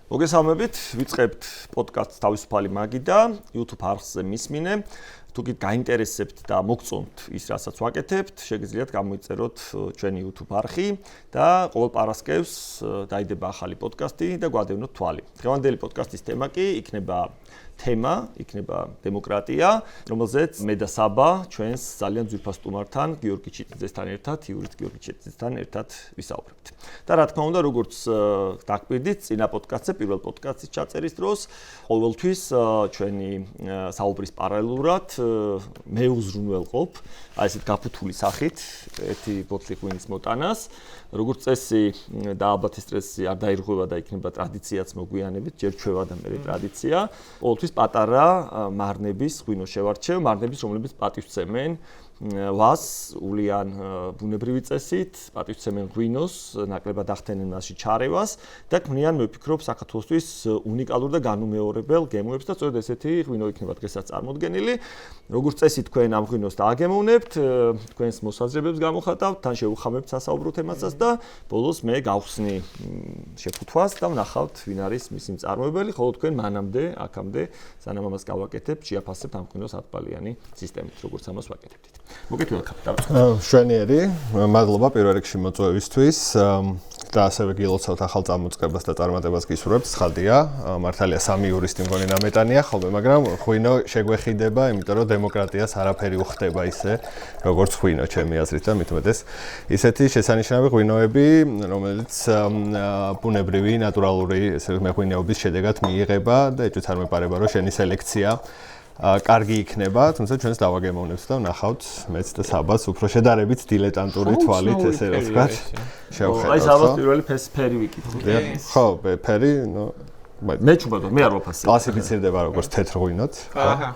მოგესალმებით, ვიწყებთ პოდკასტს თავისუფალი მაგი და YouTube არხზე მისმინე. თუ კი გაინტერესებთ და მოგწონთ ის, რასაც ვაკეთებთ, შეგიძლიათ გამოიწეროთ ჩვენი YouTube არხი და ყოველ პარასკევს დაიდება ახალი პოდკასტი და გვადევნოთ თვალი. დღევანდელი პოდკასტის თემა კი იქნება დემოკრატია, რომელზეც მე და საბა ჩვენს ძალიან ძვირფას სტუმართან, გიორგი ჩიტიძესთან ერთად, იურით გიორგი ჩიტიძესთან ერთად ვისაუბრებთ. და რა თქმა უნდა, როგორც დაგკვირდით, წინა პოდკასტზე, პირველ პოდკასტის ჩაწერის დროს, ყოველთვის ჩვენი საუბრის პარალელურად მე უზრუნველყოფ, აი ესეთ გაფუთული სახით, ერთი ბოთლი ღვინის მოტანას, როგორც წესი და ალბათ ეს წესი არ დაირღვევა და იქნება ტრადიციაც მოგვიანებით, ჯერ ჩვევა და მერე ტრადიცია. ყოველთვის პატარა მარნების ღვინო შევარჩევ, მარნების, რომლებიც პატივცემენ ვას, ულიან ბუნებრივი წესით, პატივცემენ ღვინოს, ნაკლებად ახდენენ მასში ჩარევას და ქმნიან, მე ვფიქრობ, საქართველოსთვის უნიკალურ და განუმეორებელ გემოებს და სწორედ ესეთი ღვინო იქნება დღესაც წარმოდგენილი. როგორც წესი თქვენ ამ ღვინოს დააგემოვნებთ, თქვენს მოსაზრებებს გამოხატავთ, თან შევუხამებთ სასაუბრო თემასაც და ბოლოს მე გავხსნი შეფუთვას და ვნახავთ, ვინ არის მისი მწარმოებელი, ხოლო თქვენ მანამდე, აქამდე, სანამ ამას გავაკეთებთ, შეაფასებთ ამ ღვინოს 10 ბალიანი სისტემით, როგორც ამას ვაკეთებთ. მოგეთქვათ, მშვენიერი, მადლობა პირველ რიგში მოწვევისთვის და ასევე გილოცავთ ახალ წამოწყებას და წარმატებას გისურვებთ. ხალდია, მართალია 3 იურისტი მგონი ნამეტანია ხოლმე, მაგრამ ღვინო შეგვეხიდება, იმიტომ რომ დემოკრატიას არაფერი უხდება ისე, როგორც ღვინო, ჩემი აზრით და მით უმეტეს ისეთი შესანიშნავი ღვინოები, რომელიც ბუნებრივი, ნატურალური მეღვინეობის შედეგად მიიღება და ეჭვით არ მეპარება, რომ შენი სელექცია კარგი იქნება, თუმცა ჩვენს დავაგემოვნებთ და ვნახავთ მეც და საბას უფრო შედარებით დილეტანტური თვალით, ესე რომ ვთქვათ. შევხედავთ. აი საბას პირველი ფერი ვიკითხე. ხო, ფერი, მე ჩუბადო, მე არ ვაფასებ. კლასიფიცირდება როგორც თეთრ ღვინოთ.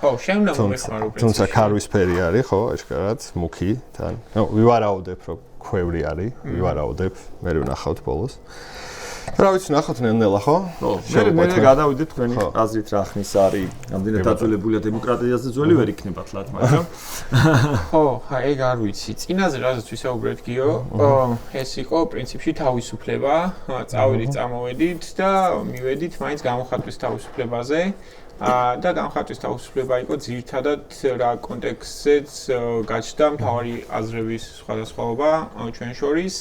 ხო, შემდგომ მეხმარო. თუმცა ქარვისფერი არის, ხო, აშკარად, მუქი თან. ვივარაუდებ, რომ ქვევრი არის, ვივარაუდებ, მე ვნახავთ ბოლოს. რა ვიცი, ნახოთ ნელ-ნელა, ხო? ხო, მე გადავიდეთ თქვენი აზრით რა ხნის არის, ამდენად დაძველებულია დემოკრატიაზე ძველი ვერ იქნება თლათ, მაგრამ ხო, ეგ არ ვიცი. წინაზე რაზეც ვისაუბრეთ გიო, ეს იყო პრინციპში თავისუფლება, წავედით, წამოვედით და მივედით მაინც გამოხატვის თავისუფლებაზე. და გამოხატვის თავისუფლება იყო ძირითადად რა კონტექსტზეც გაჩნდა მთავარი აზრების სხვადასხვაობა ჩვენ შორის.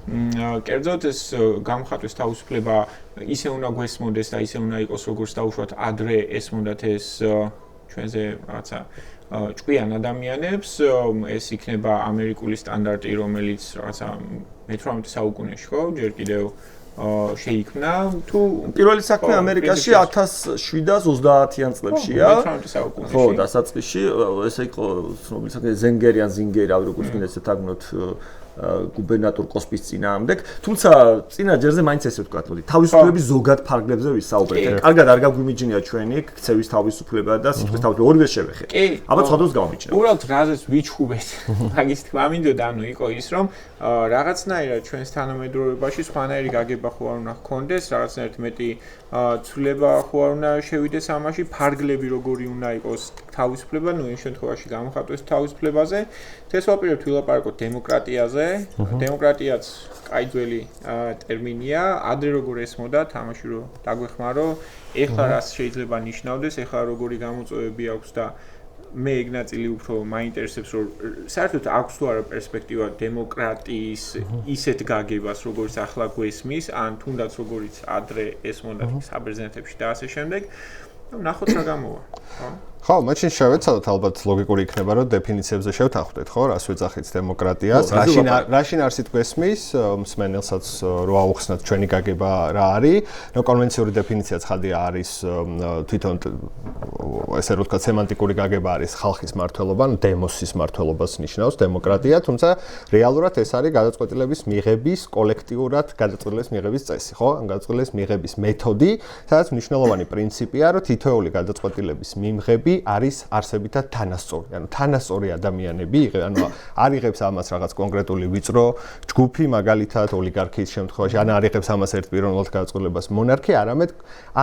კერძოდ ეს გამოხატვის თავისუფლება ისე უნდა გვესმოდეს და ისე უნდა იყოს, როგორც დაუშვათ ადრე ესმოდათ ეს ჩვენზე რაღაცა ჭკვიან ადამიანებს, ეს იქნება ამერიკული სტანდარტი, რომელიც რაღაცა მე-18 საუკუნეში ხო, ჯერ კიდევ შეიქმნა თუ პირველი საქმე ამერიკაში 1730-იან წლებშია. მე-18 საუკუნეში. ხო, დასაწყისში ესე იყო, ცნობილი საქმე ზენგერი ან ზინგერი, როგორც გინდა ესე თაგნოთ გუბერნატორ კოსპის წინააღმდეგ, თუმცა წინა ჯერზე მაინც ესე ვთქვათ, მოდი, თავისუფლების ზოგად ფარგლებზე ვისაუბრეთ. კარგად არ გაგვიმიჯნია ჩვენი ქცევის თავისუფლება და სიტყვის თავისუფლება ორივე შევეხეთ. ალბათ სხვადასხვა გამომიჯნეთ. უბრალოდ რაზეც ვიჩხუბეთ, მაგის თქმა მინდოდა, ანუ იყო ის, რომ რაღაცნაირად ჩვენს თანამედროვეობაში სხვანაირი გაგება ხო არ უნდა ჰქონდეს, რაღაცნაირად მეტი ცვლილება ხო არ უნდა შევიდეს ამაში, ფარგლები როგორი უნდა იყოს თავისუფლება, ნუ იმ შემთხვევაში გამოხატვის თავისუფლებაზე. ეს ვაპირებთ ვილაპარაკოთ დემოკრატიაზე. დემოკრატიაც კაი ძველი ტერმინია, ადრე როგორ ესმოდა, თამაში რომ დაგვეხმარო, ეხლა რას შეიძლება ნიშნავდეს, ეხლა როგორი გამოწვევები აქვს და მე ეგ ნაწილი უფრო მაინტერესებს, რომ საერთოდ აქვს თუ არა პერსპექტივა დემოკრატიის ისეთ გაგებას, როგორც ახლა გვესმის, ან თუნდაც როგორც ადრე ესმოდა საბერძნეთებში და ასე შემდეგ. ნახოთ რა გამოვა, ხო? ხო, მაშინ შევეცადოთ, ალბათ ლოგიკური იქნება, რომ დეფინიციებზე შევთანხმდეთ, ხო, რას ვეძახით დემოკრატიას, რაშინ არ სიტყვესმის, მსმენელსაც რო აუხსნათ ჩვენი გაგება რა არის, რომ კონვენციური დეფინიციაც ხალდია არის თვითონ ესე რომ ვთქვათ, სემანტიკური გაგება არის ხალხის მმართველობა, დემოსის მმართველობას ნიშნავს დემოკრატია, თუმცა რეალურად ეს არის გადაწყვეტილების მიღების კოლექტიურად გადაწყვეტილების მიღების წესი, ხო? ან გადაწყვეტილების მიღების მეთოდი, სადაც მნიშვნელოვანი პრინციპია, რომ თითოეული გადაწყვეტილების მიმღები არის არსებითად თანასწორი. ანუ თანასწორი ადამიანები იღებენ, ანუ არ იღებს ამას რაღაც კონკრეტული ვიწრო ჯგუფი, მაგალითად ოლიგარქიის შემთხვევაში, ან არ იღებს ამას ერთპიროვნულად გადაწყვეტილებას მონარქი, არამედ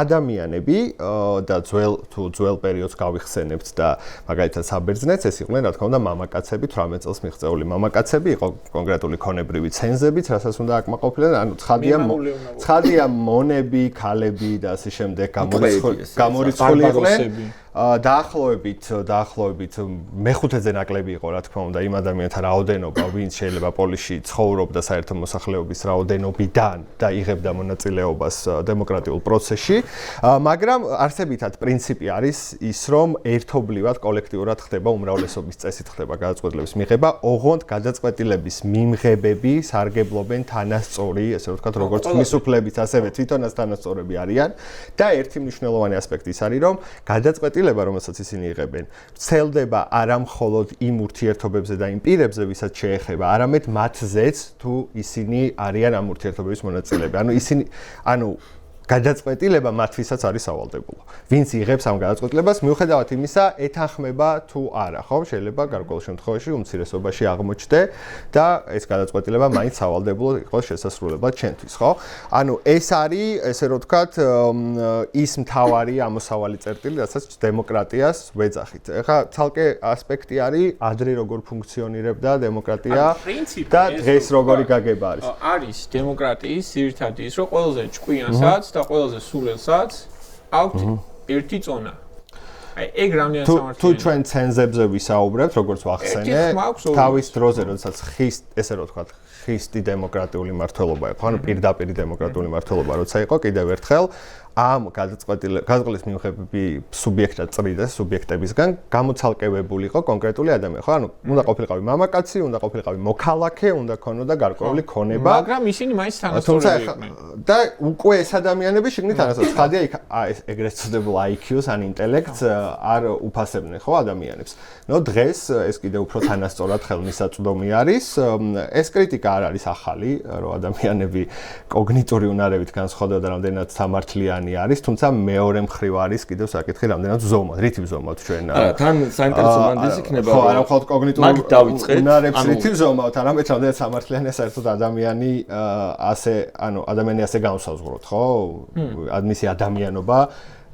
ადამიანები და ძველ პერიოდს გავიხსენებთ და მაგალითად საბერძნეთს ეს იყვნენ, რა თქმა უნდა, მამაკაცები, 18 წელს მიღწეული მამაკაცები, იყო კონკრეტული ქონებრივი ცენზებიც, რასაც უნდა აკმაყოფილებდნენ, ანუ ცხადია მონები, ქალები და ასე შემდეგ გამორიცხული იყვნენ. დაახლოებით მეხუთეზე ნაკლები იყო, რა თქმა უნდა, იმ ადამიანთა რაოდენობა, ვინც შეიძლება პოლისში ცხოვრობდა საერთო მოსახლეობის რაოდენობიდან და იღებდა მონაწილეობას დემოკრატიულ პროცესში, მაგრამ არსებითად პრინციპი არის ის, რომ ერთობლივად კოლექტიურად ხდება უმრავლესობის წესით ხდება გადაწყვეტილების მიღება, ოღონდ გადაწყვეტილების მიმღებები სარგებლობენ თანასწორი, ესე ვთქვათ, როგორც მისუფლებით, ასევე თვითონაც თანასწორები არიან და ერთი მნიშვნელოვანი ასპექტი ის არის, რომ გადაწყვეტილება რომელსაც ისინი იღებენ, ვრცელდება არა მხოლოდ იმ ურთიერთობებზე და იმ პირებზე, ვისაც შეეხება, არამედ მათზეც, თუ ისინი არიან ამ ურთიერთობების მონაწილეები. ანუ გადაწყვეტილება მათთვისაც არის სავალდებულო. ვინც იღებს ამ გადაწყვეტილებას, მიუხედავად იმისა, ეთანხმება თუ არა, ხო? შეიძლება გარკვეულ შემთხვევაში უმცირესობაში აღმოჩნდე და ეს გადაწყვეტილება მაინც სავალდებულო იყოს შესასრულებლად ჩვენთვის, ხო? ანუ ეს არის, ესე რომ ვთქვათ, ის მთავარი ამოსავალი წერტილი, რასაც დემოკრატიას ვეძახით. ეხლა ცალკე ასპექტი არის, ადრე როგორ ფუნქციონირებდა დემოკრატია და დღეს როგორი გაგება არის. არის დემოკრატიის ძირითადი ის, რომ ყველაზე ჭკვიანსაც და ყველაზე სულელსაც აქვთ ერთი წონა. აი ეგ რამდენად სამართლიანია. თუ ჩვენ ცენზებზე ვისაუბრებთ, როგორც ვახსენე, თავის დროზე, როდესაც ესე რომ ვთქვათ, ხისტი დემოკრატიული მართლობა იყო, ანუ პირდაპირ დემოკრატიული მართლობა როცა იყო, კიდევ ერთხელ ამ გადაწყვეტილების მიმღებები სუბიექტად წრიდა სუბიექტებისგან გამოცალკევებული იყო კონკრეტული ადამიანი. ხო, ანუ უნდა ყოფილიყავი მამაკაცი, უნდა ყოფილიყავი მოქალაქე, უნდა ქონოდა გარკვეული ქონება. მაგრამ ისინი მაინც თანასწორები იყვნენ. და უკვე ეს ადამიანები შიგნით თანასწორები. ხადია ეს ეგრეთ წოდებულ IQ-ს ან ინტელექტს არ უფასებდნენ ხო ადამიანებს. ნუ დღეს ეს კიდევ უფრო თანასწორად ხელმისაწვდომი არის. ეს კრიტიკა არ არის ახალი, რომ ადამიანები კოგნიტური უნარებით განსხვავდება და რამდენად სამართლიანი არის, თუმცა მეორე მხრივ არის კიდევ საკითხი, რამდენად ვზომავთ, რითი ვზომავთ ჩვენ. არა, თან საინტერესო მანდის იქნება. ხო, არა მხოლოდ კოგნიტური უნარებს რითი ვზომავთ, არამედ რამდენად სამართლიანია საერთოდ ადამიანი ადამიანი ასე განსაზღვროთ, ხო? მისი ადამიანობა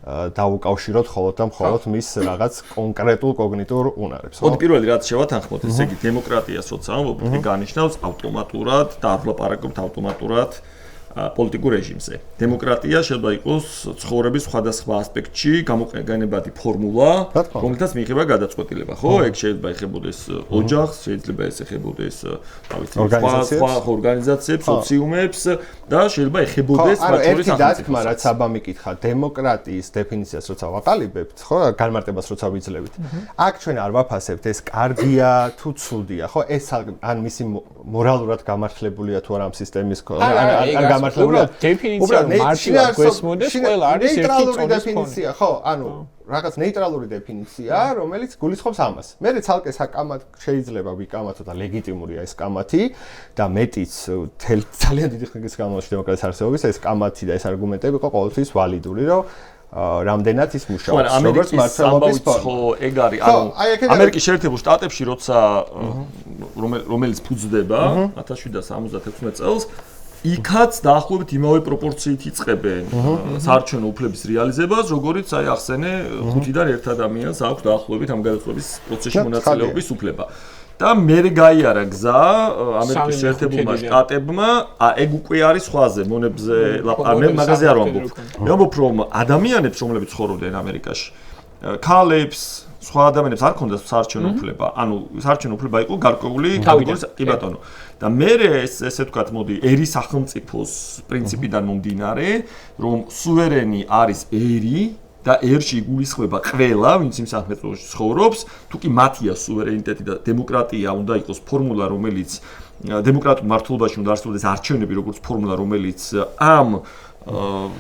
დაუკავშიროთ მხოლოდ და მხოლოდ მის რაღაც კონკრეტულ კოგნიტურ უნარებს. მოდი პირველი რაც შევათანხმოთ, ესე იგი დემოკრატიას როცა ამბობთ, განიშნავს ავტომატურად და არ ვლაპარაკობთ ავტომატურად პოლიტიკურ რეჟიმზე. დემოკრატია შეიძლება იყოს ცხოვრების სხვადასხვა ასპექტში გამოყენებადი ფორმულა, რომელთაც მიიღება გადაწყვეტილება, ხო? ეგ შეიძლება ეხებოდეს ოჯახს, შეიძლება ეს ეხებოდეს სხვა ორგანიზაციებს, სოციუმებს და შეიძლება ეხებოდეს მათ შორის ახალ დათქმა, რაც აბა მიკითხა, დემოკრატიის დეფინიციას როცა ვაყალიბებთ, ხო, განმარტებას როცა ვიძლევით. აქ ჩვენ არ ვაფასებთ ეს კარგია თუ ცუდია, ხო? ეს ან მისი მორალურად გამართლებულია თუ არა ამ სისტემის ან დეფინიცია მარტივად გვესმოდეს, ყველა არის ერთი წონის დეფინიცია, ხო? ანუ რაღაც ნეიტრალური დეფინიცია, რომელიც გულისხმობს ამას. მე ცალკე საკამათ შეიძლება ვიკამათო და ლეგიტიმურია ეს კამათი და მეტიც ძალიან დიდი ხნის განმავლობაში დემოკრატიის არსებობის ეს კამათი და ეს არგუმენტები იყო ყოველთვის ვალიდური, რომ რამდენად ის მუშაობს, როგორც მართლობის ხო, ეგ არის, ანუ ამერიკის შეერთებულ შტატებში როცა რომელიც ფუძდება 1776 წელს იქაც დაახლოებით იმავე პროპორციით იწყებენ საარჩევნო უფლების რეალიზებას, როგორიც აი ახსენე 5-დან 1 ადამიანს აქვს დაახლოებით ამ გადაწყვეტილების პროცესში მონაწილეობის უფლება. და მე გაიარა გზა ამერიკის შეერთებულმა შტატებმა, ეგ უკვე არის სხვაზე, მონებზე ლაპარაკობ, მაგაზე არ ვამბობ. მე ვამბობ, რომ ადამიანებს, რომლებიც ცხოვრობდნენ ამერიკაში, ქალებს, სხვა ადამიანებს არ ქონდათ საარჩევნო უფლება, ანუ საარჩევნო უფლება იყო გარკვეული კატეგორიის, კი ბატონო. და მე ესე ვთქვათ, მოდი, ერის სახელმწიფოს პრინციპიდან მომდინარე, რომ სუვერენი არის ერი და ერში იგულისხმება ყველა, ვინც იმ სახელმწიფოში ცხოვრობს, თუ კი მათია სუვერენიტეტი და დემოკრატია უნდა იყოს ფორმულა, რომელიც დემოკრატიულ მართლობაში უნდა არსებობდეს არჩევნები, როგორც ფორმულა, რომელიც ამ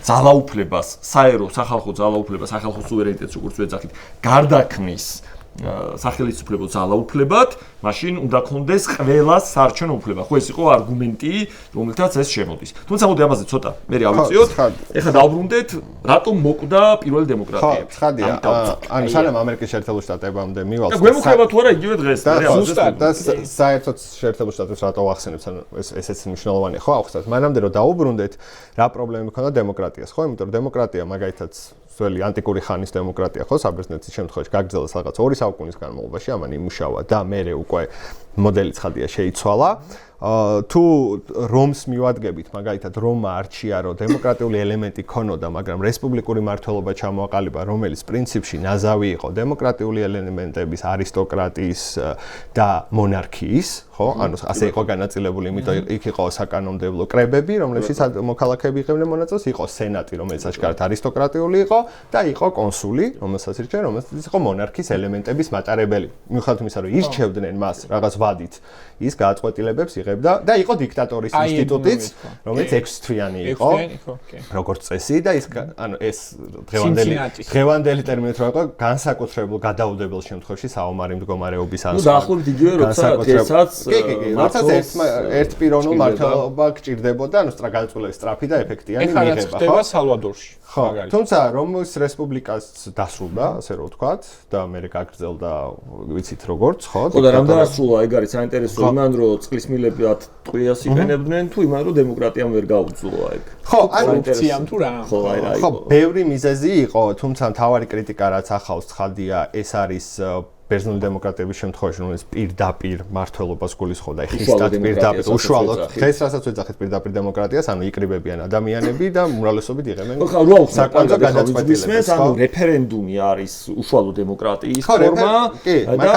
ძალაუფლებას, საერო სახალხო ძალაუფლებას, სახალხო სუვერენიტეტს როგორც ვეძახით, გარდაქმნის სახელმწიფო ძალაუფლებად, მაშინ უნდა კონდეს ყველა საარჩევნო უფლება. ხო ეს იყო არგუმენტი, რომელთაც ეს შემოდის. თუმცა მოდი ამაზე ცოტა მე ავიწიოთ. ეხლა დავბრუნდეთ, რატომ მოკვდა პირველი დემოკრატიები. ხო, ცხადია. ანუ სანამ ამერიკის შეერთებულ შტატებამდე მივალთ. და გვემუქრება თუ არა იგივე დღეს. და საერთოდ შეერთებულ შტატებს რატო ვახსენებთ, ანუ ესეც მნიშვნელოვანია, ხო, ახსნათ. მანამდე რომ დაუბრუნდეთ, რა პრობლემები ქონდა დემოკრატიას, ხო? იმიტომ რომ დემოკრატია მაგალითად ძველი ანტიკური ხანის დემოკრატია, ხო, საბერძნეთის შემთხვევაში გაგრძელდა რაღაც 2 საუკუნის განმავლობაში, ამან იმუშავა და მერე უკვე მოდელი ცხადია შეიცვალა. თუ რომს მივადგებით, მაგალითად რომმა არჩია, რომ დემოკრატიული ელემენტი ქონოდა, მაგრამ რესპუბლიკური მმართველობა ჩამოაყალიბა, რომელიც პრინციპში ნაზავი იყო დემოკრატიული ელემენტების, არისტოკრატიის და მონარქიის, ხო? ანუ ასე იყო განაწილებული, იმიტომ იქ იყო საკანონმდებლო კრებები, რომლებშიც მოქალაქეები იღებდნენ მონაწილეს, იყო სენატი, რომელიც აშკარად არისტოკრატიული იყო და იყო კონსული, რომელსაც ირჩევდნენ, რომელიც იყო მონარქიის ელემენტების მატარებელი. მიუხედავად იმისა, რომ ირჩევდნენ მას რაღაც ვადით, ის გააწყვეტილებებს იღებდა და იყო დიქტატორის ინსტიტუტიც, რომელიც 6 თვიანი იყო. როგორც წესი და ის ანუ ეს დღევანდელი ტერმინით რა იყო, განსაკუთრებულ გადაუდებელ შემთხვევაში საომარი მდგომარეობის ან დაახლოებით იგივე როცა დღესაც როდესაც ერთ პიროვნულ მართლობა გჭირდებოდა, ანუ გადაწყვეტილების სწრაფი და ეფექტიანი მიღება, ხო? ხდება სალვადორში. ხო, თუმცა რომის რესპუბლიკას დასრულდა, ასე რომ ვთქვათ, და მე გაგრძელდა, ვიცით როგორც, ხო? ხო და რამ დაასრულა, ეგ არის საინტერესო იმან, რომ წყლის მილებად ტყვიას იყენებდნენ, თუ იმან, რომ დემოკრატიამ ვერ გაუძლოა ეგ. ხო, ანუ კორუფციამ თუ რა? ხო, აი რა იყო. ხო, ბევრი მიზეზი იყო, თუმცა მთავარი კრიტიკა რაც ახავს ცხადია, ეს არის ბერძნული დემოკრატიების შემთხვევაში, რომელიც პირდაპირ მართლობას გულისხმობდა, ხისტად პირდაპირ, უშუალოდ, დღეს რასაც ვეძახით პირდაპირ დემოკრატიას, ანუ იკრიბებიან ადამიანები და უმრავლესობით იღებენ საკვანძო გადაწყვეტილებებს, ანუ რეფერენდუმი არის უშუალო დემოკრატიის ფორმა და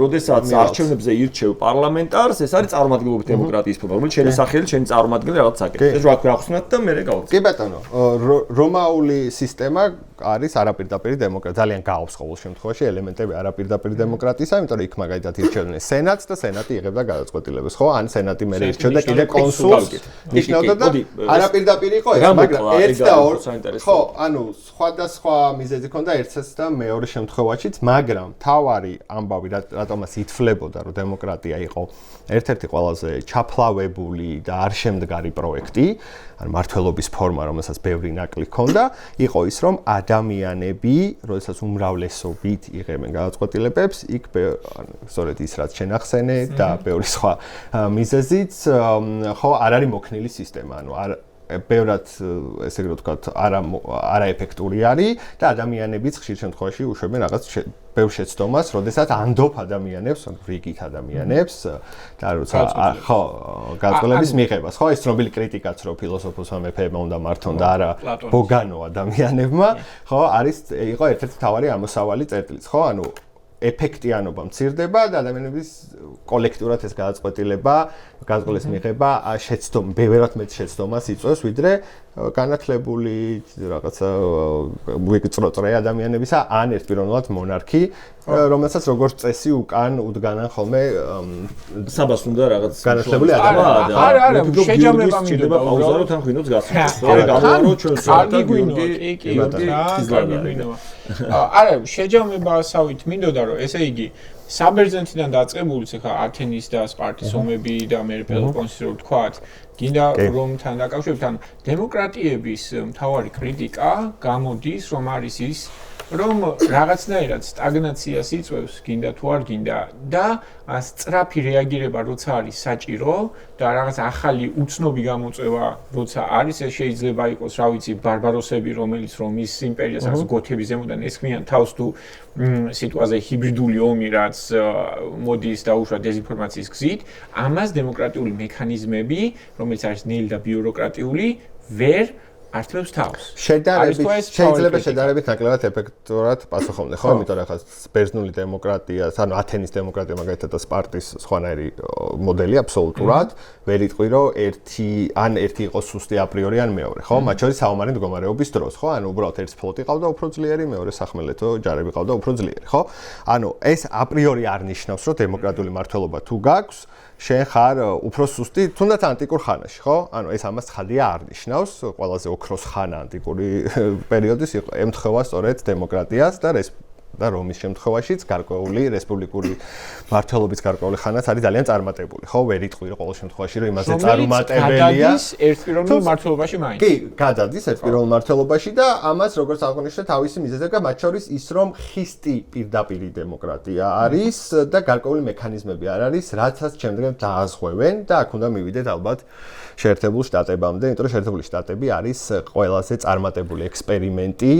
როდესაც არჩევნებზე ირჩევ პარლამენტარს, ეს არის წარმომადგენლობით დემოკრატიის ფორმა, რომელიც შენი სახელი, შენი წარმომადგენელი რაღაც საკეთებს. ეს რა ქვია, ახსნათ და მე გავუწევ. კი ბატონო, რომაული სისტემა არის არაპირდაპირი დემოკრატია. ძალიან გაობს ყოველ შემთხვევაში ელემენტები არაპირდაპირი დემოკრატიისა, იმიტომ რომ იქ მაგალითად ირჩევდნენ სენატს და სენატი იღებდა გადაწყვეტილებებს, ხო? ან სენატი მერე ირჩევდა კიდე კონსულს. ნიშნავდა და არაპირდაპირი იყო ეს, მაგრამ 1 და 2 ხო, ანუ სხვადასხვა მიზეზი ქონდა ერთსაც და მეორე შემთხვევაშიც, მაგრამ თავარი ამბავი რატომაც ითვლებოდა, რომ დემოკრატია იყო ერთ-ერთი ყველაზე ჩაფლავებული და არ შემდგარი პროექტი, ან მართლობის ფორმა, რომელსაც ბევრი ნაკლი ჰქონდა, იყო ის, რომ ადამიანები, როდესაც უმრავლესობით იღებენ გადაწყვეტილებებს, იქ სწორედ ის რაც შენახსენე და ბევრი სხვა მიზეზიც, ხო, არ არის მოქნილი სისტემა, ანუ ბევრად ესე ვთქვათ, არაეფექტური არის და ადამიანებიც ხშირ შემთხვევაში უშვებენ რაღაც ბევრ შეცდომას, როდესაც ანდობ ადამიანებს, რიგით ადამიანებს და როცა ხო, გადაწყვეტილების მიღებას, ხო, ეს ცნობილი კრიტიკაც, რომ ფილოსოფოსმა მეფეებმა უნდა მართონ და არა ბოგანო ადამიანებმა, ხო, იყო ერთ-ერთი მთავარი ამოსავალი წერტილიც, ხო, ანუ ეფექტიანობა მცირდება და ადამიანების კოლექტიურად ეს გადაწყვეტილების მიღება ბევრად მეტ შეცდომას იწვევს, ვიდრე განათლებული რაღაცა ვიწროწრე ადამიანებისა ან ერთპიროვნულად მონარქი, რომელსაც როგორც წესი უკან უდგანან ხოლმე საბას უნდა რაღაც განათლებული ადამიანი. არა, შეჯამება მინდოდა პაუზა რომ თან ღვინოც გასცემ. სწორედ გამოვარო ჩვენ საერთოდ გიორგი არა, შეჯამება ასავით მინდოდა რომ ესე იგი საბერძნეთიდან დაწყებული ხა ათენის და სპარტის ომები და მე პელოპონესის რო ვთქვათ, გინდა რომთან დაკავშირებით, ან დემოკრატიების მთავარი კრიტიკა გამოდის, რომ არის ის, რომ რაღაცნაირად სტაგნაციას იწვევს, გინდა თუ არ გინდა და სწრაფი რეაგირება როცა არის საჭირო და რაღაც ახალი უცნობი გამოწვევა როცა არის, ეს შეიძლება იყოს, რა ვიცი, ბარბაროსები, რომელიც რომ ის იმპერიას რაღაც გოთების ზემოდან ესხმიან თავს თუ სიტუაციაზე ჰიბრიდული ომი, რაც მოდის დაუშვა დეზინფორმაციის გზით, ამას დემოკრატიული მექანიზმები, რომელიც არის ნელი და ბიუროკრატიული, ვერ ართმევს თავს. შეიძლება შედარებით ნაკლებად ეფექტურად პასუხობდნენ, ხო? იმიტომ რომ ხა ბერძნული დემოკრატია, ანუ ათენის დემოკრატია მაგალითად და სპარტის სხვანაირი მოდელი აბსოლუტურად ვერ იტყვი, რომ ერთი იყოს სუსტი აპრიორი ან მეორე, ხო? მათ შორის საომარი მდგომარეობის დროს, ხო? ანუ უბრალოდ ერთი ფლოტი ყავდა უფრო ძლიერი, მეორე სახმელეთო ჯარები ყავდა უფრო ძლიერი, ხო? ანუ ეს აპრიორი არ ნიშნავს, რომ დემოკრატიული მმართველობა თუ გაქვს, შენ ხარ უფრო სუსტი, თუნდაც ანტიკურ ხანაში, ხო? ანუ ეს ამას ცხადია არ ნიშნავს, ყველაზე ოქროს ხანა ანტიკური პერიოდის ემთხვევა სწორედ დემოკრატიას და და რომის შემთხვევაშიც გარკვეული რესპუბლიკური მმართველობის გარკვეული ხანაც არის ძალიან წარმატებული. ხო, ვერ იტყვი რომ ყოველ შემთხვევაში რომ იმაზე წარუმატებელია. ერთპიროვნულ მმართველობაში მაინც. კი, გადადის ერთპიროვნულ მმართველობაში და ამას როგორც აღნიშნე თავისი მიზეზი აქვს, მათ შორის ის რომ ხისტი პირდაპირი დემოკრატია არის და გარკვეული მექანიზმები არ არის, რაცაც შემდგომ დააზღვევენ და აქ უნდა მივიდეთ ალბათ შეერთებულ შტატებამდე, იმიტომ რომ შეერთებული შტატები არის ყველაზე წარმატებული ექსპერიმენტი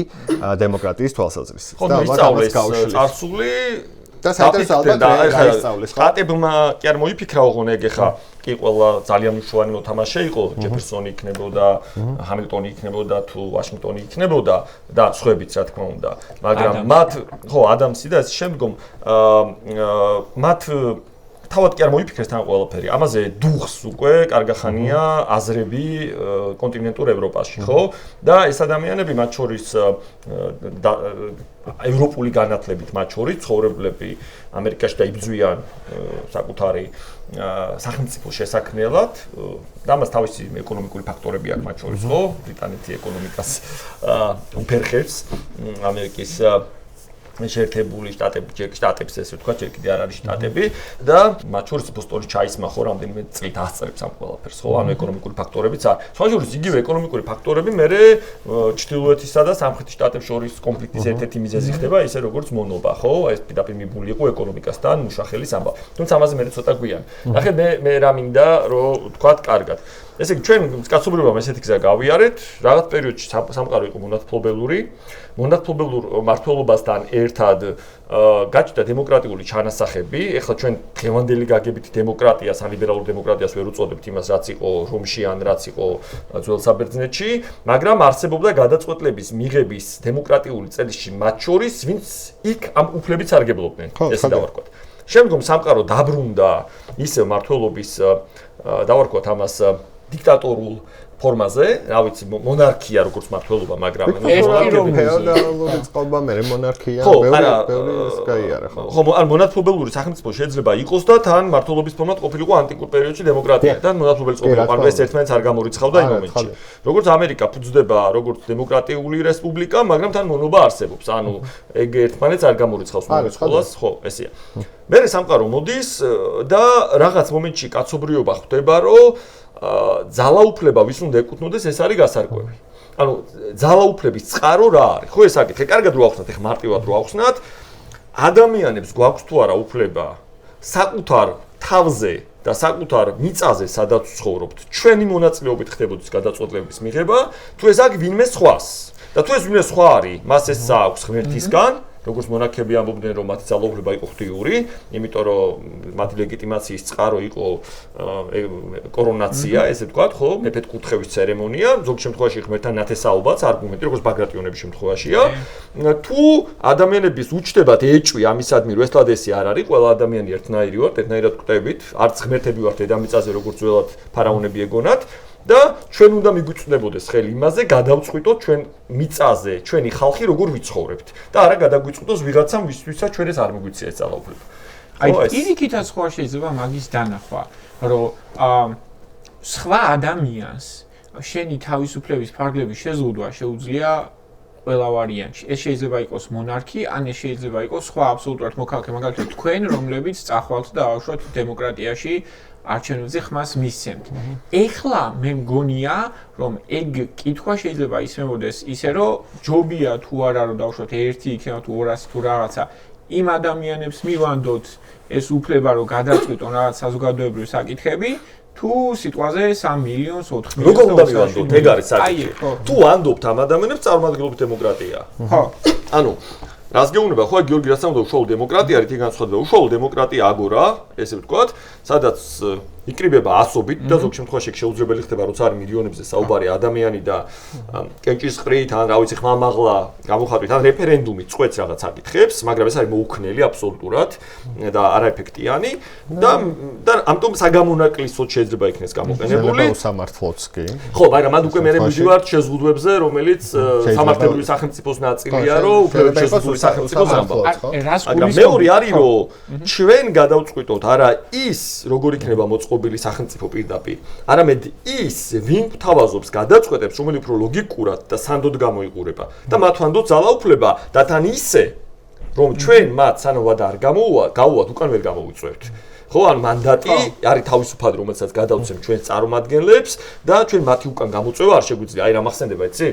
დემოკრატიის თვალსაზრისით. და ალბათ წარსული და საერთოდ ალბათ გაისწავლეს. შტატებმა კი არ მოიფიქრა ოღონდ ეგ ხა კი ყველა ძალიან მნიშვნელოვანი მოთამაშე იყო, ჯეფერსონი იქნებოდა, ჰამილტონი იქნებოდა თუ ვაშინგტონი იქნებოდა და სხვაებიც რა თქმა უნდა, მაგრამ მათ ხო ადამსი და ეს შემდგომ მათ თავად კი არ მოიფიქრეს თან ყველაფერი. ამაზე დუხს უკვე კარგახანია აზრები კონტინენტურ ევროპაში, ხო? და ეს ადამიანები მათ შორის ევროპული განათლებით მათ შორის ცხოვრებლები ამერიკაში და იბრძვიან საკუთარი სახელმწიფო შესაქმნელად და ამას თავისი ეკონომიკური ფაქტორები აქვს მათ შორის, ხო? ბრიტანეთი ეკონომიკას უფერხებს ამერიკის შეერთებული შტატებს ესე ვთქვა, ჯერ კიდე არ არის შტატები და მათ შორის ბოსტონის ჩაისმა ხო რამდენიმე წლით ასწრებს ამ ყველაფერს, ხო? ანუ ეკონომიკური ფაქტორებიც არის. სხვაშორის იგივე ეკონომიკური ფაქტორები მერე ჩრდილოეთისა და სამხრეთის შტატებს შორის კონფლიქტის ერთ-ერთი მიზეზი ხდება, ისე როგორც მონობა, ხო? ეს პირდაპირ მიბული იყო ეკონომიკასთან მუშახელის ამბავი. თუმცა ამაზე მე ცოტა გვიან. ნახეთ მე რა მინდა რომ ვთქვა კარგად. ესე იგი ჩვენ კაცობრიობამ ესეთი გზა გავიარეთ, რაღაც პერიოდში სამყარო იყო მონათფლობელური მმართველობასთან ერთად გაჩნდა დემოკრატიული ჩანასახები. ეხლა ჩვენ დღევანდელი გაგებით დემოკრატიას, ან ლიბერალურ დემოკრატიას ვერ უწოდებთ იმას, რაც იყო რომში ან რაც იყო ძველ საბერძნეთში, მაგრამ არსებობდა გადაწყვეტილების მიღების დემოკრატიული წელისში მათ შორის, ვინც იქ ამ უფლებებს სარგებლობდნენ, ესე დავარქვათ. შემდგომ სამყარო დაბრუნდა ისე მმართველობის დავარქვათ ამას დიქტატორულ ფორმაზე, რა ვიცი, მონარქია როგორც მმართველობა, მაგრამ ფეოდალური წყობა მე მონარქია, ბევრი ეს გაიარა ხო. ხო, ან მონათფლობელური სახელმწიფო შეიძლება იყოს და თან მმართველობის ფორმად ყოფილიყო ანტიკურ პერიოდში დემოკრატია და მონათფლობელი ყოფილიყო, ანუ ეს ერთმანეთს არ გამორიცხავდა იმ მომენტში. როგორც ამერიკა ფუძდება როგორც დემოკრატიული რესპუბლიკა, მაგრამ თან მონობა არსებობს, ანუ ეგ ერთმანეთს არ გამორიცხავს მომენტს ყოველას, ხო, ესეა. მერე სამყარო მოდის და რაღაც მომენტში კაცობრიობა ხვდება, რომ ძალაუფლება ვის უნდა ეკუთვნოდეს, ეს არის გასარკვევი. ანუ ძალაუფლების წყარო რა არის? ხო ეს აკითხე, კარგად რო ავხსნათ, ეხლა მარტივად რო ავხსნათ, ადამიანებს გვაქვს თუ არა უფლება საკუთარ თავზე და საკუთარ მიწაზე, სადაც ცხოვრობთ, ჩვენი მონაწილეობით ხდებოდეს გადაწყვეტილების მიღება, თუ ეს აქ ვინმე სხვას. და თუ ეს ვინმე სხვა არის, მას ეს აქვს ღმერთისგან, როგორც მონარქები ამბობდნენ, რომ მათი ძალაუფლება იყო ღვთიური, იმიტომ რომ მათი ლეგიტიმაციის წყარო იყო კორონაცია, ესე ვთქვათ, ხო, მეფედ კურთხევის ცერემონია, ზოგ შემთხვევაში ღმერთთან ნათესაობაც, არგუმენტი, როგორც ბაგრატიონების შემთხვევაშია. თუ ადამიანების უჩნდებათ ეჭვი ამისადმი, რომ ესლად ესე არ არის, ყველა ადამიანი ერთნაირი ვართ, ერთნაირად გვხვდებით, არც ღმერთები ვართ დედამიწაზე, როგორც ძველად ფარაონები ეგონათ. და ჩვენ უნდა მიგვიწვდებოდეს ხელი იმაზე, გადავწყვიტოთ ჩვენ მიწაზე, ჩვენი ხალხი როგორ ვიცხოვრებთ და არა გადაგვიწყვიტოს ვიღაცამ, ვისთვისაც ჩვენ ეს არ მიგვიწია ეს ძალაუფლება. აი, პირიქითაც ხო შეიძლება მაგის დანახვა, რომ სხვა ადამიანს შენი თავისუფლების ფარგლების შეზღუდვა შეუძლია ყველა ვარიანტში. ეს შეიძლება იყოს მონარქი, ან ეს შეიძლება იყოს სხვა აბსოლუტურად მოქალაქე, მაგალითად თქვენ, რომლებიც წახვალთ და ავშვათ დემოკრატიაში არჩევნებზე ხმას მისცემთ. ეხლა მე მგონია, რომ ეგ კითხვა შეიძლება ისმებოდეს ისე, რომ ჯობია თუ არა რომ დავუშვათ 1 იქნება თუ 200 თუ რაღაცა, იმ ადამიანებს მივანდოთ ეს უფლება, რომ გადაწყვიტონ რაღაც საზოგადოებრივი საკითხები, თუ სიტყვაზე 3 მილიონს 4 მილიონს როგორ უნდა მივანდოთ? ეგ არის საკითხი. თუ ვანდობთ ამ ადამიანებს, წარმომადგენლობით დემოკრატია. ხო. ანუ რას გეუბნება, ხო, გიორგი რას ამბობდა, უშუალო დემოკრატია არის, ეგ განსხვავდება. უშუალო დემოკრატია აგორა, ესე ვთქვათ, სადაც იკრიბება ასობით და ზოგ შემთხვევაში შეუძლებელი ხდება, როცა არის მილიონებზე საუბარი ადამიანი და კენჭისყრით, ან რა ვიცი, ხმამაღლა გამოხატვით, ან რეფერენდუმით წყვეტს რაღაც საკითხებს, მაგრამ ეს არის მოუქნელი აბსოლუტურად და არაეფექტიანი და ამიტომ საგამონაკლისოდ შეიძლება იქნეს გამოყენებული. სამართლოც კი. ხო, მაგრამ მან უკვე მე მივიდივართ შეზღუდვებზე, რომელიც სამართლებრივი სახელმწიფოს ნაწილია, რომ უფლებების შეზღუდული სახელმწიფოს ამბავს. მაგრამ მეორე არის, რომ ჩვენ გადავწყვიტოთ არა ის, როგორ იქნება მოწყობილი სახელმწიფო პირდაპირ, არამედ ის, ვინ გვთავაზობს გადაწყვეტებს, რომელიც უფრო ლოგიკურად და სანდოდ გამოიყურება და მათ ვანდოთ ძალაუფლება და თან ისე რომ ჩვენ მათ სანამ არ გავუვათ უკან ვერ გამოვიწვევთ. ხო, ან მანდატი არის თავისუფად, რომელსაც გადავცემ ჩვენს წარმომადგენლებს და ჩვენ მათი უკან გამოწვევა არ შეგვიძლია. აი რა მახსენდება, იცი?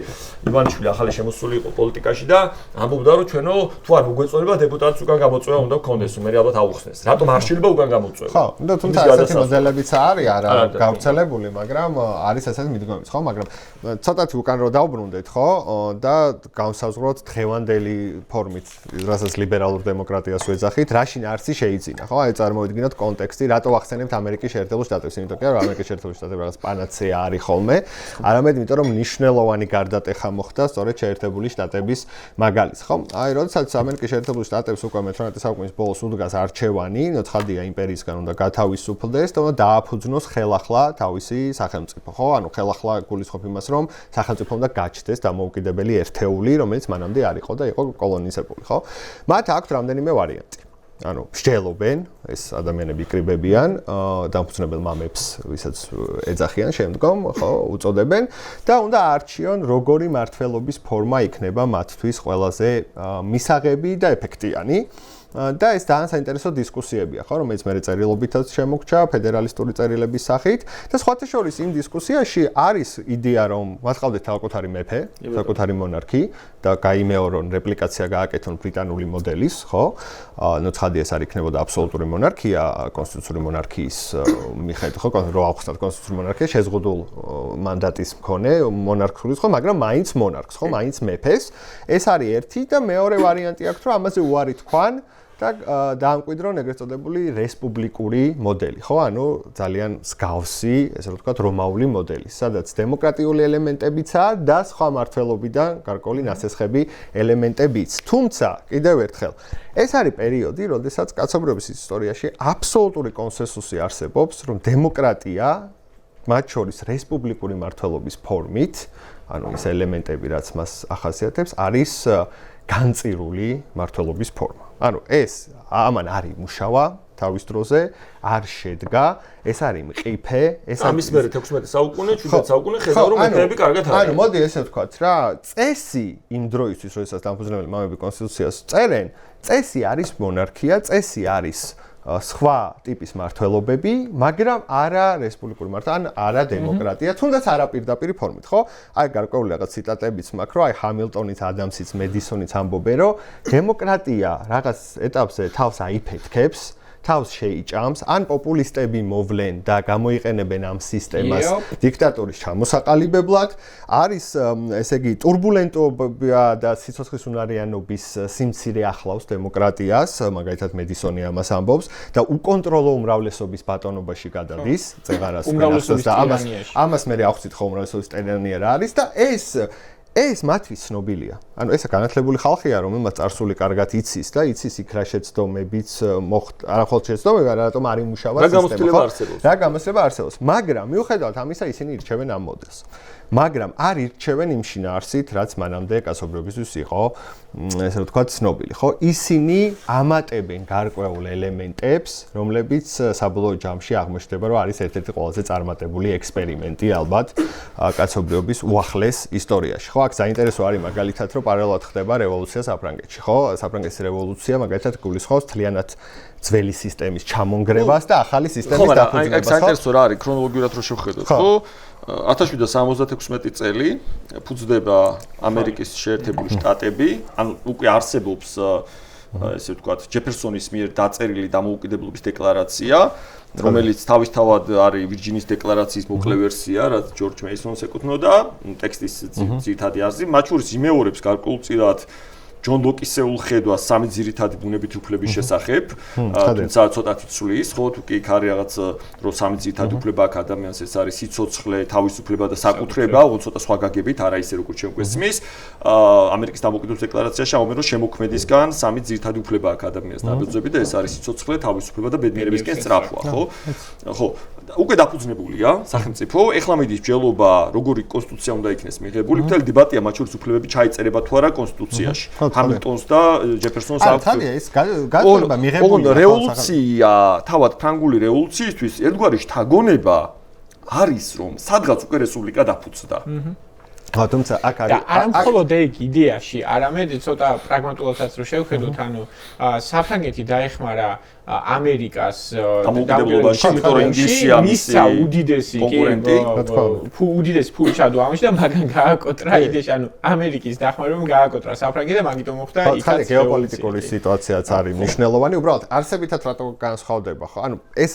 ივანიშვილი ახალი შემოსული იყო პოლიტიკაში და ამბობდა, რომ ჩვენო თუ არ მოგვეწონება დეპუტატს უკან გამოწვევა უნდა გქონდეს, მე ალბათ აუხსნეს. რატომ არ შეიძლება უკან გამოწვევა? ხო, და თუმცა ასეთი მოდელებიც არის, არა გავრცელებული, მაგრამ არის ასეთი მიდგომებიც, ხო, მაგრამ ცოტათი უკან რო დავბრუნდეთ, ხო, და განსაზღვროთ დღევანდელი ფორმით, რასაც ლიბერალურ დემოკრატიას ვეძახით, რაშინ არცი შეიძინა, ხო? აი წარმოვიდგინოთ კონტექსტი, რატო ახსენებთ ამერიკის შეერთებულ შტატებს, იმიტომ რომ ამერიკის შეერთებული შტატები რაღაც პანაცეა არის ხოლმე, არამედ იმიტომ რომ მნიშვნელოვანი გარდატეხა მოხდა სწორედ შეერთებული შტატების მაგალითს, ხო? აი, როდესაც ამერიკის შეერთებული შტატებს უკვე მე-18 საუკუნის ბოლოს უდგას არჩევანი, ცხადია იმპერიისგან უნდა გათავისუფლდეს და უნდა დააფუძნოს ხელახლა თავისი სახელმწიფო, ხო? ანუ ხელახლა გულისხმობ იმას, რომ სახელმწიფო უნდა გაჩნდეს დამოუკიდებელი ერთეული, რომელიც მანამდე არ იყო და იყო კოლონიზებული, ხო? მათ აქვთ რამდენიმე ვარიანტი. ანუ მსჯელობენ, ეს ადამიანები იკრიბებიან, დამფუძნებელ მამებს, ვისაც ეძახიან შემდგომ, ხო, უწოდებენ და უნდა არჩიონ, როგორი მმართველობის ფორმა იქნება მათთვის ყველაზე მისაღები და ეფექტიანი. და ეს ძალიან საინტერესო დისკუსიებია, ხო, რომელიც მე წერილობითაც შემოგჩა ფედერალისტური წერილების სახით და სხვათა შორის იმ დისკუსიაში არის იდეა, რომ მათ ყავდეთ საკუთარი მეფე, საკუთარი მონარქი და გაიმეორონ რეპლიკაცია გააკეთონ ბრიტანული მოდელის, ხო? ნუ ცხადია ეს არ იქნებოდა აბსოლუტური მონარქია, კონსტიტუციური მონარქიის მიხედვით, ხო, რო ავხსნათ კონსტიტუციური მონარქია შეზღუდულ მანდატის მქონე მონარქის, ხო, მაგრამ მაინც მონარქს, ხო, მაინც მეფეს. ეს არის ერთი და მეორე ვარიანტი აქვს, რომ ამაზე უარი თქვან და დაამკვიდრონ ეგრეთ წოდებული რესპუბლიკური მოდელი, ხო? ანუ ძალიან მსგავსი, ესე ვთქვათ, რომაული მოდელი, სადაც დემოკრატიული ელემენტებიცაა და სხვა მმართველობიდან გარკვეული ნაცეცხები ელემენტებიც. თუმცა, კიდევ ერთხელ, ეს არის პერიოდი, როდესაც კაცობრიობის ისტორიაში აბსოლუტური კონსენსუსი არსებობს, რომ დემოკრატია, მათ შორის რესპუბლიკური მმართველობის ფორმით, ანუ ის ელემენტები, რაც მას ახასიათებს, არის განწირული მმართველობის ფორმა. ანუ ეს ამან არ იმუშავა თავის დროზე, არ შედგა, ეს არის მყიფე, ეს ამის მერე 16 საუკუნე, 17 საუკუნე ხედავ რომ მეფეები კარგად არიან. ანუ მოდი ესე ვთქვათ რა, წესი იმ დროისთვის, როდესაც დამფუძნებელი მამები კონსტიტუციას წერენ, წესი არის მონარქია, წესი არის სხვა ტიპის მმართველობები, მაგრამ არა რესპუბლიკური მმართველობა, ან არა დემოკრატია, თუნდაც არა პირდაპირი ფორმით, ხო? აი გარკვეული რაღაც ციტატებიც მაქვს, რომ აი ჰამილტონიც, ადამსიც, მედისონიც ამბობენ, რომ დემოკრატია რაღაც ეტაპზე თავს აიფეთქებს, თავს შეიჭამს, ან პოპულისტები მოვლენ და გამოიყენებენ ამ სისტემას დიქტატურის ჩამოსაყალიბებლად, არის ესე იგი турბულენტობა და სიცოცხლის უნარიანობის სიმცირე ახლავს დემოკრატიას, მაგალითად მედისონი ამას ამბობს და უკონტროლო უმრავლესობის ბატონობაში გადადის, წეღარას და ამას მე ავხსით ხო უმრავლესობის ტირანია რა არის და ეს მათთვის ცნობილია. ანუ ეს განათლებული ხალხია, რომელმაც წარსული კარგად იცის და იცის იქ რა შეცდომებიც მოხდა, არა მხოლოდ შეცდომები, რატომ არ იმუშავა სისტემა. რა გამოცდილება არსებობს. მაგრამ მიუხედავად ამისა, ისინი ირჩევენ ამ მოდელს. მაგრამ არ ირჩევენ იმ შინაარსით, რაც მანამდე კაცობრიობისთვის იყო, ესე ვთქვათ, ცნობილი, ხო? ისინი ამატებენ გარკვეულ ელემენტებს, რომლებიც საბოლოო ჯამში აღმოჩნდება, რომ არის ერთ-ერთი ყველაზე წარმატებული ექსპერიმენტი ალბათ კაცობრიობის უახლეს ისტორიაში, ხო? აქ საინტერესო არის მაგალითად, რომ პარალელურად ხდება რევოლუცია საფრანგეთში, ხო? საფრანგეთის რევოლუცია მაგალითად გულისხმობს მთლიანად ძველი სისტემის ჩამონგრევას და ახალი სისტემის დაფუძნებას, ხო? საინტერესო რა არის ქრონოლოგიურად რო შევხედოთ, ხო? 1776 წელი ფუძდება ამერიკის შეერთებული შტატები, ანუ უკვე არსებობს ესე ვთქვათ, ჯეფერსონის მიერ დაწერილი დამოუკიდებლობის დეკლარაცია, რომელიც თავისთავად არის ვირჯინის დეკლარაციის მოკლე ვერსია, რაც ჯორჯ მეისონს ეკუთვნოდა, ტექსტის ძირითადი აზრი, მათ შორის იმეორებს გარკვეულწილად ჯონ ლოკისეულ ხედვას სამი ძირითადი ბუნებითი უფლების შესახებ, თუმცა ცოტათი ცვლის, ხო, თუ კი იქ არის რაღაც რომ სამი ძირითადი უფლება აქვს ადამიანს, ეს არის სიცოცხლე, თავისუფლება და საკუთრება, უფრო ცოტა სხვა გაგებით, არა ისე როგორც ჩვენ გვესმის. ამერიკის დამოუკიდებლობის დეკლარაციაში ამბობენ, რომ შემოქმედისგან სამი ძირითადი უფლება აქვს ადამიანს დაბეჭდები და ეს არის სიცოცხლე, თავისუფლება და ბედნიერებისკენ სწრაფვა, ხო? ხო. უკვე დაფუძნებულია სახელმწიფო, ეხლა მიდის მსჯელობა, როგორი კონსტიტუცია უნდა იქნეს მიღებული, მთელი დებატია მათ შორის უფლებები ჩაიწერება თუ არა კონსტიტუციაში. ჰამილტონს და ჯეფერსონს აქვს. თადია ეს გაძლიერება მიღებულია. რევოლუცია, თავად ფრანგული რევოლუციისთვის ერთგვარი შთაგონება არის, რომ სადღაც უკვე რესპუბლიკა დაფუძნდა. თუმცა აქ და არა მხოლოდ ეგ იდეაში, არამედ ცოტა პრაგმატულადაც რო შევხედოთ, ანუ საფრანგეთი დაეხმარა ამერიკას დამოუკიდებლობაში, იმიტომ რომ ინგლისია მისცა უდიდესი კონკურენტი, უდიდესი ფული ჩადო ამაში და მაგან გააკოტრა იდეაში, ანუ ამერიკის დახმარებამ გააკოტრა საფრანგეთი და მაგიტომ მოხდა იქაც გეოპოლიტიკური სიტუაციაც არის მნიშვნელოვანი, უბრალოდ არსებითად რატო განსხვავდება, ხო? ანუ ეს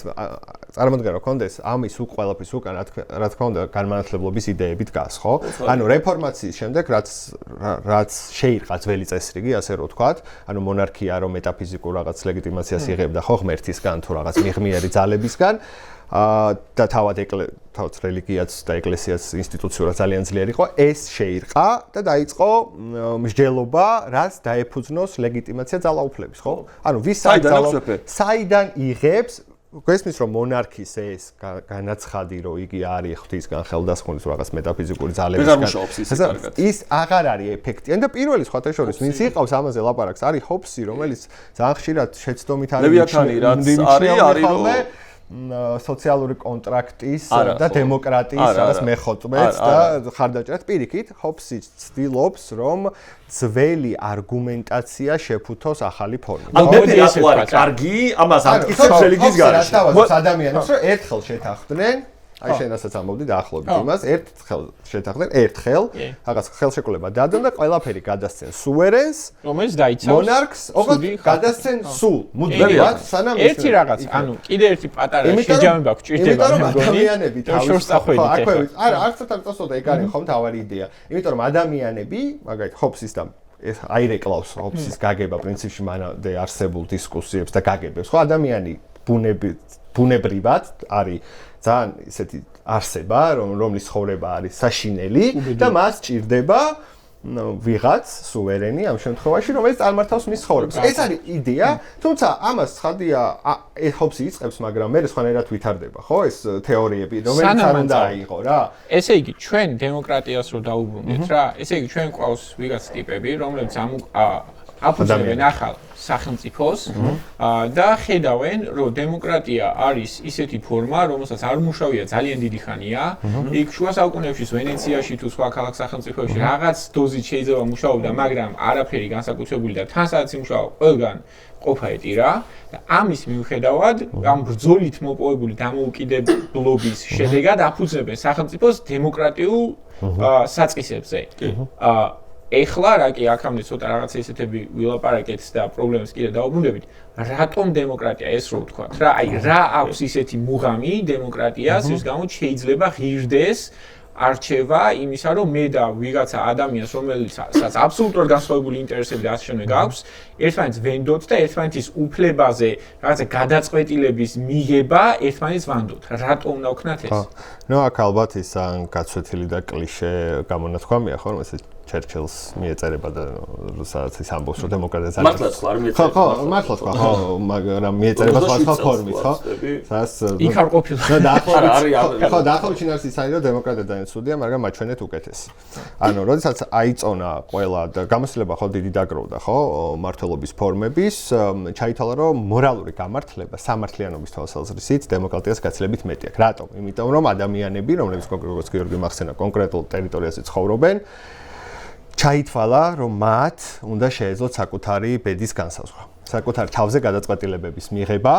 წარმოიდგინე რომ კონდეს ამის ყველაფრის უკან რა თქმა უნდა განმანათლებლობის იდეებით გას, ხო? ანუ რეფორმაციის შემდეგ რაც შეირყა ძველი წესრიგი, ასე რომ ვთქვათ, ანუ მონარქია რომ მეტაფიზიკურ რაღაც ლეგიტიმაციას იღებდა ხო ღმერთისგან თუ რაღაც მიღმიერი ძალებისგან და თავად რელიგიაც და ეკლესიაც ინსტიტუციურად ძალიან ძლიერი იყო, ეს შეირყა და დაიწყო მსჯელობა, რაც დაეფუძნოს ლეგიტიმაცია ძალაუფლების, ხო? ანუ საიდან იღებს გვესმის რომ მონარქის ეს განაცხადი რომ იგი არის ღვთისგან ხელდასხმული რაღაც მეტაფიზიკური ძალებისგან ის აღარ არის ეფექტიანი და პირველი სხვათა შორის ვინც იყავს ამაზე ლაპარაკს არის ჰობსი რომელიც ძალიან ხშირად შეცდომით არის ლევიათანი რაც არის რომ სოციალური კონტრაქტის და დემოკრატიის რაღაც მეხოწმეც და ხარდაჭერას პირიქით ჰობსი ცდილობს რომ ძველი არგუმენტაცია შეფუთოს ახალი ფორმით. ანუ მე ასე ვარ კარგი ამას ამტკიცებს რელიგიის გარშემო. ადამიანებს რომ ერთხელ შეთანხმდნენ აი შენ რასაც ამბობდი დაახლოებით იმას ერთხელ შეთანხმდნენ ერთხელ რაღაც ხელშეკრულება დადონ და ყველაფერი გადასცენ სუვერენს რომელიც დაიცავს მონარქს ოღონდ გადასცენ სულ მუდმივად სანამ ერთი რაღაც ანუ კიდე ერთი პატარა შეჯამება გვჭირდება მე მგონი ადამიანები თავისუფლად არა არც თან წასულდა ეგ არის ხომ თავარი იდეა იმიტომ რომ ადამიანები მაგალითად ჰობსის და ეს აირეკლავს ჰობსის გაგება პრინციპში მანამდე არსებულ დისკუსიებს და გაგებებს ხო ადამიანი ბუნებრივად არის ძალიან ისეთი არსება რომლის ცხოვრება არის საშინელი და მას ჭირდება ვიღაც სუვერენი ამ შემთხვევაში რომელიც წარმართავს მის ცხოვრებას. ეს არის იდეა, თუმცა ამას ცხადია ჰობსი იწყებს, მაგრამ მე სხვანაირად ვითარდება, ხო? ეს თეორიები, რომელიც არ უნდა აიღო რა. ესე იგი, ჩვენ დემოკრატიას რო დაუბრუნდეთ რა, ესე იგი ჩვენ ყავს ვიღაც ტიპები, რომლებიც აფუძნებენ ახალ სახელმწიფოს და ხედავენ, რომ დემოკრატია არის ისეთი ფორმა, რომელსაც არ მუშავია ძალიან დიდი ხანია. იქ შუა საუკუნეებში ვენეციაში თუ სხვა ქალაქ სახელმწიფოებში რაღაც დოზით შეიძლება მუშაობდა, მაგრამ არაფერი განსაკუთრებული და თან სადაც იმუშავა, ყველგან ყოფა ეტირა და ამის მიუხედავად, ამ ბრძოლით მოპოვებული დამოუკიდებლობის შედეგად აფუძნებენ სახელმწიფოს დემოკრატიულ საწყისებზე. ეხლა რა კი აქამდე ცოტა რაღაცა ისეთები ვილაპარაკეთ და პრობლემებს კიდე დაუბრუნდებით. რატომ დემოკრატია ეს რო ვთქვათ რა? აი რა აქვს ისეთი მუღამი დემოკრატიას, რის გამოც შეიძლება ღირდეს არჩევა იმისა, რომ მე და ვიღაცა ადამიანს, რომელსაც აბსოლუტურად განსხვავებული ინტერესები და ასე შემდეგ აქვს, ერთმანეთს ვენდოთ და ერთმანეთის უფლებაზე რაღაცა გადაწყვეტილების მიღება ერთმანეთს ვანდოთ. რატომ უნდა ვქნათ ეს? ნუ აქ ალბათ ის გაცვეთილი და კლიშე გამონათქვამია, ხო, რომ ესე ჩერჩილს მიეწერება და სადაც ის ამბობს, რომ დემოკრატია ძალიან მართლაც ხო არ მიეწერება. ხო, მართლაც ხო, მაგრამ მიეწერება სხვა ფორმით, ხო? სადაც იქ არ ყოფილა. ხო, დაახლოებით ის არის, რომ დემოკრატია ძალიან ცუდია, მაგრამ მაჩვენეთ უკეთესი. ანუ, როდესაც აიწონა ყველა და გამოსილება ხო დიდი დაგროვდა, ხო, მართლობის ფორმების, ჩაითვალა, რომ მორალური გამართლება სამართლიანობის თვალსაზრისით დემოკრატიას გაცილებით მეტი აქვს. რატომ? იმიტომ რომ ადამიანები, რომლებიც როგორც გიორგი მახსენა კონკრეტულ ტერიტორიაზე ცხოვრობენ, ჩაითვალა, რომ მათ უნდა შეეძლოთ საკუთარი ბედის განსაზღვრა, საკუთარ თავზე გადაწყვეტილებების მიღება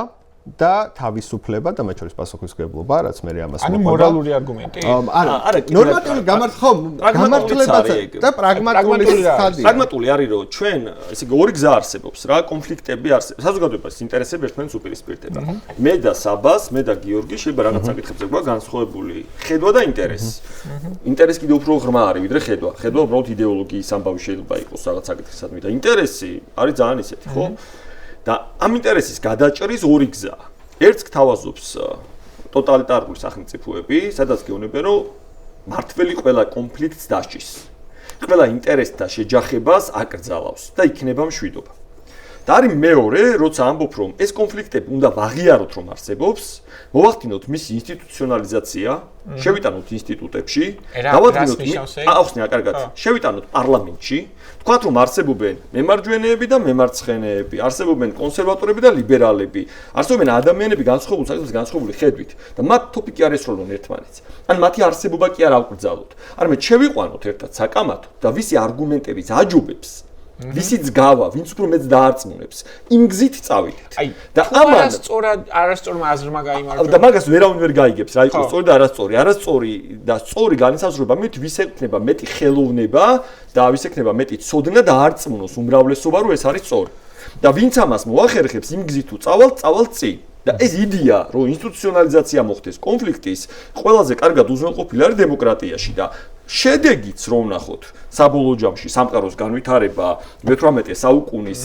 და თავისუფლება და მათ შორის პასუხისმგებლობა, რაც მე ამას მოყვება. ანუ მორალური არგუმენტი? არა, ნორმატიული გამართლება და პრაგმატული ხადი. პრაგმატული არის, რომ ჩვენ, ესე იგი, ორი გზა არსებობს რა, კონფლიქტები არსებობს. საზოგადოების ინტერესები ერთმანეთს უპირისპირდება. მე და საბას, მე და გიორგი შეიძლება რაღაც საკითხებზე გვაქვს განსხვავებული ხედვა და ინტერესი. ინტერესი კიდევ უფრო ღრმა არის, ვიდრე ხედვა. ხედვა უბრალოდ იდეოლოგიის ამბავი შეიძლება იყოს რაღაც საკითხისადმი და ინტერესი არის ძალიან ისეთი, ხო? და ამ ინტერესის გადაჭრის ორი გზა. ერთს გთავაზობს ტოტალიტარული სახელმწიფოები, სადაც გეუბნებიან, რომ მართველი ყველა კონფლიქტს დასჭის. ყველა ინტერესთა შეჯახებას აკრძალავს და იქნება მშვიდობა. და არის მეორე, როცა ამბობ რომ ეს კონფლიქტები უნდა ვაღიაროთ რომ არსებობს, მოვახდინოთ მისი ინსტიტუციონალიზაცია, შევიტანოთ ინსტიტუტებში, დავადგინოთ ახსნია კარგად, შევიტანოთ პარლამენტში, თქვათ რომ არსებობენ მემარჯვენეები და მემარცხენეები, არსებობენ კონსერვატორები და ლიბერალები, არსებობენ ადამიანები განსხვავებული ხედვით და მათ თოპიკი არ ესროლონ ერთმანეთს. ან მათი არსებობა კი არ ავკრძალოთ. არამედ შევიყვანოთ ერთად საკამათო და ვისი არგუმენტებიც აჯობებს ვისიც გავა, ვინც უფრო მეც დაარწმუნებს, იმ გზით წავიდეთ. და ამან არასწორმა აზრმა გაიმარჯვა. და მაგას ვერავინ ვერ გაიგებს, რა იყო სწორი და არასწორი. არასწორი და სწორი განისაზღვრება მით ვის ეკნება მეტი ხელოვნება და ვის ეკნება მეტი ცოდნა და არწმუნოს უმრავლესობა რომ ეს არის სწორი. და ვინც ამას მოახერხებს, იმ გზით თუ წავალ წინ. და ეს იდეა, რომ ინსტიტუციონალიზაცია მოხდეს კონფლიქტის, ყველაზე კარგად უზრუნველყოფილი არის დემოკრატიაში და შედეგიც რომ ვნახოთ საბოლოო ჯამში სამყაროს განვითარება 18 საუკუნის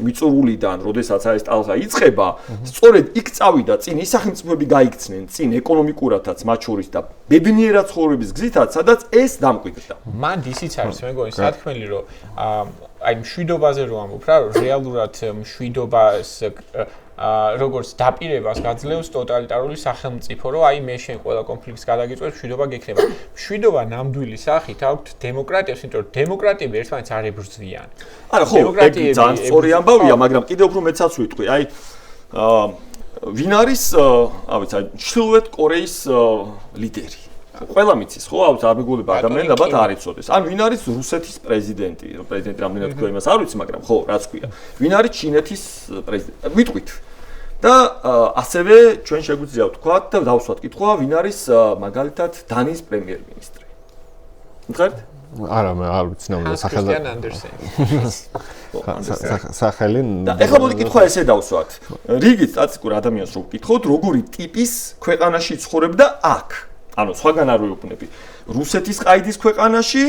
მიწურულიდან, როდესაც ეს ტალღა იწყება, სწორედ იქ წავიდა წინ ის სახელმწიფოები გაიქცნენ წინ ეკონომიკურათაც მათ შორის და ბედნიერად ცხოვრების გზითაც, სადაც ეს დამკვიდრდა. მან ისიც არის მეგონი სათქმელი, რომ აი მშვიდობაზე რომ ამბობ რა, რეალურად მშვიდობას როგორც დაპირებას გაძლევს ტოტალიტარული სახელმწიფო, რომ აი მე შენ ყველა კონფლიქტს გადაგიწევს, მშვიდობა გექნება. მშვიდობა ნამდვილი სახით აქვთ დემოკრატიას, იმიტომ რომ დემოკრატიები ერთმანეთს არ ებრძვიან. არა, ხო, ძალიან სწორი ამბავია, მაგრამ კიდევ უფრო მეცაც ვიტყვი, აი ვინ არის, ავიც აი ჩრდილოეთ კორეის ლიდერი? ყველა მიცის, ხო, ავთ ამეგულება ადამიანი ალბათ არ იცოდეს. ან ვინ არის რუსეთის პრეზიდენტი? პრეზიდენტი რამდენად თქვა იმას არ ვიცი, მაგრამ ხო, რაც ქვია. ვინ არის ჩინეთის პრეზიდენტი? ვიტყვით. და ასევე ჩვენ შეგვიძლია ვთქვათ და დავსვათ კითხვა, ვინ არის მაგალითად დანიის პრემიერ-მინისტრი? მითხარით? არა, მე არ ვიცი ნამდვილად სახელი. ქრისტიან ანდერსენი. სახელი. და ეხლა მოდი კითხვა ესე დავსვათ. რიგით სტატისტიკურ ადამიანს რო ვკითხოთ, როგორი ტიპის ქვეყანაში ცხოვრობდა აქ? ანუ სხვაგან არ ვიუყვნები. რუსეთის ყაიდის ქვეყანაში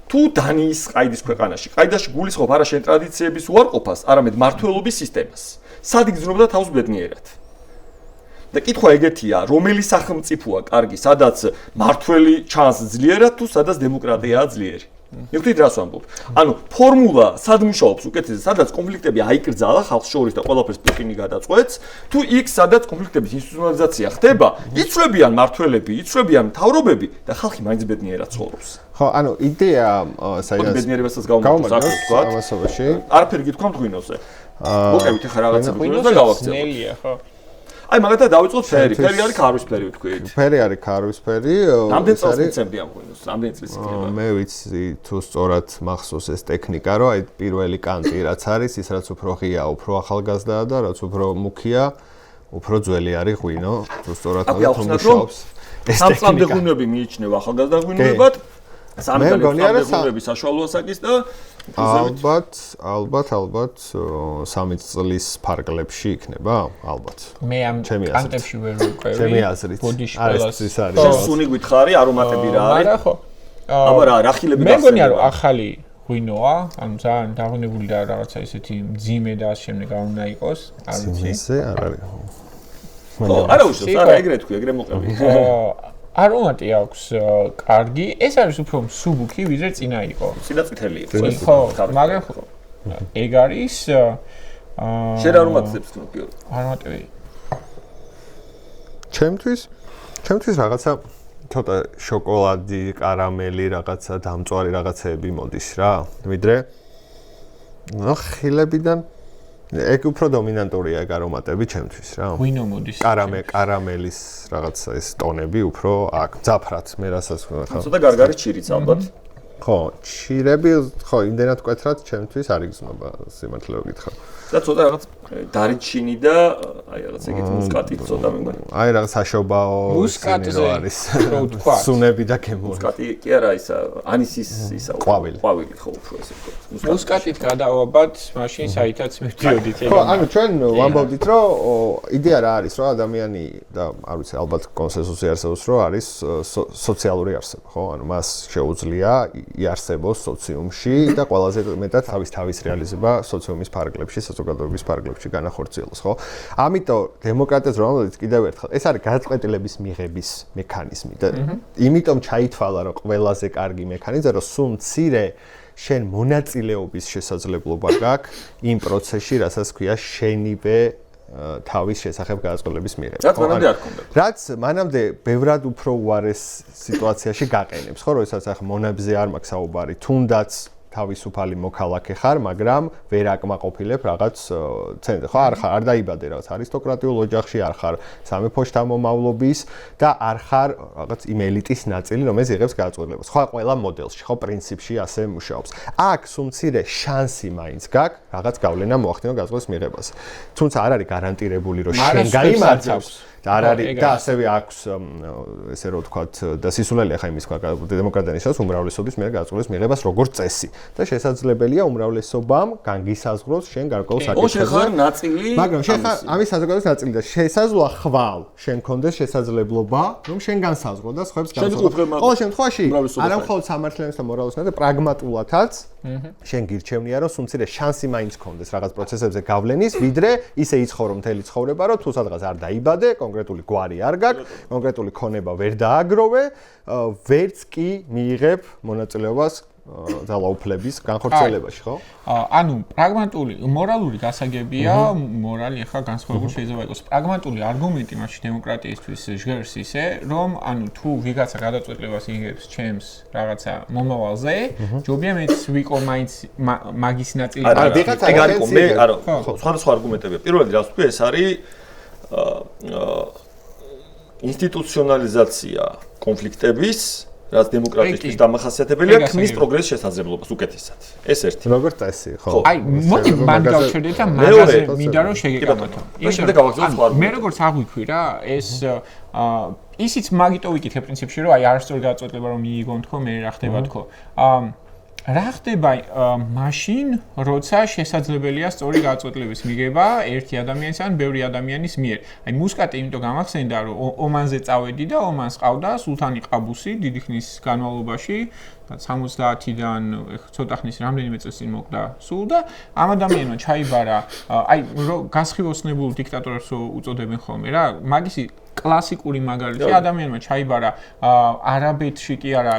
თუ დანიის ყაიდის ქვეყანაში. ყაიდაში გულისხმობ არა შენ ტრადიციების უარყოფას, არამედ მართლობის სისტემას. სად იგრძნობდა თავს ბედნიერად. და კითხვა ეგეთია, რომელი სახელმწიფოა კარგი, სადაც მართველი ჩანს ძლიერად თუ სადაც დემოკრატიაა ძლიერი. მივხვდით რას ვამბობ? ანუ ფორმულა სად მუშაობს უკეთესად, სადაც კონფლიქტები აიკრძალა ხალხს შორის და ყველაფერს პუტინი გადაწყვეტს, თუ იქ სადაც კონფლიქტების ინსტიტუციონალიზაცია ხდება, იცვლებიან მართველები, იცვლებიან მთავრობები და ხალხი მაინც ბედნიერად ცხოვრობს. ხო, ანუ იდეა საერთოდ ბედნიერებასაც გავუმატოს აქ ვთქვა. ამასობაში. არაფერი გითქვა მღვინოზე. მოკევით ახლა რაღაცები და გავაქცევთ. ნელია, ხო? აი მაგათაც დავიწყოთ ფერი. ფერი არის ქარვისფერი ვთქვით. ფერი არის ქარვისფერი. რამდენ წელს მიცემდი ამ ღვინოს? რამდენ წელს იქნება? მე ვიცი თუ სწორად მახსოვს ეს ტექნიკა, რომ აი პირველი კანტი რაც არის, ის რაც უფრო ღია, უფრო ახალგაზრდაა და რაც უფრო მუქია, უფრო ძველი არის ღვინო. თუ სწორად მუშაობს. ეს ტექნიკა ღვინოები მიიჩნევა ახალგაზრდა ღვინოებად. სამი ღვინოები საშუალო ასაკის და ალბათ 3 წლის ფარგლებში იქნება, ალბათ. მე ამ კანტებში ვერ ვიყვევი. ჩემი აზრით. ბოდიშკოლას ის არის. შენ სუნი გითხარი, არომატები რა არის? არა ხო. აბა რა ხილები მე მგონი რომ ახალი ღვინოა, ანუ ძალიან დაღუნებული და რაღაცა ისეთი მძიმე და ამ შემდეგ არ უნდა იყოს, არ ვიცი. ისე არ არის. არა უშავს, არა ეგრე თქვი, ეგრე მოყევი. არომატი აქვს კარგი, ეს არის უფრო მსუბუქი, ვიდრე წინა იყო. წინა წითელი იყო. ხო, მაგრამ ეგ არის შენ არომატებს თქვი. არომატები. ჩემთვის რაღაცა ცოტა შოკოლადი, კარამელი, რაღაცა დამწვარი რაღაცეები მოდის რა. ვიდრე ხილებიდან ეგ უფრო დომინანტურია ეგ არომატები ჩემთვის რა. ღვინო მოდის. კარამელის რაღაცა ეს ტონები უფრო აქ ძაფრად მე რასაც ხო. ცოტა გარგარი ჩირიც ალბათ. ხო, ჩირები ხო, იმდენად მკვეთრად ჩემთვის არ იგრძნობა სიმართლე ვკითხა. და ცოტა რაღაც დარიჩინი და აი რაღაც ეგეთი მუსკატი ცოტა მე მგონი. აი რაღაც საშობაო მუსკატზე არის. რო ვთქვა. სუნები და გემო. მუსკატი კი არა ისა ანისის ისა ყვავილი ხო უფრო ესე ვთქვა. მუსკატით გადავაბად მაშინ საითაც მივდიოდით ეგ. ხო, ანუ ჩვენ ვამბობდით, რომ იდეა რა არის, რომ ადამიანი და არ ვიცი, ალბათ კონსენსუსი არსებობს, რომ არის სოციალური არსება, ხო? ანუ მას შეუძლია იარსებოს სოციუმში და ყველაზე მეტად თავის რეალიზება სოციუმის ფარგლებში, საზოგადოების ფარგლებში განახორციელოს, ხო? ამიტომ დემოკრატიას რომ ამბობთ კიდევ ერთხელ, ეს არის გადაწყვეტილების მიღების მექანიზმი და იმიტომ ჩაითვალა, რომ ყველაზე კარგი მექანიზმია, რომ სულ მცირე შენ მონაწილეობის შესაძლებლობა გაქვს იმ პროცესში, რასაც ქვია შენივე თავის შესახებ გადაწყვეტილების მიღება. რაც მანამდე არ ქონდა. რაც მანამდე ბევრად უფრო უარეს სიტუაციაში გაყენებს, ხო, როდესაც ახლა მონებზე არ მაქვს საუბარი, თუნდაც თავისუფალი მოქალაქე ხარ, მაგრამ ვერ აკმაყოფილებ რაღაც ცენტრ, ხო, არ დაიბადე რაღაც არისტოკრატიულ ოჯახში, არ ხარ სამეფო შთამომავლობის და არ ხარ რაღაც იმ ელიტის ნაწილი, რომელიც იღებს გადაწყვეტილებას. ხო, ყველა მოდელში, ხო, პრინციპში ასე მუშაობს. აქ სულ-მცირე შანსი მაინც გაქვს რაღაც გავლენა მოახდინო გადაწყვეტილის მიღებას. თუმცა არ არის გარანტირებული, რომ შენ გაიმართავს. არ არის და ასევე აქვს ესე რომ ვთქვათ და სისულელი ახლა იმის თქვა დემოკრატია ნიშნავს უმრავლესობის მიერ გადაწყვეტილის მიღებას როგორც წესი და შესაძლებელია უმრავლესობამ განგისაზღვროს შენ გარკვეულ საკითხებზე. შეხარ ნაწილი, მაგრამ შეხარ ამის საზოგადოების ნაწილი და შესაძლოა ხვალ შენ კონდეს შესაძლებლობა რომ შენ განსაზღვრო და სხვებს განსაზღვრო. ყოველ შემთხვევაში არა მხოლოდ სამართლიანობის და მორალურობის და პრაგმატულათაც შენ გირჩევნია რომ სულ-მცირე შანსი მაინც კონდეს რაღაც პროცესებზე გავლენის, ვიდრე ისე იცხოვრო მთელი ცხოვრება რომ თუ სადღაც არ დაიბადე კონკრეტული გვარი არ გაქვს, კონკრეტული ქონება ვერ დააგროვე, ვერც კი მიიღებ მონაწილეობას ძალაუფლების განხორციელებაში, ხო? ანუ პრაგმატული, მორალური გასაგებია, მორალი ახლა განსხვავებული შეიძლება იყოს. პრაგმატული არგუმენტი მაშინ დემოკრატიისთვის ჟღერს ისე, რომ ანუ თუ ვიღაცა გადაწყვეტილებას იღებს ჩემს რაღაცა მომავალზე, ჯობია მეც ვიყო მაინც მაგის ნაწილი. არა, ვიღაცა ეგ არისო, მე არა, სხვა არგუმენტებია. პირველად რაც ვთქვი, ეს არის ინსტიტუციონალიზაცია კონფლიქტების, რაც დემოკრატიის დამახასიათებელია, ქმნის პროგრესის შესაძლებლობას უკეთესად. ეს ერთი. როგორც წესი, ხო. აი, მოდი მან გავჩერდეთ და მაგაზე მინდა რომ შეგეკავათო. მე როგორც აღვიქვი რა, ეს ისიც მაგიტო ვიკითხე პრინციპში, რომ აი არასწორი გადაწყვეტილება რომ მიიღონ თქო, მე რა ხდება თქო. რა ხდება მაშინ, როცა შესაძლებელია სწორი გადაწყვეტილების მიღება ერთი ადამიანის ან ბევრი ადამიანის მიერ. აი მუსკატი იმიტომ გამახსენდა, რომ ომანზე წავედი და ომანს ყავდა სულთანი ყაბუსი დიდი ხნის განმავლობაში, 70-დან ცოტა ხნის რამდენიმე წელს წინ მოკვდა სულ და ამ ადამიანმა ჩაიბარა, აი გასხივოსნებულ დიქტატორებს უწოდებენ ხოლმე რა, მაგისი კლასიკური მაგალითი ადამიანმა ჩაიბარა არაბეთში კი არა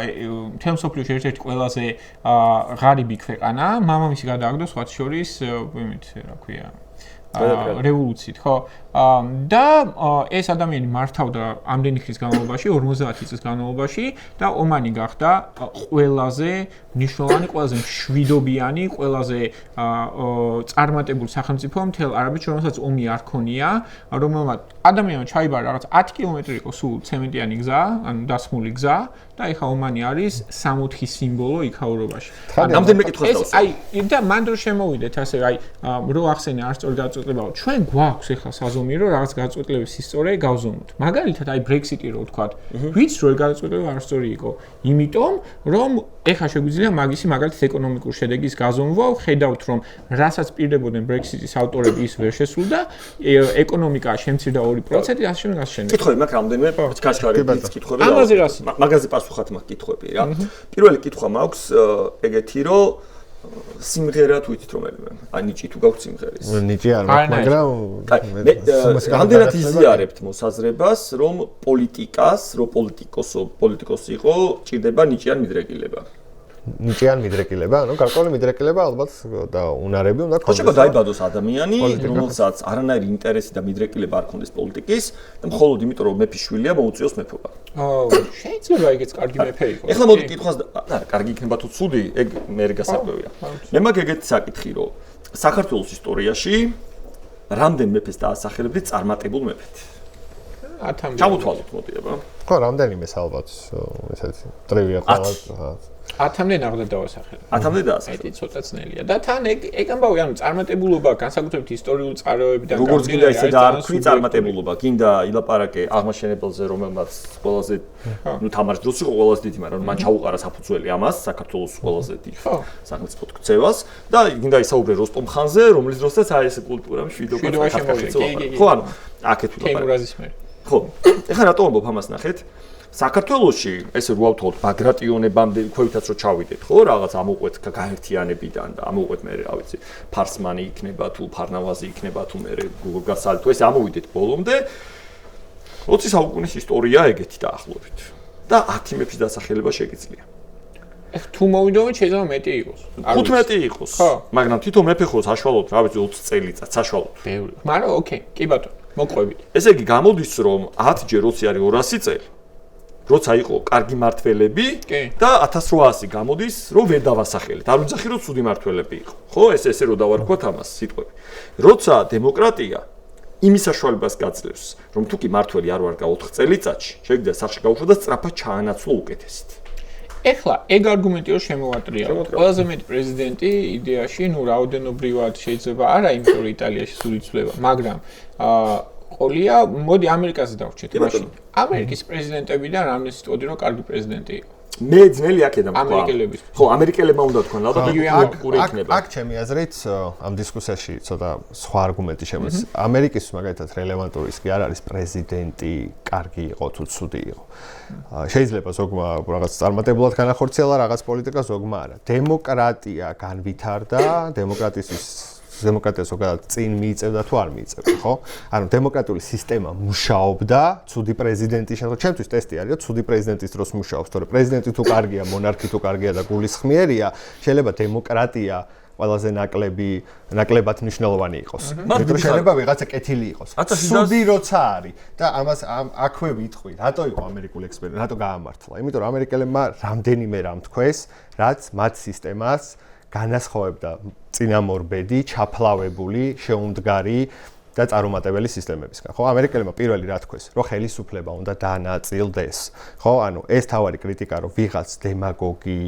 მთელ მსოფლიოში ერთ-ერთი ყველაზე ღარიბი ქვეყანა, მამამისი გადააგდო სხვათა შორის იმით რა ქვია რევოლუციით, ხო? და ეს ადამიანი მართავდა ამდენი ხნის განმავლობაში, 50 წლის განმავლობაში და ომანი გახდა ყველაზე მნიშვნელოვანი, ყველაზე მშვიდობიანი, ყველაზე წარმატებული სახელმწიფო მთელ არაბეთში, რომელსაც ომი არ ქონია, რომელმაც ადამიანმა ჩაიბარა რაღაც 10 კილომეტრი იყო სულ ცემენტიანი გზა, ანუ დასმული გზა და ეხა ომანი არის 60 სიმბოლო იქაურობაში. რამდენიმე კითხვას დავსვამ. აი და მან დრო შემოვიდეთ ასე, აი რო ახსენე არასწორი გადაწყვეტილებაა, ჩვენ გვაქვს ეხლა საზომი რომ რაღაც გადაწყვეტილების ისტორია გავზომოთ. მაგალითად აი Brexit-ი რო ვთქვათ, ვიც რო გადაწყვეტილება არასწორი იყო, იმიტომ რომ ეხლა შეგვიძლია მაგისი მაგალითად ეკონომიკური შედეგის გაზომვა, ხედავთ რომ რასაც პირდებოდნენ Brexit-ის ავტორები ის ვერ შესრულდა, ეკონომიკა შემცირდა 2%, ასე შემდეგ ასე შემდეგ. კითხვები მაქვს რამდენიმე გაჩქარი კითხვები. ამაზე რას? მაგაზე პასუხად მაქვს კითხვები რა. პირველი კითხვა მაქვს ეგეთი რომ სიმღერა თუ იცით რომელიმე? აი ნიჭი თუ გაქვს სიმღერის? ნიჭი არ მაქვს, მაგრამ რამდენად იზიარებთ მოსაზრებას, რომ პოლიტიკას, რომ პოლიტიკოსი იყო, ჭირდება ნიჭი ან მიდრეკილება? ნიჭი ან მიდრეკილება, ანუ გარკვეული მიდრეკილება ალბათ და უნარები უნდა ქონდეს. შეიძლება დაიბადოს ადამიანი, რომელსაც არანაირი ინტერესი და მიდრეკილება არ ქონდეს პოლიტიკის და მხოლოდ იმიტომ რომ მეფის შვილია მოუწიოს მეფობა. შეიძლება ეგეც კარგი მეფე იყოს. ეხლა მოდი კითხვას არა, კარგი იქნება თუ ცუდი, ეგ მე გასაკვირია. მე მაგ ეგეთი საკითხი რომ საქართველოს ისტორიაში რამდენ მეფეს დაასახელებდით წარმატებულ მეფედ? 10-მდე. ჩამოთვალოთ მოდი აბა. ხო, რამდენიმეს ალბათ ესეთი ტრივია ყველა. 10-მდე ნახდა დავასახელე. 10-მდე დაასახელე. მეტი ცოტა ძნელია. და თან ეგ ამბავი, ანუ წარმატებულობა, განსაკუთრებით ისტორიული წყაროებიდან როგორც გინდა ისე დაარქვი წარმატებულობა. გინდა ილაპარაკე აღმაშენებელზე, რომელმაც ყველაზე ნუ თამარ დროს იყო ყველაზე დიდი, მაგრამ მან ჩაუყარა საფუძველი ამას, საქართველოს ყველაზე დიდი სახელმწიფო ქცევას და გინდა ისაუბრე როსტომ ხანზე, რომლის დროსაც არის ეს კულტურა მშვიდობა საქართველოს. ხო, ანუ აქეთ თეიმურაზის მე. ხო. ეხლა რატო ამბობ ამას ნახეთ? საქართველოში ესე რო ავთვალოთ ბაგრატიონებამდე ქვევითაც რო ჩავიდეთ, ხო, რაღაც ამოყვეთ გაერთიანებიდან და ამოყვეთ მე რა ვიცი, ფარსმანი იქნება თუ ფარნავაზი იქნება თუ მე გურგასალი თუ ესე ამოვიდეთ ბოლომდე 20 საუკუნის ისტორია ეგეთი დაახლოებით. და 10 მეფის დასახელება შეგიძლია. თუ მოვიდოვით შეიძლება მეტი იყოს. 15 იყოს. მაგრამ თვითონ მეფე ხო საშუალოდ, რა ვიცი 20 წელიწად საშუალოდ. ბევრი. მაგრამ ოკეი, კი ბატონო, მოყვებით. ესე იგი გამოდის რომ 10 ჯერ 20 არის 200 წელი. როცა იყო კარგი მართველები და 1800 გამოდის რომ ვერ დავასახელეთ. არ ვიძახი რომ ცუდი მართველები იყო. ხო, ესე რო დავარქვათ ამას სიტყვები. როცა დემოკრატია იმის საშუალებას გაძლევს, რომ თუ კი მართველი არ ვარ 4 წელიწადში, შეგიძლია სახში გაუშვო და სწრაფად ჩაანაცვლო უკეთესით. ეხლა ეგ არგუმენტი რო შემოვატრია. ყველაზე მეტი პრეზიდენტი იდეაში, რაოდენობრივად შეიძლება არა იმიტომ რომ იტალიაში სული ცვლება, მაგრამ ყოლია, მოდი ამერიკაზე დავრჩეთ მაშინ. ამერიკის პრეზიდენტებიდან რამეს ვიტყოდი რომ კარგი პრეზიდენტი იყო. მე ძნელი აქედან ვთქვა. ამერიკელების. ხო, ამერიკელებმა უნდა თქვენ, ალბათ უყური იქნება. აქ ჩემი აზრით ამ დისკუსიაში ცოტა სხვა არგუმენტი შემოდის. ამერიკის მაგალითად რელევანტური ის კი არ არის პრეზიდენტი კარგი იყო თუ ცუდი იყო. შეიძლება ზოგმა რაღაც წარმატებულად განახორციელა რაღაც პოლიტიკა, ზოგმა არა. დემოკრატია განვითარდა, დემოკრატია ზოგადად წინ მიიწევდა თუ არ მიიწევდა, ხო? ანუ დემოკრატიული სისტემა მუშაობდა, ცუდი პრეზიდენტის შემდგომ ჩემთვის ტესტი არის, რომ ცუდი პრეზიდენტის დროს მუშაობს, თორე პრეზიდენტი თუ კარგია, მონარქი თუ კარგია და გულისხმიერია, შეიძლება დემოკრატია ყველაზე ნაკლებად მნიშვნელოვანი იყოს. მაგრამ შეიძლება ვიღაცა კეთილი იყოს. ცუდი როცა არის და ამას აქვე ვიტყვი, რატო იყო ამერიკული ექსპერიმენტი, რატო გაამართლა? იმიტომ რომ ამერიკელებმა რამდენიმე რამ თქვეს, რაც მათ სისტემას განასხვავებდა წინამორბედი, ჩაფლავებული, შეუმდგარი და წარუმატებელი სისტემებისგან. ხო, ამერიკელებმა პირველი რა თქვეს, რომ ხელისუფლება უნდა დაანაწილდეს. ხო, ანუ ეს თავარი კრიტიკა, რომ ვიღაც დემაგოგი,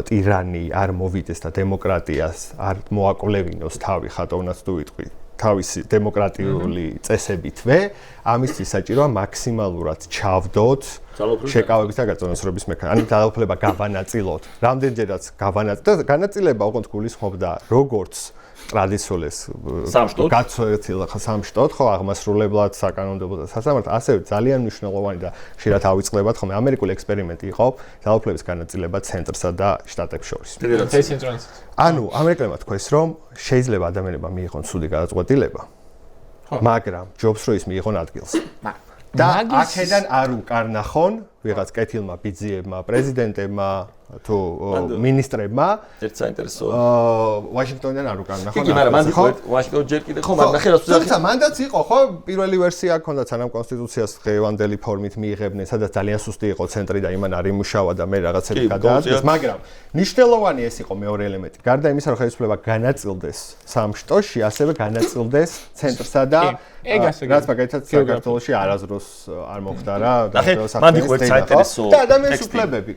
ტირანი არ მოვიდეს და დემოკრატიას არ მოაკვლევინოს თავი, ხატოვნად თუ ვიტყვი, თავისი დემოკრატიული წესებითვე, ამისთვის საჭიროა მაქსიმალურად ჩავდოთ შეკავების და გაწონასწორების მექანიზმი. ანუ ძალაუფლება გავანაწილოთ. რამდენჯერაც განაწილება ოღონდ გულისხმობდა როგორც ტრადიციულ გაცვეთილ სამშტოდ, ხო, აღმასრულებლად, საკანონმდებლო სასამართლო, ასევე ძალიან მნიშვნელოვანი და ხშირად ავიწყდებათ ხოლმე ამერიკული ექსპერიმენტი იყო ძალაუფლების განაწილება ცენტრსა და შტატებს შორის. ანუ ამერიკელებმა თქვეს, რომ შეიძლება ადამიანებმა მიიღონ ცუდი გადაწყვეტილება, მაგრამ ჯობს რომ ის მიიღონ ადგილს. და აქედან არ უკარნახონ ვიღაც კეთილმა ბიძიებმა, პრეზიდენტებმა თუ მინისტრებმა ერთ საინტერესო ვაშინგტონიდან არ უკარნახონ. კი, მაგრამ მან იყო ვაშინგტონ ჯერ კიდე ხო, მაგრამ ნახე რა თუმცა მანდაც იყო ხო, პირველი ვერსია ჰქონდა სანამ კონსტიტუციას ღევანდელი ფორმით მიიღებდნენ, სადაც ძალიან სუსტი იყო ცენტრი და იმან არ იმუშავა და მე რაღაცები გადაადგეს, მაგრამ მნიშვნელოვანი ეს იყო მეორე ელემენტი. გარდა იმისა, რომ ხელისუფლება განაწილდეს სამშტოში, ასევე განაწილდეს ცენტრსა და რაც მაგალითად საქართველოში არასდროს არ მოხდა რა, და მან იყო ერთ საინტერესო და ადამიანის უფლებები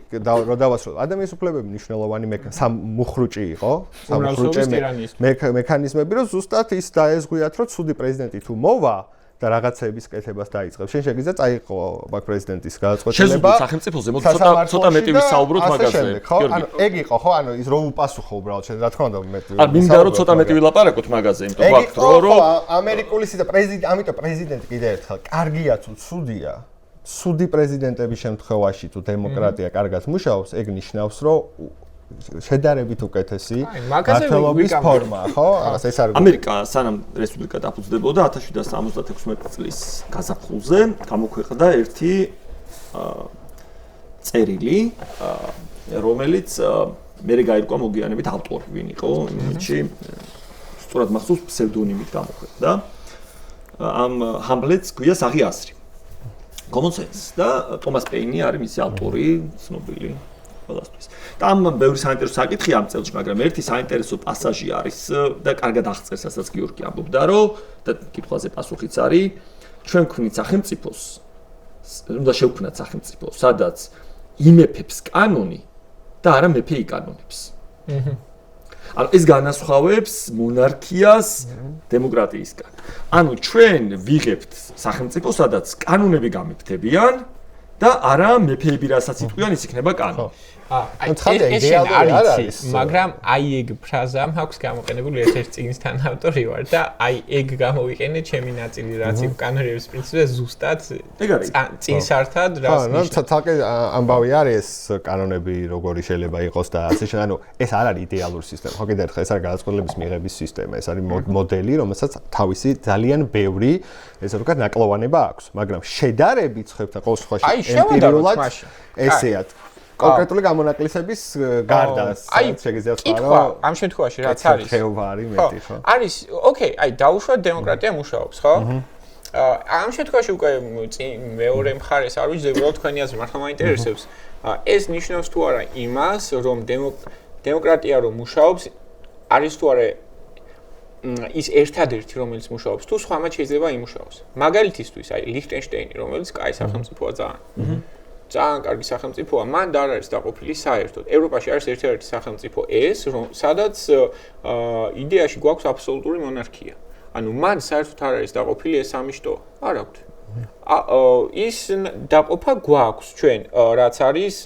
რო დავასრულო. ადამიანის უფლებები მნიშვნელოვანი მუხრუჭი იყო, მექანიზმები, რომ ზუსტად ის დაეზღვიათ, რომ ცუდი პრეზიდენტი თუ მოვა და რაღაცების კეთებას დაიწყებს. შენ შეგიძლია წაიღო მაგ პრეზიდენტის გადაწყვეტილება. შეზღუდვა სახელმწიფოზე, მოდი ცოტა მეტი ვისაუბროთ მაგაზე. ანუ ეგ იყო ხო, ანუ ის რო უპასუხო უბრალოდ შენ რა თქმა უნდა მე. არ მინდა რომ ცოტა მეტი ვილაპარაკოთ მაგაზე, იმიტომ ვაქვთ რომ ამერიკული და პრეზიდენტი, ამიტომ პრეზიდენტი კიდე ერთხელ კარგია თუ ცუდია. ცუდი პრეზიდენტების შემთხვევაში თუ დემოკრატია კარგად მუშაობს, ეგ ნიშნავს, რომ შედარებით უკეთესი მართლობის ფორმა, ხო? ეს არის ამერიკა სანამ რესპუბლიკა დაფუძნდებოდა 1776 წლის გაზაფხულზე გამოქვეყნდა ერთი წერილი, რომელიც მერე გაირკვა მოგვიანებით ავტორი ვინ იყო, იმაში სწორად მახსოვს ფსევდონიმით გამოქვეყნდა. ამ ჰამლეტს გვია საღი ასრი. common sense და ტომას პეინი არის მისი ავტორი, ცნობილი ყველასთვის. და ამ ბევრი საინტერესო საკითხია ამ წელში, მაგრამ ერთი საინტერესო პასაჟი არის და კარგად აღწერს, რასაც გიორგი ამბობდა, რომ და კითხვაზე პასუხიც არის, ჩვენ გვქნით სახელმწიფოს, უნდა შევქმნათ სახელმწიფო, სადაც იმეფებს კანონი და არა მეფე იკანონებს. ანუ ეს განასხვავებს მონარქიას დემოკრატიისგან. ანუ ჩვენ ვიღებთ სახელმწიფო, სადაც კანონები გამეფთებიან და არა მეფეები რასაც იტყვიან, ის იქნება კანონი. არის, მაგრამ აი ეგ ფრაზა მაქვს გამოყენებული ერთ-ერთ წიგნისთან ავტორი ვარ და აი ეგ გამოვიყენე ჩემი ნაწილი რაც იქ კანონების პრინციპზე ზუსტად წინსართად რას ნიშნავს. თალკე ამბავი არის ეს კანონები როგორი შეიძლება იყოს და ასე შემდეგ. ანუ ეს არ არის იდეალური სისტემა. ხო კიდე ერთხელ ეს არის გადაწყვეტილების მიღების სისტემა. ეს არის მოდელი, რომელსაც თავისი ძალიან ბევრი ესე ვთქვათ ნაკლოვანება აქვს, მაგრამ შედარებით ხებთან ყოველ შემთხვევაში ემპირიულად ესეა. კონკრეტული გამონაკლისების გარდა შეგიძლიათ თქვა, რომ ამ შემთხვევაში რაც არის ხეობა არის მეტი, ხო? არის, ოკეი, აი დაუშვათ დემოკრატია მუშაობს, ხო? ამ შემთხვევაში უკვე მეორე მხარეს არ ვიცი, უბრალოდ თქვენი აზრი მართლა მაინტერესებს. ეს ნიშნავს თუ არა იმას, რომ დემოკრატია რომ მუშაობს, არის თუ არა ის ერთადერთი რომელიც მუშაობს, თუ სხვამაც შეიძლება იმუშაოს. მაგალითისთვის, აი ლიხტენშტეინი, რომელიც კაი სახელმწიფოა ძალიან. ძალიან კარგი სახელმწიფოა, მან და არ არის დაყოფილი საერთოდ. ევროპაში არის ერთ-ერთი სახელმწიფო ეს, სადაც იდეაში გვაქვს აბსოლუტური მონარქია. ანუ მან საერთოდ არ არის დაყოფილი ეს სამი შტო. არ აქვს. ის დაყოფა გვაქვს ჩვენ, რაც არის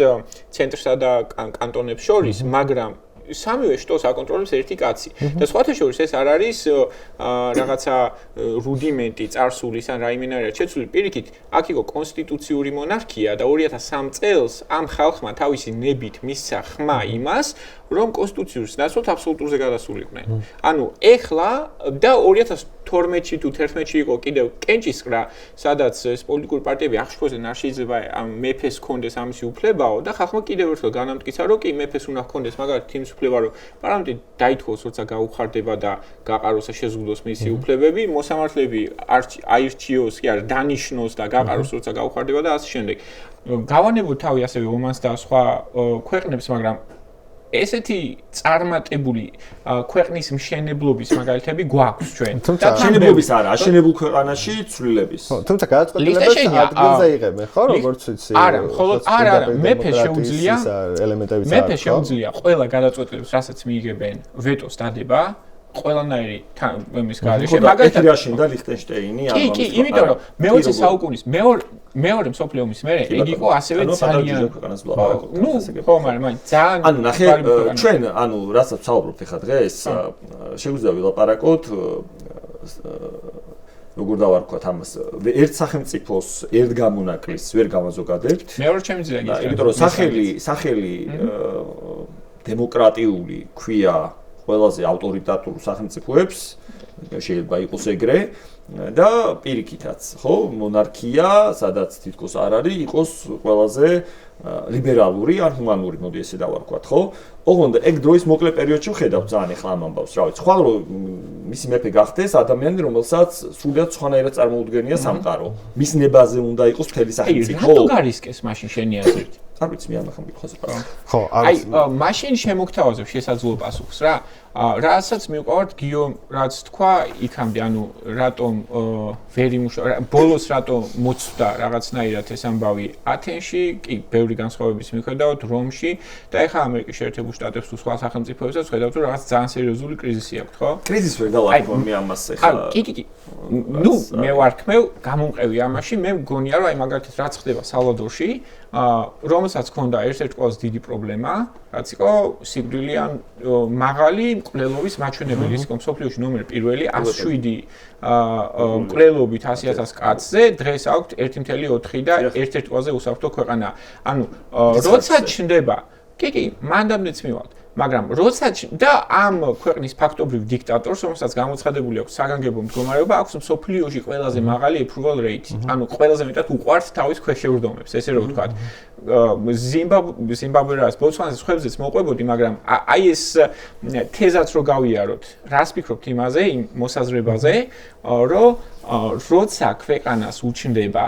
ცენტრსა და კანტონებს შორის, მაგრამ სამივე შტოს აკონტროლებს ერთი კაცი. და სხვათა შორის ეს არ არის რაღაცა რუდიმენტი წარსულის ან რაიმენ არის შეცვლილი. პირიქით, აქ იყო კონსტიტუციური მონარქია და 2003 წელს ამ ხალხმა თავისი ნებით მისცა ხმა იმას, რომ კონსტიტუციურს ნაცვლად აბსოლუტურზე გადასულიყვნენ. ანუ ეხლა და 2012-ში თუ 2011-ში იყო კიდევ კენჭისყრა, სადაც ეს პოლიტიკური პარტიები აღშფოთდნენ, არ შეიძლება ამ მეფეს ჰქონდეს ამისი უფლებაო და ხალხმა კიდევ ერთხელ განამტკიცა, რომ კი მეფეს უნდა ჰქონდეს მაგალითად იმის უფლება, რომ პარლამენტი დაითხოვოს, როცა გაუხარდება და გაყაროს და შეზღუდოს მისი უფლებები, მოსამართლეები აირჩიოს, კი არა, დანიშნოს და გაყაროს, როცა გაუხარდება და ასე შემდეგ. გავანებოთ თავი ასევე ომანს და სხვა ქვეყნებს, მაგრამ ესეთი წარმატებული ქვეყნის მშენებლობის მაგალითები გვაქვს ჩვენ. მშენებლობის არა, აშენებულ ქვეყანაში ცვლილების. ხო, თუმცა გადაწყვეტილებას ადგილზე იღებენ, ხო, როგორც ვიცი. არა, მხოლოდ არა, მეფეს შეუძლია ყველა გადაწყვეტილებას, რასაც მიიღებენ, ვეტოს დადება. ყველანაირი იმის გარეშე მაგალითად აშენდა ლიხტენშტეინი ამ კი, იმიტომ რომ მე-20 საუკუნის მეორე მსოფლიო ომის მერე იგი იყო ასევე ძალიან ნუ ხო, მაგრამ ძალიან ანუ ნახე ჩვენ ანუ რასაც ვსაუბრობთ ახლა დღეს შეგვიძლია ვილაპარაკოთ როგორ დავარქვათ ამას ერთ სახელმწიფოს ერთ გამონაკლის ვერ გამაზოგადებთ მეორე ჩემი ძილა ის იმიტომ რომ სახელი დემოკრატიული ქვია ყველაზე ავტორიტარულ სახელმწიფოებს შეიძლება იყოს ეგრე და პირიქითაც, ხო, მონარქია, სადაც თითქოს არ არის, იყოს ყველაზე ლიბერალური ან ჰუმანური, მოდი ესე დავარქვათ, ხო? ოღონდ ეგ დროის მოკლე პერიოდში ვხედავ ძალიან ახლა ამ ამბავს, რა ვიცი, ხვალ რომ მისი მეფე გახდეს ადამიანი, რომელსაც სრულიად სხვანაირად წარმოუდგენია სამყარო. მის ნებაზე უნდა იყოს მთელი სახელმწიფო. რატო გარისკეს მაშინ შენი აზრით? არ ვიცი, მე ამ ახლა მიყავს პასუხი. ხო, აი, მაშინ შემოგთავაზებ შესაძლო პასუხს რა. რასაც მივყავართ გიომ, რაც თქვა იქამდე, ანუ რატომ ვერ იმუშავა, ბოლოს რატომ მოცდა რაღაცნაირად ეს ამბავი ათენში, კი, ბევრი განსხვავების მიხედავთ რომში და ეხლა ამერიკის შეერთებულ შტატებს თუ სხვა სახელმწიფოებსაც ხედავთ, რომ რაღაც ძალიან სერიოზული კრიზისი აქვს, ხო? კრიზისი ვერ დავარქვა მე ამას ეხლა. კი. ნუ მე ვარქმევ, გამომყევი ამაში, მე მგონია რომ აი მაგალითად რაც ხდება სალვადორში, რომელსაც ჰქონდა ერთ-ერთი ყველაზე დიდი პრობლემა, რაც იყო სიკვდილიან მაღალი მკვლელობის მაჩვენებელი, ის იყო მსოფლიოში ნომერ პირველი 107 მკვლელობით 100,000 კაცზე, დღეს აქვთ 1.4 და ერთ-ერთი ყველაზე უსაფრთხო ქვეყანა. ანუ როცა ჩნდება, კი, მანდამდეც მივალთ. მაგრამ როცა და ამ ქვეყნის ფაქტობრივ დიქტატორს, რომელსაც გამოცხადებული აქვს საგანგებო მდგომარეობა, აქვს მსოფლიოში ყველაზე მაღალი approval rate. ანუ ყველაზე მეტად უყვართ თავის ქვეშევრდომებს, ესე რომ ვთქვათ. ზიმბაბვეას, ბოტსვანას ხებზეც მოყვებოდი, მაგრამ აი ეს თეზაც რო გავიაროთ, რას ფიქრობთ იმაზე, იმ მოსაზრებაზე, რომ როცა ქვეყანას უჩნდება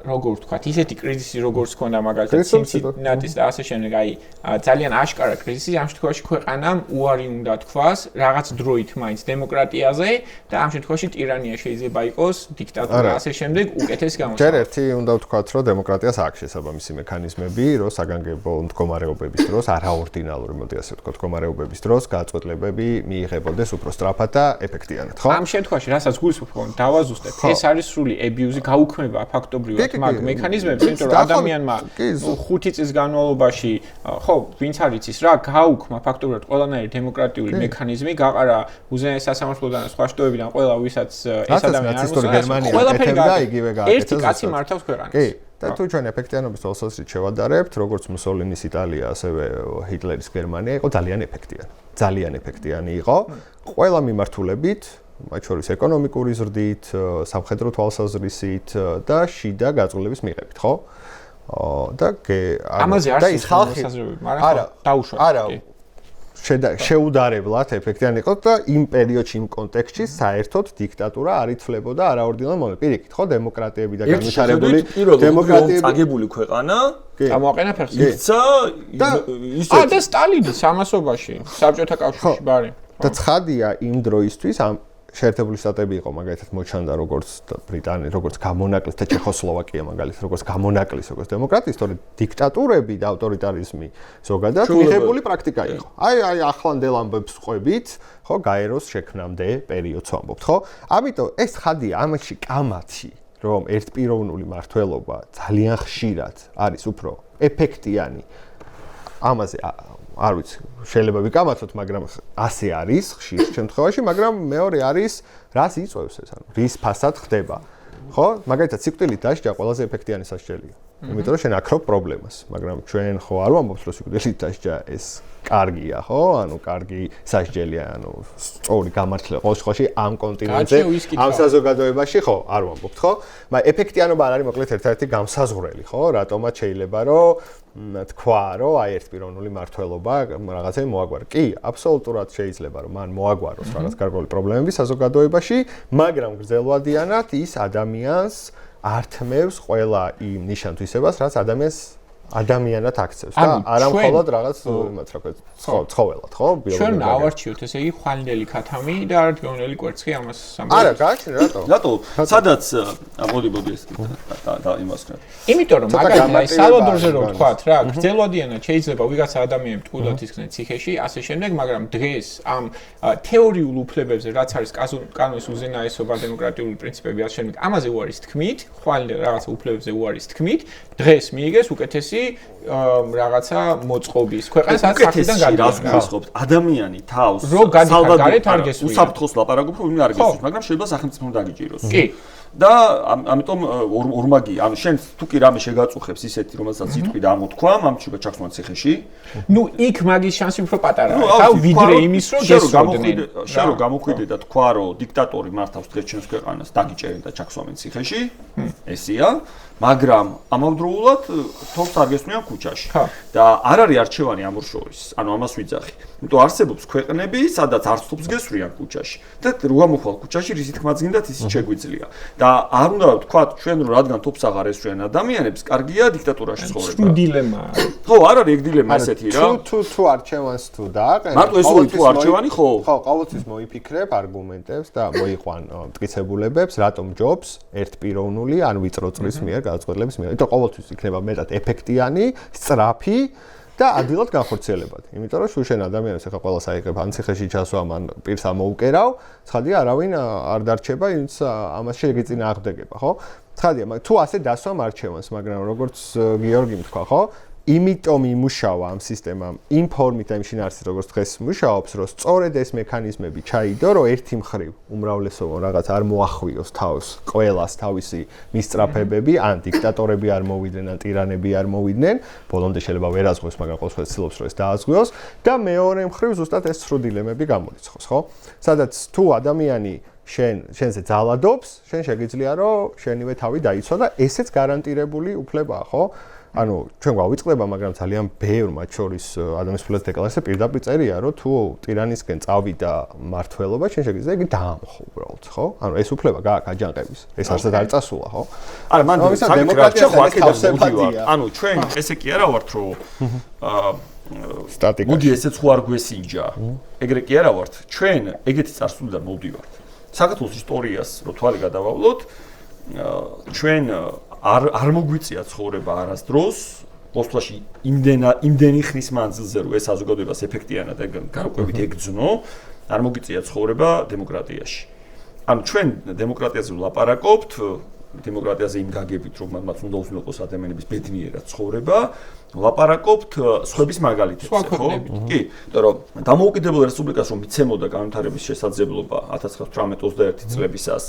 როგორ ვთქვათ, ისეთი კრიზისი როგორც ჰქონდა მაგალითად ცინცინატის და ასე შემდეგ, აი ძალიან აშკარა კრიზისი, ამ შემთხვევაში ქვეყანამ უარი უნდა თქვას რაღაც დროით მაინც დემოკრატიაზე და ამ შემთხვევაში ტირანია შეიძლება იყოს, დიქტატურა ასე შემდეგ, უკეთესი გამოსავალი. ჯერ ერთი უნდა ვთქვათ, რომ დემოკრატიას აქვს შესაბამისი მექანიზმები, რომ საგანგებო მდგომარეობების დროს, არაორდინალური, მოდი ასე ვთქვათ, მდგომარეობების დროს გადაწყვეტილებები მიიღებოდეს უფრო სწრაფად და ეფექტიანად, ხო? ამ შემთხვევაში, რასაც გულისხმობ, დავაზუსტეთ, ეს არის სრული აბიუზი, გაუქმება ფაქტობრივად მაგ მექანიზმებს, იმიტომ რომ ადამიანმა 5 წლის განმავლობაში, ხო, ვინც არ იცის რა, გაუქმა ფაქტობრივად ყველანაირი დემოკრატიული მექანიზმი, გაყარა უზენაეს სასამართლოდან და სხვა შტოებიდან ყველა ვისაც ეს ადამიანი არ მოსწონს, ყველაფერი გააკეთა, ერთი კაცი მართავს ქვეყანას. კი, და თუ ჩვენ ეფექტიანობის თვალსაზრისით შევადარებთ, როგორც მუსოლინის იტალია, ასევე ჰიტლერის გერმანია იყო ძალიან ეფექტიანი იყო, ყველა მიმართულებით მათ შორის ეკონომიკური ზრდით, სამხედრო თვალსაზრისით და შიდა გაწყვეტილების მიღებით, ხო? და ამაზე და ის ხალხი არა დაუშვათ. არა შეუდარებლად ეფექტიანი იყო და იმ პერიოდში იმ კონტექსტში საერთოდ დიქტატურა არ იცვლებოდა არაორდინალურ მომენტს. პირიქით, ხო, დემოკრატიები და განვითარებული დემოკრატიები წაგებული ქვეყანა გამოაყენა ფეხს. იქცა და სტალინის ამასობაში, საბჭოთა კავშირში ბარი. და ცხადია იმ დროისთვის ამ შეერთებული შტატები იყო მაგალითად მოჩანდა როგორც ბრიტანეთი, როგორც გამონაკლისი და ჩეხოსლოვაკია მაგალითად როგორც გამონაკლისი, როგორც დემოკრატია, თორე დიქტატურები და ავტორიტარიზმი ზოგადად მიღებული პრაქტიკა იყო. აი ახლანდელ ამბებს ყვებით, ხო, გაეროს შექმნამდე პერიოდს ვამბობთ, ხო? ამიტომ ეს ხადია ამაში კამათი, რომ ერთპიროვნული მართლობა ძალიან ხშირად არის უფრო ეფექტიანი. ამაზე არ ვიცი, შეიძლება ვიკამათოთ, მაგრამ ასე არის ხშირ შემთხვევაში, მაგრამ მეორე არის, რას იწვევს ეს, ანუ რის ფასად ხდება. ხო? მაგალითად, სიკვდილით დასჯა ყველაზე ეფექტიანი სასჯელია. იმიტომ რომ შენ აქრობ პრობლემას, მაგრამ ჩვენ ხო არ ვამბობთ, რომ სიკვდილით დასჯა ეს კარგია, ხო? ანუ კარგი სასჯელია, ანუ სწორი გამართლება ყოველ შემთხვევაში ამ კონტინენტზე, ამ საზოგადოებაში, ხო, არ ვამბობთ, ხო? მაგრამ ეფექტიანობა არ არის მოკლედ ერთ-ერთი გამსაზღვრელი, ხო? რატომაც შეიძლება რომ თქვა, რომ აი ერთპიროვნული მართლობა რაღაცა მოაგვარ. კი, აბსოლუტურად შეიძლება რომ მან მოაგვაროს რაღაც გარკვეული პრობლემები საზოგადოებაში, მაგრამ გრძელვადიანად ის ადამიანს ართმევს ყველა იმ ნიშან-თვისებას, რაც ადამიანად აქცევს და არა მხოლოდ რაღაც იმათ რა ქვია ცხოველად, ხო? ჩვენ ავარჩიოთ, ესე იგი, ხვალინდელი ქათამი და არადგონელი კვერცხი ამას სამბოლოს. არა, გააჩნია რატო? სადაც მოდი ეს და იმას ვქნათ. იმიტომ რომ მაგალითად სალვადორზე რო ვთქვათ რა, გრძელვადიანად შეიძლება ვიღაცა ადამიანი თულად ისქნეს ციხეში, ასე შემდეგ, მაგრამ დღეს ამ თეორიულ უფლებებზე, რაც არის კანონის უზენაესობა, დემოკრატიული პრინციპები, ასე შემდეგ, ამაზე უარის თქმით, ხვალინდელ რაღაცა უფლებებზე უარის თქმით, დღეს მიიღეს უკეთესი რაღაცა მოწყობის ქვეყანას საქმიდან გადაგიხსოვთ ადამიანი თავს უსაფრთხოს ლაპარაკობს რომ არ გესურვებს მაგრამ შეიძლება სახელმწიფომ დაგიჭიროს კი და ამიტომ ორმაგი ანუ შენ თუ კი რამე შეგაწუხებს ისეთი რომელსაც სიტყვი და ამოთქვამ ამ შეიძლება ჩახსნან ციხეში ნუ იქ მაგის შანსი უფრო პატარაა ხა ვიდრე იმის რომ გესწორდნენ შენ რომ გამოხვიდე და თქვა რომ დიქტატორი მართავს დღეს ჩვენს ქვეყანას დაგიჭერენ და ჩახსვამენ ციხეში ესეა მაგრამ ამავდროულად თავს არ გესმიან ქუჩაში და არ არის არჩევანი ამ ორ შორის ანუ ამას ვიძახი იმიტომ არსებობს ქვეყნები სადაც არც თავს გესვრიან ქუჩაში და რო გამოხვალ ქუჩაში რის თქმაც გინდათ ის შეგვიძლია და არ უნდა ვთქვათ ჩვენ რომ რადგან თავს აღარ ესვრიან ადამიანებს კარგია დიქტატურაში ცხოვრება დილემაა ხო არ არის ეგ დილემა ესეთი რა თუ არჩევანს თუ დააყენებ მარტო ეს თუ არჩევანი ხო ხო ყოველთვის მოიფიქრებ არგუმენტებს და მოიყვან მტკიცებულებებს რატომ ჯობს ერთპიროვნული ან ვიწრო წრის მიერ გადაწყვეტილების მიერ. იმიტომ ყოველთვის იქნება მეტად ეფექტიანი, სწრაფი და ადვილად განხორციელებადი. იმიტომ რომ შენ ადამიანებს ახლა ყველას აიღებ ან ციხეში ჩასვამ ან პირს ამოუკერავ, ცხადია არავინ არ დარჩება, ის ამას შეგეწინააღმდეგება, ხო? ცხადია, თუ ასე დასვამ არჩევანს, მაგრამ როგორც გიორგი თქვა, ხო? იმიტომ იმუშავა ამ სისტემამ იმ ფორმით და იმ შინაარსით როგორც დღეს მუშაობს, რომ სწორედ ეს მექანიზმები ჩაიდო, რომ ერთი მხრივ უმრავლესობა რაღაც არ მოახვიოს თავს ყველას თავისი მისწრაფებები, ან დიქტატორები არ მოვიდნენ, ან ტირანები არ მოვიდნენ, ბოლომდე შეიძლება ვერ აზღვევს, მაგრამ ყოველ შემთხვევაში ცდილობს, რომ ეს დააზღვიოს და მეორე მხრივ ზუსტად ეს სრულ დილემები გამორიცხოს, ხო? სადაც თუ ადამიანი შენზე ძალადობს, შენ შეგიძლია რომ შენივე თავი დაიცვა და ესეც გარანტირებული უფლებაა, ხო? ანუ ჩვენ გვავიწყდება, მაგრამ ძალიან ბევრ მათ შორის ადამიანის უფლებათა დეკლარაციაზე პირდაპირ წერია, რომ თუ ტირანისკენ წავიდა მართლობა, შენ შეგიძლია იგი დაამხო უბრალოდ, ხო? ანუ ეს უფლება გააქვს აჯანყების. ეს არსად არ წასულა, ხო? არა, მან დემოკრატია ხო აქედან ანუ ჩვენ ესე კი არა ვართ, რომ სტატიკა. მოდი ესეც ხო არ გვესინჯა. ეგრე კი არა ვართ. ჩვენ ეგეთი წარსულიდან მოვდივართ. საქართველოს ისტორიას რო თვალი გადავავლოთ, ჩვენ არ მოგვიწია ცხოვრება არასდროს, ყოველთვის იმდენი ხნის მანძილზე რომ ეს საზოგადოებას ეფექტიანად გარკვევით ეგძნო, არ მოგვიწია ცხოვრება დემოკრატიაში. ანუ ჩვენ დემოკრატიაზე ვლაპარაკობთ, დემოკრატიაზე იმ გაგებით რომ მათ უნდა უზრუნველყოს ადამიანების ბედნიერად ცხოვრება, ვლაპარაკობთ სხვების მაგალითებზე, ხო? კი, იმიტომ რომ დამოუკიდებელ რესპუბლიკას რომ მიცემოდა განვითარების შესაძლებლობა 1918-21 წლებისას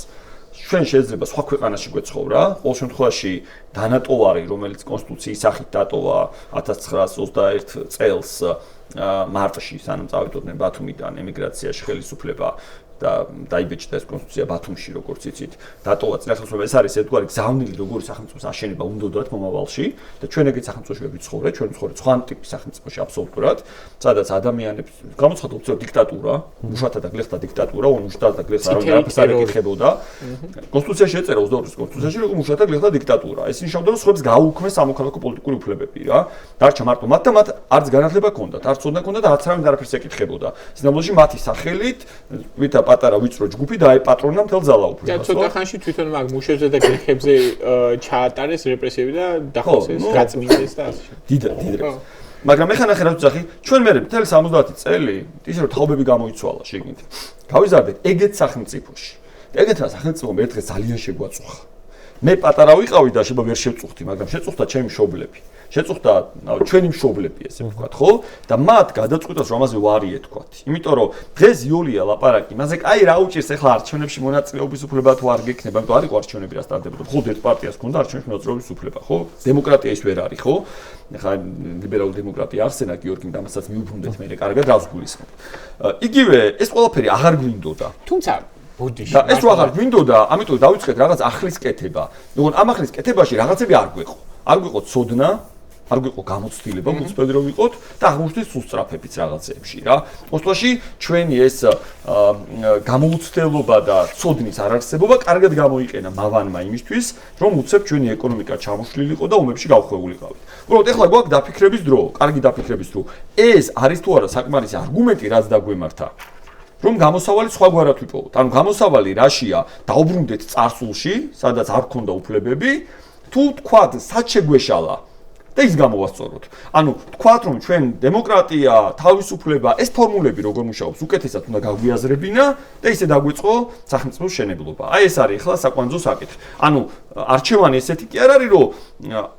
ჩვენ შეიძლება სხვა ქვეყანაში გვეცხოვრა, ყოველ შემთხვევაში დანატოვარი, რომელიც კონსტიტუციის სახით დატოვა 1921 წელს, მარტში სანამ წავიდოდნენ ბათუმიდან ემიგრაციაში ხელისუფლება და დაიბეჭდა ეს კონსტიტუცია ბათუმში, როგორც იცით, დატოვა წინასახელმწიფო. ეს არის ერთგვარი გზავნილი, როგორი სახელმწიფოს აშენება უნდათ მომავალში და ჩვენ ეგეთ სახელმწიფოში ვიცხოვრეთ, ჩვენ ვცხოვრეთ სხვა ტიპის სახელმწიფოში აბსოლუტურად, სადაც ადამიანებს გამოცხადდა უცებ დიქტატურა, მუშათა და გლეხთა დიქტატურა, მუშათა და გლეხთა არაფერს არ ეკითხებოდა. კონსტიტუციაში ეწერა 22-ის კონსტიტუციაში, რომ მუშათა და გლეხთა დიქტატურა. ეს ნიშნავდა, რომ სხვებს გააუქმეს სამოქალაქო პოლიტიკური უფლებები რა. დარჩა მარტო მათ და მათ არც განათლება ჰქონდათ, არც ცოდნა ჰქონდათ და არც არავინ არაფერს ეკითხებოდა. სინამდვილეში მათი სახელით ვითა პატარა ვიწრო ჯგუფი დაეპატრონა მთელ ძალაუფლებას. და ცოტა ხანში თვითონ მაგ მუშებზე და გლეხებზე ჩაატარეს რეპრესიები და დახოცეს, გაწმინდეს და ასე. დიდ მაგრამ ეხლა ნახე რა ვძახი, ჩვენ მე მთელი 70 წელი ისე რომ თაობები გამოიცვალა შეგნით. გავიზარდეთ ეგეთ სახელმწიფოში. ეგეთ სახელმწიფომ ერთ დღეს ძალიან შეგვაწუხა. მე პატარა ვიყავი და შეიძლება ვერ შევწუხდი, მაგრამ შეწუხდა ჩემი მშობლები. შეწუხდა ჩვენი მშობლები, ესე ვთქვათ, ხო? და მათ გადაწყვიტეს რომ ამაზე ვარიეთ, თქვათ. იმიტომ რომ დღეს იოლია ლაპარაკი, მასე კაი რა უჭირს ახლა არჩევნებში მონაწილეობის უფლება თუ არ გექნება, იმიტომ არ იყო არჩევნები რა სტარდებოდა. მხოლოდ ერთ პარტიას ჰქონდა არჩევნებში მონაწილეობის უფლება, ხო? დემოკრატია ის ვერ არის, ხო? ახლა ლიბერალური დემოკრატია არსენა გიორგიმ და მასაც მიუბრუნდეთ მე კარგად რას გულისხმობ. იგივე ეს ყველაფერი აღარ გვინდოდა. თუმცა ბუდიში და ეს რა აღარ გვინდოდა, ამიტომ დავიწყეთ რაღაც ახლის კეთება. ნუ ამ ახლის კეთებაში რაღაცები არ გვეყო. არ გვეყო ცოდნა, არ გვეყო გამოცდილება, მუცბელი რომ ვიყოთ და აღმოჩნდეს სუსტრაფებიც რაღაცეებში რა. მოსვლაში ჩვენი ეს გამოუცდელობა და ცოდნის არარსებობა კარგად გამოიყენა მავანმა იმისთვის, რომ უცებ ჩვენი ეკონომიკა ჩამოშლილიყო და ომებში გავხვეულიყავით. უბრალოდ ეხლა გვაქვს დაფიქრების დრო, კარგი დაფიქრების დრო. ეს არის თუ არა საკმარისი არგუმენტი, რაც დაგვემართა. რომ გამოსავალი სხვაგვარად ვიპოვოთ. ანუ გამოსავალი რაშია? დაუბრუნდეთ წარსულში, სადაც არ ქონდა უფლებები, თუ თქვათ, სად შეგვეშალა და ის გამოვასწოროთ. ანუ თქვათ, რომ ჩვენ დემოკრატია, თავისუფლება, ეს ფორმულები როგორ მუშაობს, უკეთესად უნდა გაგვიაზრებინა და ისე დაგვეწყო სახელმწიფოს შენებლობა. აი ეს არის ახლა საკვანძო საკითხი. ანუ არჩევანი ესეთი კი არ არის, რომ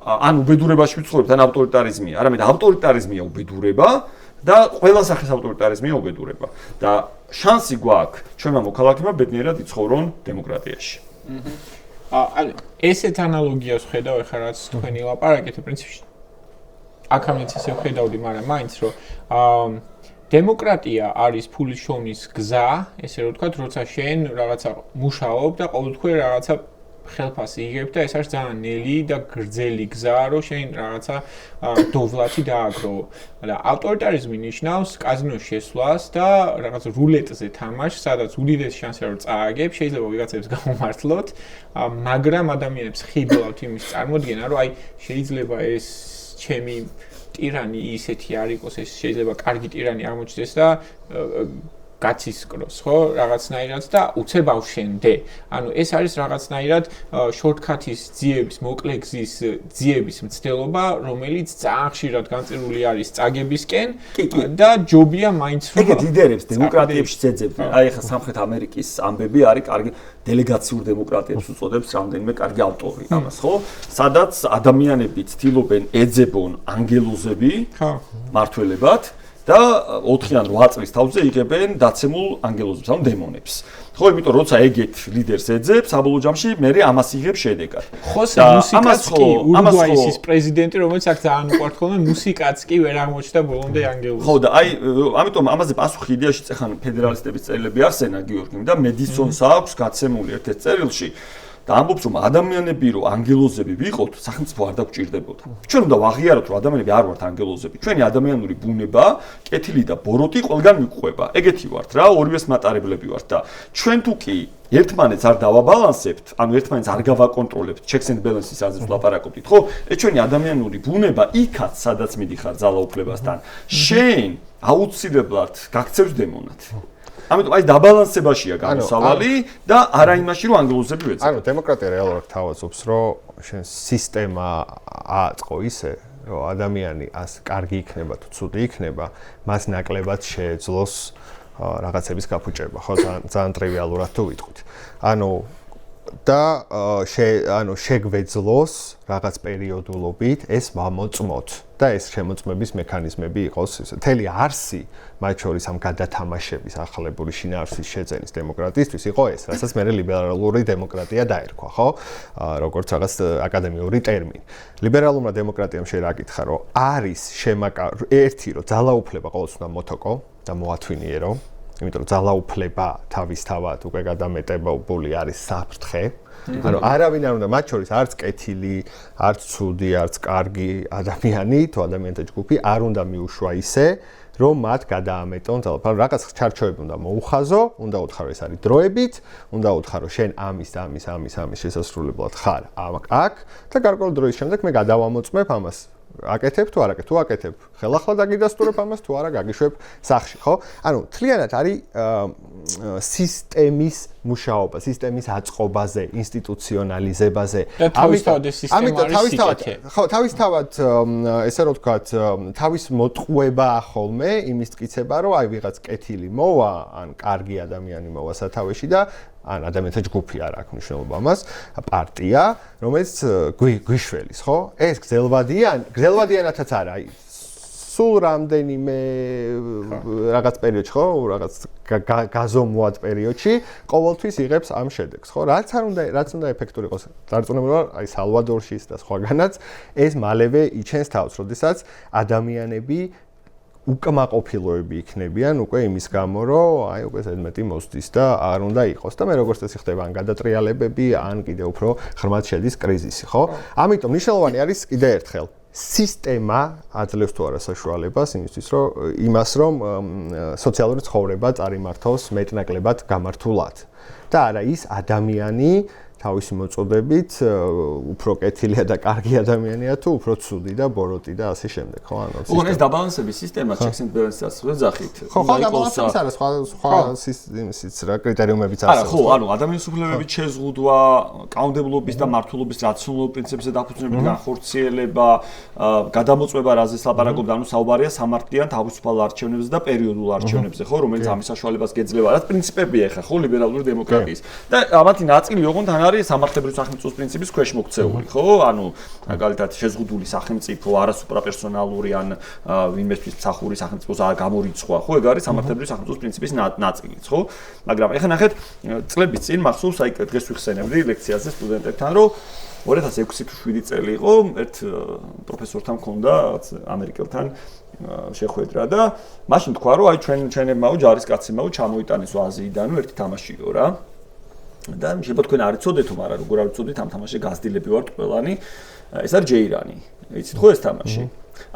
ან უბედურებაში ვიცხოვრობთ, ან ავტორიტარიზმია, არამედ ავტორიტარიზმია უბედურება და ყველა სახის ავტორიტარიზმია უბედურება. და შანსი გვაქვს ჩვენმა მოქალაქეებმა ბედნიერად იცხოვრონ დემოკრატიაში. ანუ ესეთ ანალოგიას ხედავ ახლა რაც თქვენი ლაპარაკით პრინციპში აქამდეც ესე ვხედავდი, მაგრამ მაინც რომ დემოკრატია არის ფულის შოვნის გზა, ესე რომ ვთქვათ, როცა შენ რაღაცა მუშაობ და ყოველდღე რაღაცა ხელფასი იღებ და ეს არის ძალიან ნელი და გრძელი გზა, რომ შენ რაღაცა დოვლათი დააგროვო. და ავტორიტარიზმი ნიშნავს კაზინოს შესვლას და რაღაც რულეტზე თამაშს, სადაც უდიდესი შანსია რომ წააგებ, შეიძლება ვიღაცებს გამომართლოთ, მაგრამ ადამიანებს ხიბლავთ იმის წარმოდგენა, რომ აი შეიძლება ეს ჩემი ტირანი ისეთი არ იყოს, ეს შეიძლება კარგი ტირანი აღმოჩნდეს და გაცისკროს, ხო, რაღაცნაირად და უცებ ავშენდე. ანუ ეს არის რაღაცნაირად შორტკატის ძიების, მოკლე გზის ძიების მცდელობა, რომელიც ძალიან ხშირად განწირული არის წაგებისკენ და ჯობია მაინც რომ ეგეთ ლიდერებს დემოკრატიებში ძეძებდნენ. აი ახლა სამხრეთ ამერიკის ამბები არის კარგი დელეგაციურ დემოკრატიებს უწოდებს რამდენიმე კარგი ავტორი ამას, ხო? სადაც ადამიანები ცდილობენ ეძებონ ანგელოზები მართველებად და 4 ან 8 წლის თავზე იღებენ დაცემულ ანგელოზებს, ანუ დემონებს. ხო, იმიტომ როცა ეგეთ ლიდერს ეძებს, საბოლოო ჯამში მე ამას იღებს შედეგად. ხოსე მუსიკაც კი, ურუგვაის პრეზიდენტი, რომელიც აქ ძალიან უყვართ ხოლმე, მუსიკაც კი ვერ აღმოჩნდა ბოლომდე ანგელოზს. ხო და აი, ამიტომ ამაზე პასუხი იდეაში წეხან ფედერალისტების წერილები არსენა გიორგიმ და მედისონს აქვს გაცემული ერთ-ერთ წერილში. და ამბობს რომ ადამიანები რო ანგელოზები ვიყოთ, სახელმწიფო არ დაგვჭირდებოდა. ჩვენ უნდა ვაღიაროთ რომ ადამიანები არ ვართ ანგელოზები. ჩვენი ადამიანური ბუნება, კეთილი და ბოროტი ყველგან მიყვება. ეგეთი ვართ რა, ორივეს მატარებლები ვართ და ჩვენ თუ კი ერთმანეთს არ დავაბალანსებთ, ანუ ერთმანეთს არ გავაკონტროლებთ, checks and balances აზრს ვლაპარაკობთ, ხო? ეს ჩვენი ადამიანური ბუნება იქაც, სადაც მიდიხარ ძალაუფლებასთან, შენ აუცილებლად გაქცევს დემონად. ამიტომ აი დაბალანსებაშია გამოსავალი და არა იმაში რომ ანგელოზები ვეძებ. ანუ დემოკრატია რეალურად თავაზობს, რომ შენ სისტემა აწყო ისე, რომ ადამიანი ას კარგი იქნება თუ ცუდი იქნება, მას ნაკლებად შეეძლოს რაღაცების გაფუჭება, ხო, ძალიან ტრივიალურად თუ ვიტყვით. ანუ და ანუ შეგვეძლოს რაღაც პერიოდულობით ეს მომოწმოთ და ეს შემოწმების მექანიზმები იყოს მთელი არსი მათ შორის ამ გადათამაშების ახალებული შინაარსის შეძენის დემოკრატიისთვის იყო ეს, რასაც მე ლიბერალური დემოკრატია დაერქვა, ხო? როგორც რაღაც აკადემიური ტერმინი. ლიბერალურმა დემოკრატიამ შეიძლება რომ არის ერთი რომ ძალაუფლება ყოველთვის უნდა მოთოკო და მოათვინიერო, იმიტომ რომ ძალაუფლება თავისთავად უკვე გადამეტებული არის საფრთხე. ანუ არავინ არ უნდა მათ შორის არც კეთილი, არც ცუდი, არც კარგი ადამიანი თუ ადამიანთა ჯგუფი არ უნდა მიუშვა ისე, რომ მათ გადაამეტონ ძალაუფლება. რაღაც ჩარჩოები უნდა მოუხაზო, უნდა უთხრა ეს არის დროებით, უნდა უთხრა რომ შენ ამის შესასრულებლად ხარ აქ და გარკვეული დროის შემდეგ მე გადავამოწმებ ამას. აკეთებ თუ არ აკეთებ, თუ აკეთებ, ხელახლა დაგიდასტურებ ამას თუ არა, გაგიშვებ სახში, ხო? ანუ თლიანად არის სისტემის მუშაობა, სისტემის აწყობაზე, ინსტიტუციონალიზებაზე. თავისთავად ეს სისტემა არის სიკეთე. ხო, თავისთავად ესე რომ ვთქვათ, თავის მოტყუება ხოლმე იმის ტკიცება, რომ აი ვიღაც კეთილი მოვა, ან კარგი ადამიანი მოვა სათავეში და ან ადამიანთა ჯგუფი არ აქვს მნიშვნელობა ამას, პარტია, რომელიც გვიშველის, ხო? ეს გრძელვადიანათაც არა, აი სულ რამდენიმე რაღაც პერიოდში, ხო? რაღაც გაზომვად პერიოდში ყოველთვის იღებს ამ შედეგს, ხო? რაც უნდა ეფექტური იყოს. დარწმუნებული ვარ, აი სალვადორშიც და სხვაგანაც ეს მალევე იჩენს თავს, როდესაც ადამიანები უკმაყოფილოები იქნებიან უკვე იმის გამო, რომ აი უკვე ზედმეტი მოსდის და არ უნდა იყოს და მე როგორც წესი ხდება ან გადატრიალებები, ან კიდევ უფრო ღრმად შედის კრიზისი, ხო? ამიტომ მნიშვნელოვანი არის კიდე ერთხელ სისტემა აძლევს თუ არა საშუალებას იმას, რომ სოციალური ცხოვრება წარიმართოს მეტნაკლებად გამართულად და არა ის ადამიანი თავისი მოწოდებით უფრო კეთილია და კარგი ადამიანია თუ უფრო ცუდი და ბოროტი და ასე შემდეგ, ხო? ანუ უგონ ეს დაბალანსების სისტემა checks and balances-ას ვეძახით. ხო, დაბალანსების არა სხვა სისტემის რა კრიტერიუმებიც არის. არა, ხო, ანუ ადამიანის უფლებების შეზღუდვა, კანონმდებლობის და მართლობის რაციონალურ პრინციპებზე დაფუძნებული განხორციელება, გადამოწმება, რაზეც ლაპარაკობდა, ანუ საუბარია სამართლიან თავისუფალ არჩევნებზე და პერიოდულ არჩევნებზე, ხო, რომელიც ამის საშუალებას გეძლევა, რაც პრინციპებია ხა, ხო, ლიბერალური დემოკრატიის. და ამათი ნაწილი ოღონდ არის სამართლებრივი სახელმწიფოს პრინციპის ქვეშ მოქცეული, ხო? ანუ მაგალითად შეზღუდული სახელმწიფო, არასუპრაპერსონალური ან ვინმესთვის მსახური სახელმწიფოს გამორიცხვა, ხო? ეგ არის სამართლებრივი სახელმწიფოს პრინციპის ნაწილიც, ხო? მაგრამ ეხლა ნახეთ, წლების წინ მახსოვს, აი დღეს ვიხსენებდი ლექციაზე სტუდენტებთან, რომ 2006-7 წელი იყო, ერთ პროფესორთან მქონდა ამერიკელთან შეხვედრა და მაშინ თქვა, რომ აი ჩვენებმაო ჯარისკაცებმაო ჩამოიტანეს აზიიდანო ერთი თამაშიო რა. და შეიძლება თქვენ არ იცოდეთო, მაგრამ როგორ არ იცოდით ამ თამაშზე გაზრდილები ვართ ყველანი. ეს არის ჯეირანი. იცით ხო ეს თამაში?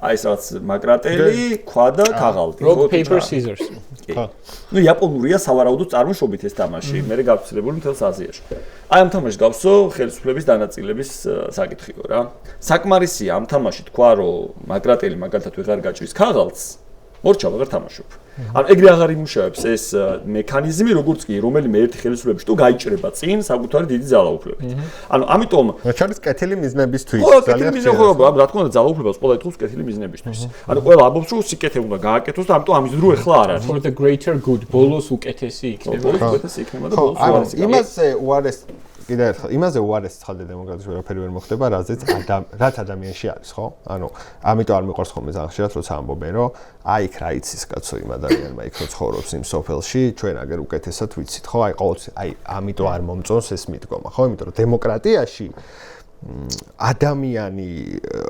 აი ეს რაც მაგრატელი, ქვა და ქაღალდი. Rock paper scissors. ხო. ნუ იაპონურია სავარაუდოდ წარმოშობით ეს თამაში, მე გავრცელებული მთელს აზიაში. აი ამ თამაშს გავსო ხელისუფლების დანაწილების საკითხიო რა. საკმარისია ამ თამაში თქვა, რომ მაგრატელი მაგალითად ვეღარ გაჭრის ქაღალდს, მორჩა ვეღარ თამაშობ. ანუ ეგრე აღარ იმუშავებს ეს მექანიზმი, როგორც კი რომელიმე ერთი ხელისუფლების თუ გაიჭრება წინ საკუთარი დიდი ძალაუფლებით. ანუ ამიტომ რაც კეთილი მიზნებისთვის ძალიან ხო, რა თქმა უნდა ძალაუფლებას ყველა ეთქოს კეთილი მიზნებისთვის. ანუ ყველა ამბობს, რომ სიკეთე უნდა გააკეთოს და ამიტომ ამის დრო ეხლა არ არის. For the greater good, ბოლოს უკეთესი იქნება. უკეთესი იქნება და ბოლოს უარესი. იმაზე უარეს კიდე ერთხელ იმაზე უარეს ცხადე დემოკრატიის ვერაფერი ვერ მოხდება, რაც ადამიანში არის, ხო? ანუ ამიტომ არ მიყვარს ხოლმე ზახშირად, როცა ამბობენ, რომ აი იქ რა იცის კაცო იმ ადამიანმა, იქ რო ცხოვრობს იმ სოფელში, ჩვენ აგერ უკეთესად ვიცით, ხო? აი ყოველთვის აი ამიტომ არ მომწონს ეს მიდგომა, ხო? იმიტომ რომ დემოკრატიაში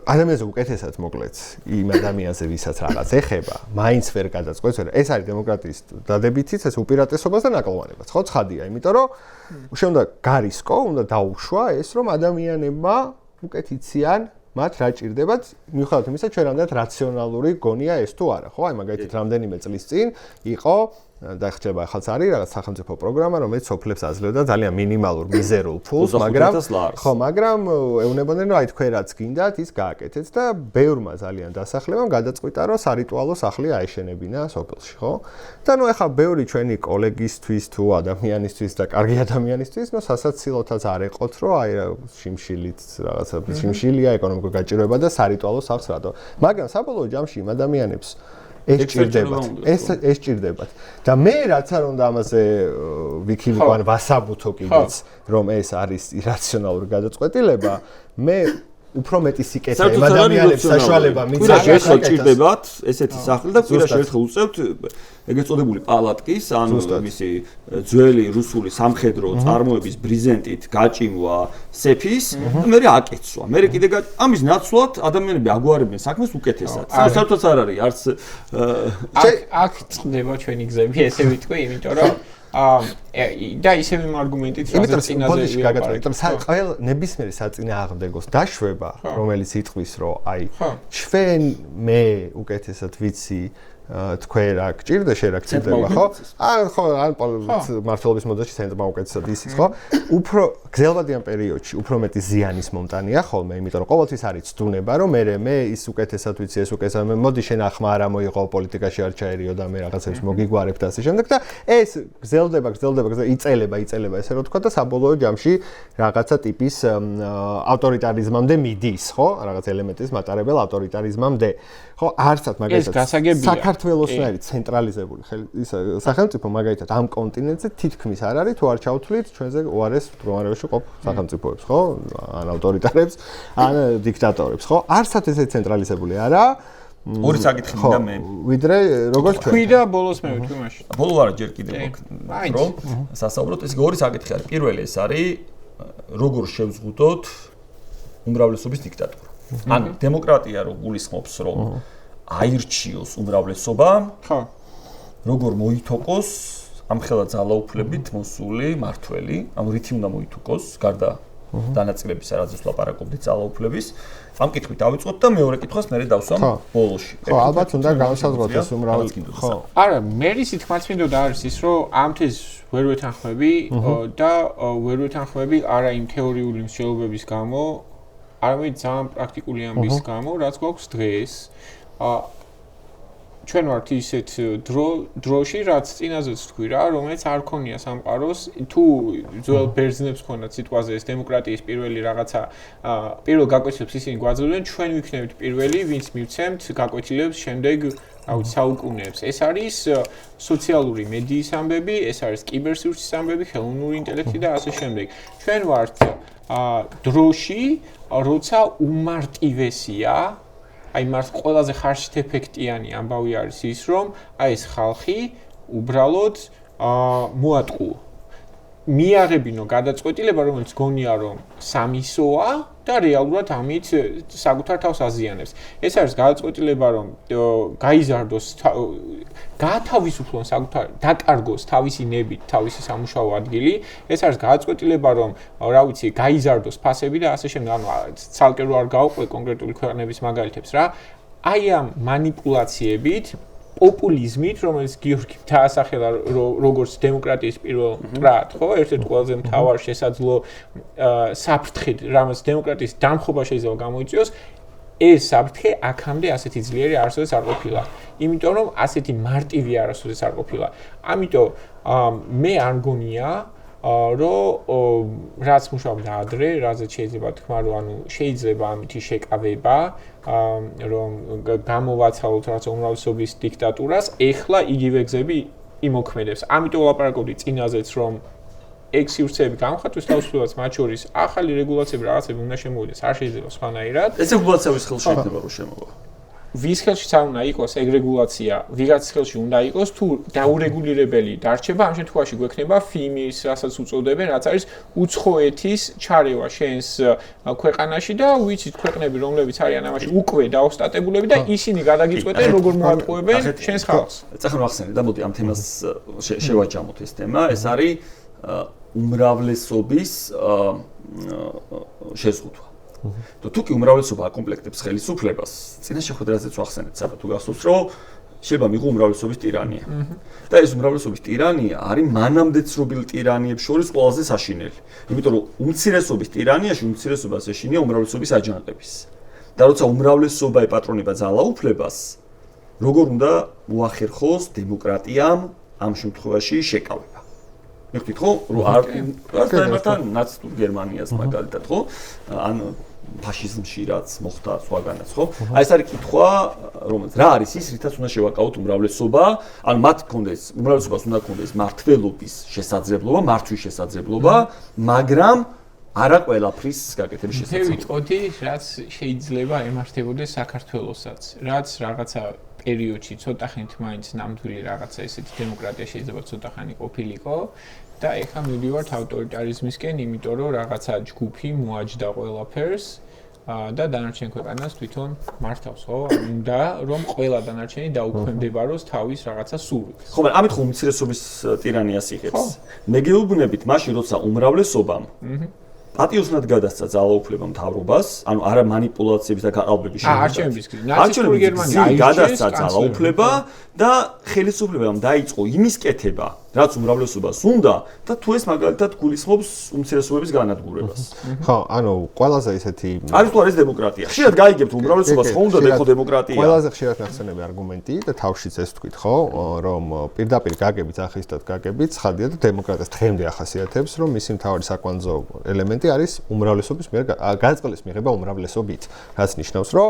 ადამიანზე უკეთესად მოკლედ იმ ადამიანზე, ვისაც რაღაც ეხება, მაინც ვერ გადაწყვეტს, ეს არის დემოკრატიის დადებითიც, ეს უპირატესობას და ნაკლოვანებას, ხო? ცხადია, იმიტომ რომ უნდა გარისკო, უნდა დაუშვა ეს, რომ ადამიანებმა უკეთ იციან მათ რა ჭირდებათ, მიუხედავად იმისა, ჩვენ რამდენად რაციონალური გონია ეს თუ არა, ხო? აი მაგალითად რამდენიმე წლის წინ იყო და ხდება ახალც არის რაღაც სახელმწიფო პროგრამა, რომელიც სოფლებს აძლევდა ძალიან მინიმალურ მიზერულ ფულს, მაგრამ ეუბნებოდნენ, რომ აი თქვენ რაც გინდათ, ის გააკეთეთ და ბევრმა ძალიან დასახლებამ გადაწყვიტა, რომ სარიტუალო სახლი აეშენებინა სოფელში, ხო? და ნუ ეხლა ბევრი ჩვენი კოლეგისთვის თუ ადამიანისთვის და კარგი ადამიანისთვის, ნუ სასაცილოთაც არ ეყოთ, რომ აი შიმშილით რაღაცა შიმშილია ეკონომიკური გაჭირვება და სარიტუალო სახლს რატო. მაგრამ საბოლოო ჯამში იმ ადამიანებს ეს ჭირდებათ და მე რაც არ უნდა ამაზე ვიქიმიკო ან ვასაბუთო კიდეც რომ ეს არის ირაციონალური გადაწყვეტილება მე უფრო მეტი სიკეთე იმ ადამიანებს საშუალება მიცემს კვირაში ჭირდებათ ესეთი სახლი და კვირაში ერთხელ უწევთ ეგრეთ წოდებული პალატკის ანუ მისი ძველი რუსული სამხედრო წარმოების ბრიზენტით გაჭიმვა სეფის და მე აკეცვა მე კიდე ამის ნაცვლად ადამიანები აგვარებენ საქმეს უკეთესად საერთოდ არ არის არც აქ წდება ჩვენი გზები ესე ვიტყვი იმიტომ რომ და ისევ იმ არგუმენტით რომ წინაზე გაგაწევთ იმიტომ ყველა ნებისმიერი საწინააღმდეგოს დაშვება რომელიც იტყვის რომ აი ჩვენ მე უკეთესად ვიცი თქვენ რა გჭირდა შენ რა გჭირდება ხო? ხო ან მართლობის მოდელში ცენტრმა უკეთესად ისიც ხო? უფრო გრძელვადიან პერიოდში უფრო მეტი ზიანის მომტანია ხოლმე, იმიტომ რომ ყოველთვის არის ცდუნება რომ მე ის უკეთესად ვიცი ეს უკეთესად მოდი შენ ახმა არ მოიყო პოლიტიკაში არ ჩაერიო და მე რაღაცებს მოგიგوارებ და ასე შემდეგ და ეს გრძელდება იწელება ესე რომ თქვა და საბოლოო ჯამში რაღაცა ტიპის ავტორიტარიზმამდე მიდის ხო? რაღაც ელემენტის მატარებელ ავტორიტარიზმამდე ხო არცად მაგალითად საქართველოსნაირი ცენტრალიზებული სახელმწიფო მაგალითად ამ კონტინენტზე თითქმის არ არის თუ არ ჩავთვლით ჩვენზე უარეს მდგომარეობაში ყოფ სახელმწიფოებს ხო ან ავტორიტარებს ან დიქტატორებს ხო არცად ესე ცენტრალიზებული არა ორი საკითხი მინდა მე ვიდრე როგორც ჩვენ თქვი და ბოლოს მე ვიტყვი მაშინ ბოლო არა ჯერ კიდე მოგ რომ სასაუბროთ ეს ორი საკითხი არის პირველი ეს არის როგორ შევზღუდოთ უმრავლესობის დიქტატურა ანუ დემოკრატია რო გულისხმობს რომ აირჩიოს უმრავლესობა ხო როგორ მოითოკოს ამხელა ძალაუფლებით მოსული მართველი ანუ რითი უნდა მოითოკოს გარდა დანაწილების არაძეს ლაპარაკობდით ძალაუფლების ამ კითხვით დავიწყოთ და მეორე კითხვას მერე დავსვამ ბოლოში ხო ალბათ უნდა განსაზღვროთ ეს უმრავლესობა ხო არა მერისი თქმაც მინდოდა არის ის რომ ამ თეს ვერ ვეთანხმები და ვერ ვეთანხმები არა იმ თეორიული მსჯელობების გამო არამედ ძალიან პრაქტიკული ამბის გამო რაც გვაქვს დღეს ჩვენ ვართ ისეთ დროში რაც წინაზეც თქვი რა რომელიც არ ქონია სამყაროს თუ ძველ ბერძნებს ქონდათ სიტყვაზე ეს დემოკრატიის პირველი რაღაცა პირველ გაკვეთილებს ისინი გვაძლევდნენ ჩვენ ვიქნებით პირველი ვინც მივცემთ გაკვეთილებს შემდეგ აუც საუკუნეებს ეს არის სოციალური მედიის ამბები ეს არის კიბერსივრცის ამბები ხელოვნური ინტელექტი და ასე შემდეგ ჩვენ ვართ დროში როცა უმარტივესია აი მას ყველაზე ხარშით ეფექტიანი ამბავი არის ის რომ აი ეს ხალხი უბრალოდ მოატყუო მიაღებინო გადაწყვეტილება რომელიც გონია რომ სამისოა და რეალურად ამით საკუთარ თავს აზიანებს ეს არის გადაწყვეტილება რომ გაიზარდოს გაათავისუფლონ საკუთარ დაკარგოს თავისი ნებით თავისი სამუშაო ადგილი ეს არის გადაწყვეტილება რომ რა ვიცი გაიზარდოს ფასები და ასე შემდეგ ანუ ცალკე რო არ გავყვე კონკრეტული ქვეყნების მაგალითებს რა აი ამ манипуляციებით პოპულიზმით რომელიც გიორგი დაასახელა როგორც დემოკრატიის პირველ მტრად ხო ერთ-ერთ ყველაზე მთავარ შესაძლო საფრთხედ რამაც დემოკრატიის დამხობა შეიძლება გამოიწვიოს ეს საფრთხე აქამდე ასეთი ძლიერი არასოდეს არ ყოფილა იმიტომ რომ ასეთი მარტივი არასოდეს არ ყოფილა ამიტომ მე არ მგონია რომ რაც მუშაობდა ადრე, რაზეც შეიძლება თქვა, რომ ანუ შეიძლება ამითი შეკავება, რომ გამოვაცალოთ რაც უმრავლესობის დიქტატურას, ეხლა იგივე გზები იმოქმედებს. ამიტომ ლაპარაკობდი წინაზეც, რომ ეგ სივრცეები გამხატვის თავისუფლებას მათ შორის ახალი რეგულაციები რაღაცები უნდა შემოვიდეს, არ შეიძლება სხვანაირად. ეს რეგულაციების ხელში იქნება რომ შემოვა. ვის ხელშიც არ უნდა იყოს ეგ რეგულაცია, ვიღაც ხელში უნდა იყოს თუ დაურეგულირებელი დარჩება, ამ შემთხვევაში გვექნება FIMI-ს, რასაც უწოდებენ, რაც არის უცხოეთის ჩარევა შენს ქვეყანაში და ვიცით ქვეყნები, რომლებიც არიან ამაში უკვე დაოსტატებულები და ისინი გადაგიწყვეტენ, როგორ მოატყუებენ შენს ხალხს. წახან ვახსენე და მოდი ამ თემას შევაჯამოთ ეს თემა, ეს არის უმრავლესობის შეზღუდვა. თუ კი უმრავლესობა აკომპლექტებს ხელისუფლებას, წინა შეხვედრაზეც ვახსენეთ, საბა თუ გახსოვს, რომ შეიძლება მიღო უმრავლესობის ტირანია. და ეს უმრავლესობის ტირანია არის მანამდე ცნობილ ტირანიებს შორის ყველაზე საშინელი. იმიტომ რომ უმცირესობის ტირანიაში უმცირესობას ეშინია უმრავლესობის აჯანყების. და როცა უმრავლესობა ეპატრონება ძალაუფლებას, როგორ უნდა მოახერხოს დემოკრატიამ ამ შემთხვევაში შეკავება. მიხდით ხო? რომ არ დაემართა ნაცისტურ გერმანიას მაგალითად ხო? ან ფაშიზმში რაც მოხდა სხვაგანაც ხო? აი ეს არის კითხვა, რომელიც რა არის ის, რითაც უნდა შევაკავოთ უმრავლესობა, ან მათ გქონდეს, უმრავლესობას უნდა გქონდეს მართლობის შესაძლებლობა, მართვის შესაძლებლობა, მაგრამ არა ყველაფრის გაკეთების შესაძლებლობა. მე ვიტყოდი, რაც შეიძლება ემართებოდეს საქართველოსაც, რაც რაღაცა პერიოდში ცოტა ხნით მაინც ნამდვილი რაღაცა ესეთი დემოკრატია შეიძლება ცოტა ხანი ყოფილიყო და ეხლა მივიდივართ ავტორიტარიზმისკენ, იმიტომ რომ რაღაცა ჯგუფი მოაჯდა ყველაფერს და დანარჩენ ქვეყანას თვითონ მართავს, ხო? უნდა რომ ყველა დანარჩენი დაუქვემდებაროს თავის რაღაცა სურვილს. ხო, მაგრამ ამით ხომ უმცირესობის ტირანიას იღებს. მე გეუბნებით, მაშინ როცა უმრავლესობამ პატიოსნად გადასცა ძალაუფლება მთავრობას, ანუ არა მანიპულაციების და გაყალბების არჩევნების გზით. ნაცისტური გერმანია გადასცა ძალაუფლება და ხელისუფლებამ დაიწყო იმის კეთება, რაც უმრავლესობას უნდა და თუ ეს მაგალითად გულისხმობს უმცირესობების განადგურებას. ხო, ანუ ყველაზე ისეთი არის თუ არის დემოკრატია. ხშირად გაიგებთ უმრავლესობას ხო უნდა ეხო დემოკრატია. ყველაზე ხშირად ნახსენები არგუმენტი და თავშიც ეს თქვით, ხო, რომ პირდაპირ გაგებით, ახისტად გაგებით, ცხადია და დემოკრატიას დღემდე ახასიათებს, რომ მისი მთავარი საკვანძო ელემენტი არის უმრავლესობის მიერ გადაწყლის მიღება უმრავლესობით, რაც ნიშნავს, რომ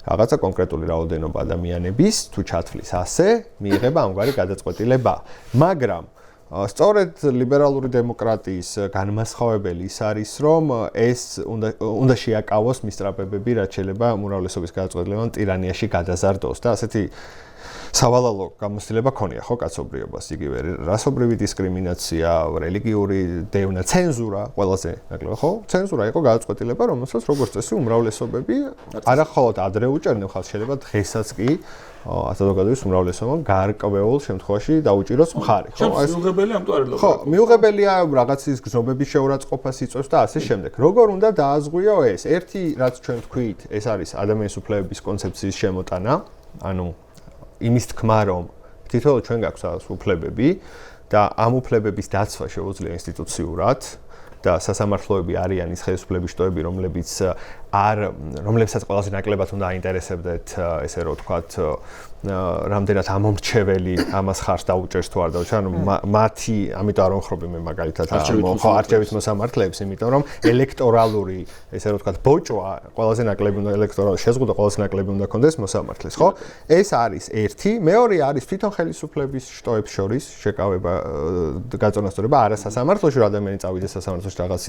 რაღაცა კონკრეტული რაოდენობა ადამიანების თუ ჩათვლის ასე მიიღება ამგვარი გადაწყვეტილება. მაგრამ სწორედ ლიბერალური დემოკრატიის განმასხვავებელი ის არის, რომ ეს უნდა შეაკავოს მისწრაფებები, რაც შეიძლება უმრავლესობის გადაწყვეტილებამ ტირანიაში გადაზარდოს და ასეთი სავალალო გამოცდილება ქონია ხო კაცობრიობას, იგივე რასობრივი დისკრიმინაცია, რელიგიური დევნა, ცენზურა, ყველაზე ნაკლებად ხო? ცენზურა იყო გადაწყვეტილება, რომელსაც როგორც წესი უმრავლესობები არა მხოლოდ ადრე უჭერდნენ ხალხს, შეიძლება დღესაც კი საზოგადოების უმრავლესობამ გარკვეულ შემთხვევაში დაუჭიროს მხარი, ხო? ეს მიუღებელი ამტვარებლობა. ხო, მიუღებელია რაღაცის გზნობების შეურაცხყოფას იწვევს და ასე შემდეგ. როგორ უნდა დააზღვიო ეს? ერთი რაც ჩვენ თქვით, ეს არის ადამიანის უფლებების კონცეფციის შემოტანა, ანუ იმის თქმა, რომ თითოეულ ჩვენ გაქვს უფლებები და ამ უფლებების დაცვა შეუძლია ინსტიტუციურად და სასამართლოები არიან ის ხელისუფლების შტოები, რომლებსაც ყველაზე ნაკლებად უნდა აინტერესებდეთ, ესე რომ ვთქვათ, რამდენად ამომრჩეველი ამას ხარს დაუჭერს თუ არ დაუჭერს, ანუ მათი, ამიტომ არ ვამხრობი მე მაგალითად არჩევის მოსამართლეებს, იმიტომ რომ ელექტორალური, ესე რომ ვთქვათ, ბოჭვა ყველაზე ნაკლები უნდა ელექტორალური შეზღუდვა ყველაზე ნაკლები უნდა კონდეს მოსამართლეს, ხო? ეს არის ერთი, მეორე არის თვითონ ხელისუფლების შტოებს შორის შეკავება გაწონასწორება არა სასამართლოში, რომ ადამიანი წავიდეს სასამართლოში რაღაც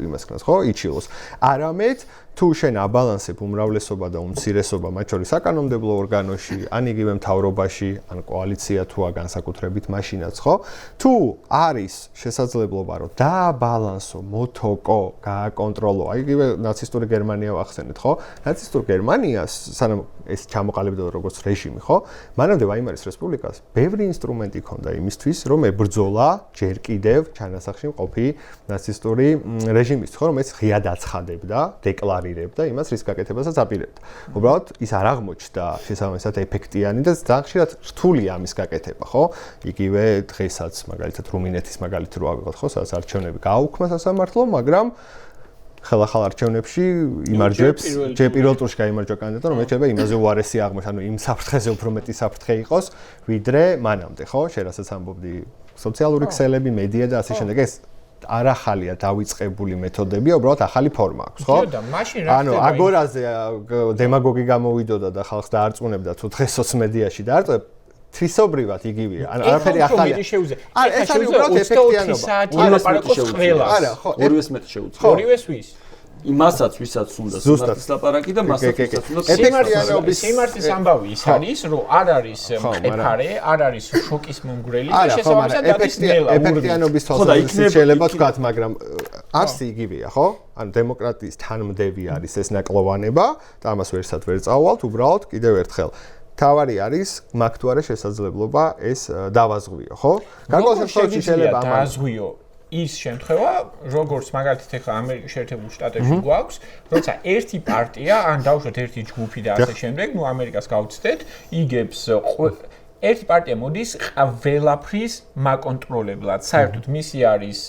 იმას ქნას, ხო? იჩილოს. არამედ თუ შენ აბალანსებ უმრავლესობა და უმცირესობა მათ შორის საკანონმდებლო ორგანოში, ან იგივე მთავრობაში, ან კოალიცია თუა განსაკუთრებით მაშინაც, ხო? თუ არის შესაძლებლობა, რომ დააბალანსო, მოთოკო, გააკონტროლო, აი იგივე ნაცისტური გერმანია ვახსენეთ, ხო? ნაცისტურ გერმანიას, სანამ ეს ჩამოყალიბდა როგორც რეჟიმი, ხო? მანამდე ვაიმარის რესპუბლიკას ბევრი ინსტრუმენტი ჰქონდა იმისთვის, რომ ებრძოლა ჯერ კიდევ ჩანასახში მყოფი ნაცისტური რეჟიმის, ხო, რომელიც ღიად აცხადებდა, დეკლარირებდა იმას, რის გაკეთებასაც აპირებდა. უბრალოდ ის არ აღმოჩნდა შესაბამისად ეფექტიანი და ძალიან ხშირად რთულია ამის გაკეთება, ხო? იგივე დღესაც მაგალითად რუმინეთის მაგალითი რო ავიღოთ, ხო, სადაც არჩევნები გააუქმა სასამართლომ, მაგრამ ხელახალ არჩევნებში იმარჯვებს, ჯერ პირველ ტურში გაიმარჯვა კანდიდატი, რომელიც შეიძლება იმაზე უარესი აღმოჩნდეს, ანუ იმ საფრთხეზე უფრო მეტი საფრთხე იყოს, ვიდრე მანამდე, ხო? შენ რასაც ამბობდი, სოციალური ქსელები, მედია და ასე შემდეგ, ეს არ ახალია დავიწყებული მეთოდებია, უბრალოდ ახალი ფორმა აქვს, ხო? და მაშინ რა ხდება? ანუ აგორაზე დემაგოგი გამოვიდოდა და ხალხს დაარწმუნებდა, თუ დღეს სოციმედიაში დაარწმუნებ, თვისობრივად იგივეა. ანუ არაფერი ახალი. არა, ეს არის უბრალოდ ეფექტიანობა. არა, ხო, ორივეს მეტი შეუძლია. ორივეს ვის? იმასაც, ვისაც უნდა სიმართლის ლაპარაკი და მასაც, ვისაც უნდა სიმართლის ამბავი ის არის, რომ არ არის მყეფარე, არ არის შოკის მომგვრელი და შესაბამისად დადის ნელა. ეფექტიანობის თვალსაზრისით შეიძლება ვთქვათ, მაგრამ არსი იგივეა, ხო? ანუ დემოკრატიის თანმდევი არის ეს ნაკლოვანება და ამას ვერსად ვერ წავალთ, უბრალოდ კიდევ ერთხელ თავარი არის მაგ თუ არა შესაძლებლობა ეს დავაზღვიო, ხო? გარკვეულ შემთხვევაში შეიძლება დავაზღვიო ის შემთხვევა, როგორც მაგალითად ახლა ამერიკის შეერთებულ შტატებში გვაქვს, როცა ერთი პარტია, ან დავუშვათ ერთი ჯგუფი და ასე შემდეგ, ნუ ამერიკას გავცდეთ, იგებს ერთი პარტია მოდის ყველაფრის მაკონტროლებლად. საერთოდ მისი არის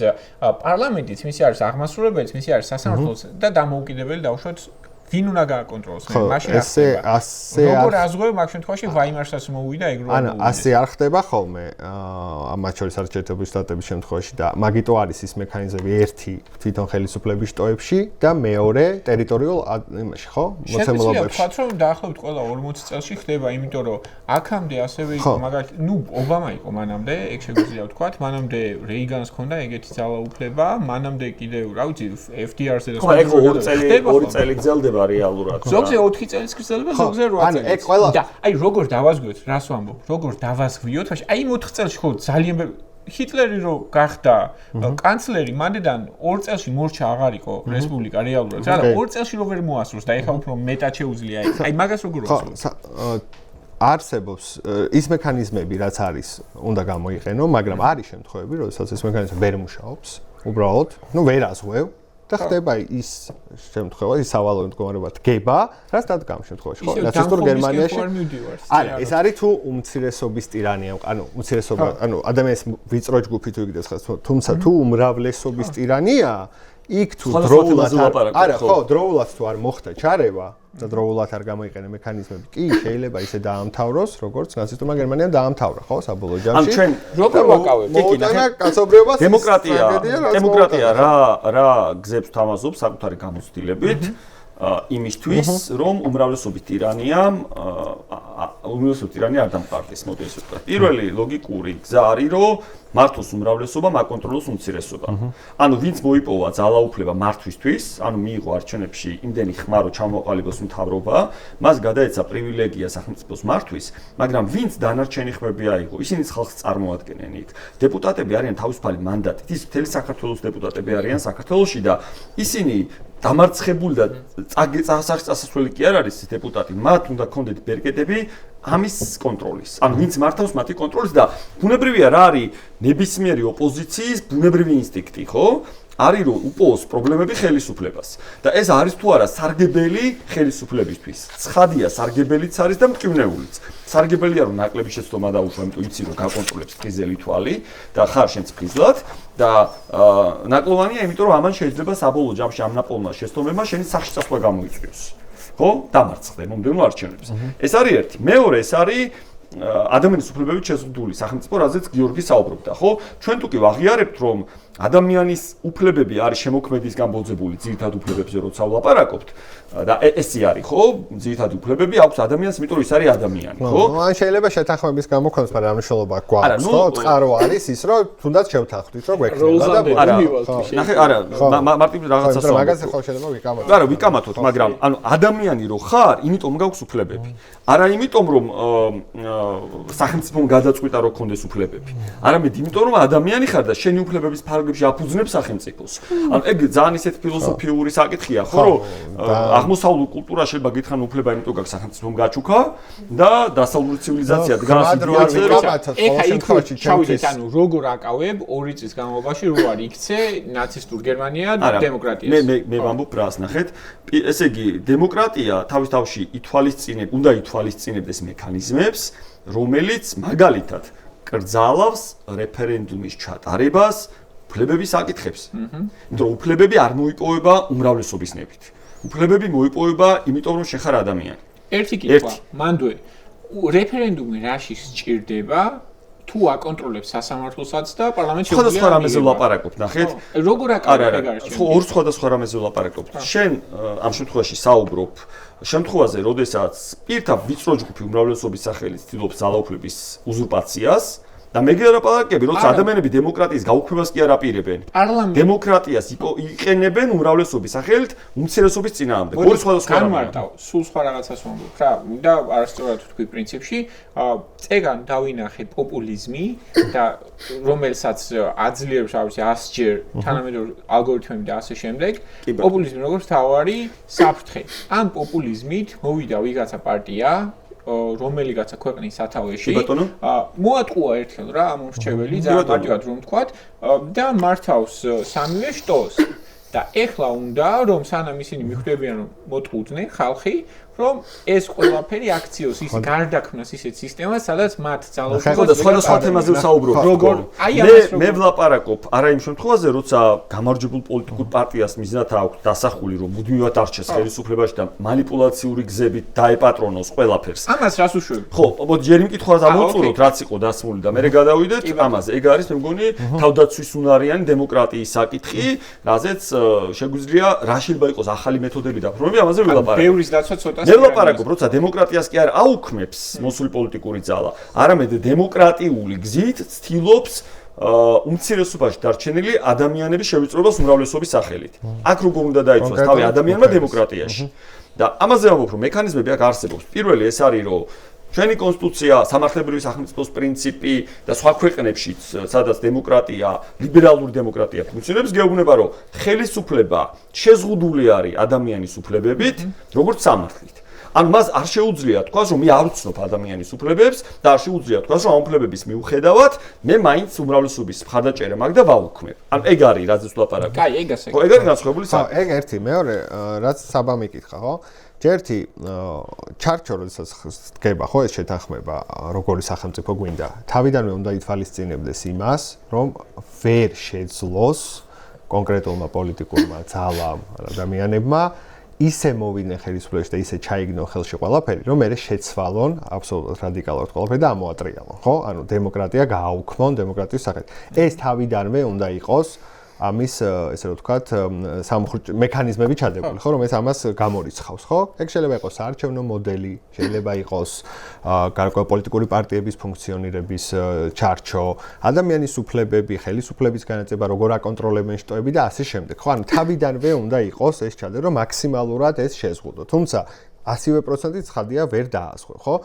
პარლამენტიც, მისი არის აღმასრულებელიც, მისი არის სასამართლოც და დამოუკიდებელი დავუშვათ ვინ უნდა გააკონტროლოს მე მაშინ ასე როგორ აზღვევ მაგ შემთხვევაში ვაიმარსაც მოვიდა ეგ რო ანუ ასე არ ხდება ხოლმე მათ შორის არჩევნების სტატების შემთხვევაში და მაგიტო არის ის მექანიზმები ერთი თვითონ ხელისუფლების შტოებში და მეორე ტერიტორიულ იმაში ხო მოცემულობებში შეგვიძლია ვთქვათ რომ დაახლოებით ყველა 40 წელში ხდება იმიტომ რომ აქამდე ასევე იყო მაგალითად ობამა იყო მანამდე ეგ შეგვიძლია ვთქვათ მანამდე რეიგანს ჰქონდა ეგეთი ძალაუფლება მანამდე კიდევ რა ვიცი FDR-ზე და სხვა ეგ 2 წელი გრძელდება რეალურად. ზოგზე 4 წელიც გრძელდება, ზოგზე 8 წელიც. ეგ ყველა და აი როგორ დავაზღვიოთ, რას ვამბობ? როგორ დავაზღვიოთ? მაშინ აი 4 წელში ხო ძალიან ჰიტლერი რო გახდა კანცლერი, მანდედან 2 წელში მორჩა აღარ იყო რესპუბლიკა რეალურად. რა 2 წელში რო ვერ მოასწროს და ეხლა უფრო მეტად შეუძლია ეგ. აი მაგას როგორ ვასწროთ? არსებობს ის მექანიზმები, რაც არის, უნდა გამოიყენო, მაგრამ არის შემთხვევები, როდესაც ეს მექანიზმი ვერ მუშაობს, უბრალოდ, ნუ ვერ აზღვევ და ხდება ის შემთხვევა, ის სავალო მდგომარეობა დგება, რაც დადგამ შემთხვევაში, ხო? ნაცისტურ გერმანიაში. არა, ეს არის თუ უმცირესობის ტირანია, ანუ უმცირესობა, ანუ ადამიანის ვიწრო ჯგუფი თუ იგდეს ხას, თუმცა თუ უმრავლესობის ტირანია, იქ თუ დროულად არა, ხო, დროულად თუ არ მოხდა ჩარევა და დროულად არ გამოიყენა მექანიზმები, კი შეიძლება ისე დაამთავროს, როგორც ნაცისტურმა გერმანიამ დაამთავრა, ხო, საბოლოო ჯამში. ან ჩვენ როგორ ვაკავებთ? მოვუტანა კაცობრიობას დემოკრატია რა გზებს თამაზობს საკუთარი გამოცდილებით იმისთვის, რომ უმრავლესობის ტირანია არ დამყარდეს, მოდი ესე ვთქვათ. პირველი ლოგიკური გზა არის, რომ მართოს უმრავლესობა მაკონტროლოს უმცირესობა. ანუ ვინც მოიპოვა ძალაუფლება მართვისთვის, ანუ მიიღო არჩევნებში იმდენი ხმა, რომ ჩამოყალიბოს მთავრობა, მას გადაეცა პრივილეგია სახელმწიფოს მართვის, მაგრამ ვინც დანარჩენი ხმები აიღო, ისინიც ხალხს წარმოადგენენ იქ. დეპუტატები არიან თავისუფალი მანდატით, ის მთელი საქართველოს დეპუტატები არიან საქართველოში და ისინი დამარცხებული და წასასვლელი კი არ არის დეპუტატი, მათ უნდა ქონდეთ ბერკეტები ამის კონტროლის. ანუ ვინც მართავს მათი კონტროლის და ბუნებრივია რა არის ნებისმიერი ოპოზიციის ბუნებრივი ინსტინქტი, ხო? არის რომ უპოვოს პრობლემები ხელისუფლებას. და ეს არის თუ არა სარგებელი ხელისუფლებისთვის. ცხადია, სარგებელიც არის და მტკივნეულიც. სარგებელია რომ ნაკლები შეცდომა დაუშვა, იმიტომ იცი რომ გაკონტროლებს ფხიზელი თვალი და ხარ შენც ფხიზლად და ნაკლოვანია, იმიტომ რომ ამან შეიძლება საბოლოო ჯამში ამ ნაპოვნმა შეცდომებმა შენი სახში წასვლა გამოიწვიოს. ხო? დამარცხდნენ მომდევნო არჩევნებს. ეს არის ერთი. მეორე ეს არის ადამიანის უფლებებით შეზღუდული სახელმწიფო, რაზეც გიორგი საუბრობდა, ხო? ჩვენ თუ კი ვაღიარებთ, რომ ადამიანის უფლებები არის შემოქმედის გამბოძებული ძირითად უფლებებზე როცა ვლაპარაკობთ და ესე არის, ხო? ძირითად უფლებები აქვს ადამიანს, იმიტომ რომ ის არის ადამიანი, ხო? ან შეიძლება შეთანხმების გამო ქონდეს, მაგრამ მნიშვნელობა გვაქვს, ხო? წყარო არის ის, რომ თუნდაც შევთანხმდით, რომ გვექნება და ნახე, არა, მარტივ რაღაცას ვამბობ. მაგაზე ხო შეიძლება ვიკამათოთ. არა, ვიკამათოთ, მაგრამ ანუ ადამიანი რო ხარ, იმიტომ გაქვს უფლებები. არა იმიტომ რომ სახელმწიფომ გადაწყვიტა რომ გქონდეს უფლებები. არამედ იმიტომ რომ ადამიანი ხარ და შენი უფლებების ფარგლებში აფუძნებს სახელმწიფოს. ანუ ეგ ძალიან ისეთ ფილოსოფიური საკითხია, ხო, რომ აღმოსავლურ კულტურაში შეიძლება გითხრან უფლება იმიტომ გაქვს სახელმწიფომ გაჩუქა და დასავლური ცივილიზაცია დგას იდეაზე რომ ეხა იქ ჩავიდეთ, ანუ როგორ აკავებ 2 წლის განმავლობაში რო არ იქცე ნაცისტურ გერმანია დემოკრატიას. მე ვამბობ რას ნახეთ, ესე იგი დემოკრატია თავის თავში უნდა ითვალისწინებდეს მექანიზმებს, რომელიც მაგალითად კრძალავს რეფერენდუმის ჩატარებას უფლებების საკითხებს. იმიტომ რომ უფლებები არ მოიპოვება უმრავლესობის ნებით. უფლებები მოიპოვება იმიტომ რომ შენ ხარ ადამიანი. ერთი კითხვა, მანდვე რეფერენდუმი რაში სჭირდება? თუ აკონტროლებს სასამართლოსაც და პარლამენტში სხვადასხვა რამეზე ვლაპარაკობთ, ნახეთ. როგორ აკავებ ეგ? ხო, ორ სხვადასხვა რამეზე ვლაპარაკობთ. შენ ამ შემთხვევაში საუბრობ შემთხვევაზე, როდესაც პირთა ვიწრო ჯგუფი უმრავლესობის სახელით ცდილობს ძალაუფლების უზურპაციას და მე გელაპარაკები, როცა ადამიანები დემოკრატიის გაუქმებას კი არ აპირებენ. დემოკრატიას იყენებენ უმრავლესობის სახელით უმცირესობის წინააღმდეგ. ორი სხვადასხვა რამეა. სულ სხვა რაღაცას ვამბობ რა, და არასწორად თქვი პრინციპში, წეგან დავინახე პოპულიზმი და რომელსაც აძლიერებს, რა ვიცი, 100 ჯერ თანამედროვე ალგორითმები და ასე შემდეგ. პოპულიზმი როგორც თავარი საფრთხე. ამ პოპულიზმით მოვიდა ვიღაცა პარტია რომელიღაცა ქვეყნის სათავეში მოატყუა ერთხელ რა ამ მრჩეველი ძალიან მარტივად რომ ვთქვათ და მართავს სამივე შტოს და ეხლა უნდა რომ სანამ ისინი მიხვდებიან რომ მოტყუდნენ ხალხი რომ ეს ყველაფერი აქციოს ის გარდაქმნას ისეთ სისტემას, სადაც მათ ძალაუფლებას ხო და სხვადასხვა თემაზე ვსაუბრობ. როგორ მე ვლაპარაკობ არა იმ შემთხვევაზე, როცა გამარჯვებულ პოლიტიკურ პარტიას მიზნად აქვს დასახული, რომ მუდმივად არჩეს ხელისუფლებაში და манипуляციური გზებით დაეპატრონოს ყველაფერს. ამას რას უშვებ? ხო, მოდი ჯერ იმ კითხვას ამოვწუროთ, რაც იყო დასმული და მე გადავიდეთ ამაზე. ეგ არის მე მგონი თავდაცვის უნარიანი დემოკრატიის საკითხი, რაზეც შეგვიძლია რა შეიძლება იყოს ახალი მეთოდები და პრობლემები, ამაზე ვილაპარაკობ. ბევრის დაცვა ცოტა მე ვილაპარაკობ, როცა დემოკრატიას კი არ აუქმებს მოსული პოლიტიკური ძალა, არამედ დემოკრატიული გზით ცდილობს უმცირესობაში დარჩენილი ადამიანების შევიწროებას უმრავლესობის სახელით. აქ როგორ უნდა დაიცვას თავი ადამიანმა დემოკრატიაში. და ამაზე ვამბობ, რომ მექანიზმები აქ არსებობს. პირველი ეს არის, რომ ჩვენი კონსტიტუცია, სამართლებრივი სახელმწიფოს პრინციპი და სხვა ქვეყნებშიც, სადაც დემოკრატია, ლიბერალური დემოკრატია ფუნქციონირებს, გეუბნება, რომ ხელისუფლება შეზღუდული არის ადამიანის უფლებებით, როგორც სამართლით. ანუ მას არ შეუძლია თქვას, რომ მე არ ვცნობ ადამიანის უფლებებს და არ შეუძლია თქვას, რომ ამ უფლებების მიუხედავად მე მაინც უმრავლესობის მხარდაჭერა მაქვს და ვაუქმებ. ანუ ეგ არის, რაზეც ვლაპარაკობ. კაი, ეგ ასე. ხო, ეგ არის განსხვავებული საკითხი. ეგ ერთი, მეორე, რაც საბამი კითხა, ხო? ჯერთი ჩარჩო როდესაც დგება, ხო, ეს შეთანხმება, როგორი სახელმწიფო გვინდა. თავიდანვე უნდა ითვალისწინებდეს იმას, რომ ვერ შეძლოს კონკრეტულმა პოლიტიკურმა ძალამ, ადამიანებმა ისე მოვიდნენ ხელისუფლებაში და ისე ჩაიგნო ხელში ყველაფერი, რომ მერე შეცვალონ აბსოლუტურად რადიკალურად ყველაფერი და ამოატრიალონ, ხო? ანუ დემოკრატია გააუქმონ დემოკრატიის სახით. ეს თავიდანვე უნდა იყოს ამის ესე რომ ვთქვათ მექანიზმები ჩადებული, ხო, რომ ეს ამას გამორიცხავს, ხო? ეგ შეიძლება იყოს საარჩევნო მოდელი, შეიძლება იყოს გარკვეული პოლიტიკური პარტიების ფუნქციონირების ჩარჩო, ადამიანის უფლებები, ხელისუფლების განაწება, როგორ აკონტროლებენ შტოები და ასე შემდეგ, ხო? ანუ თავიდანვე უნდა იყოს ეს ჩადე, რომ მაქსიმალურად ეს შეზღუდო. თუმცა 100% ცხადია ვერ დაასხო, ხო?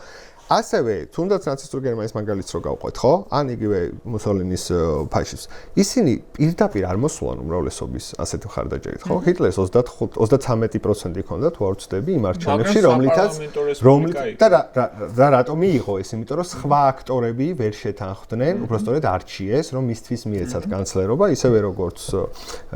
ასევე, თუნდაც ნაცისტური გერმანიის მაგალითს რო გავყვეთ, ხო? ან იგივე მუსოლინის ფაშიზმს. ისინი პირდაპირ არ მოსულან უმრავლესობის ასეთი მხარდაჭერით, ხო? ჰიტლერს 33% ჰქონდა, თუ არ ვცდები, იმ არჩევნებში, და რატომ მიიღო ეს? იმიტომ რომ სხვა აქტორები ვერ შეთანხმდნენ, უბრალოდ არჩიეს, რომ მისთვის მიეცათ კანცლერობა, ისევე როგორც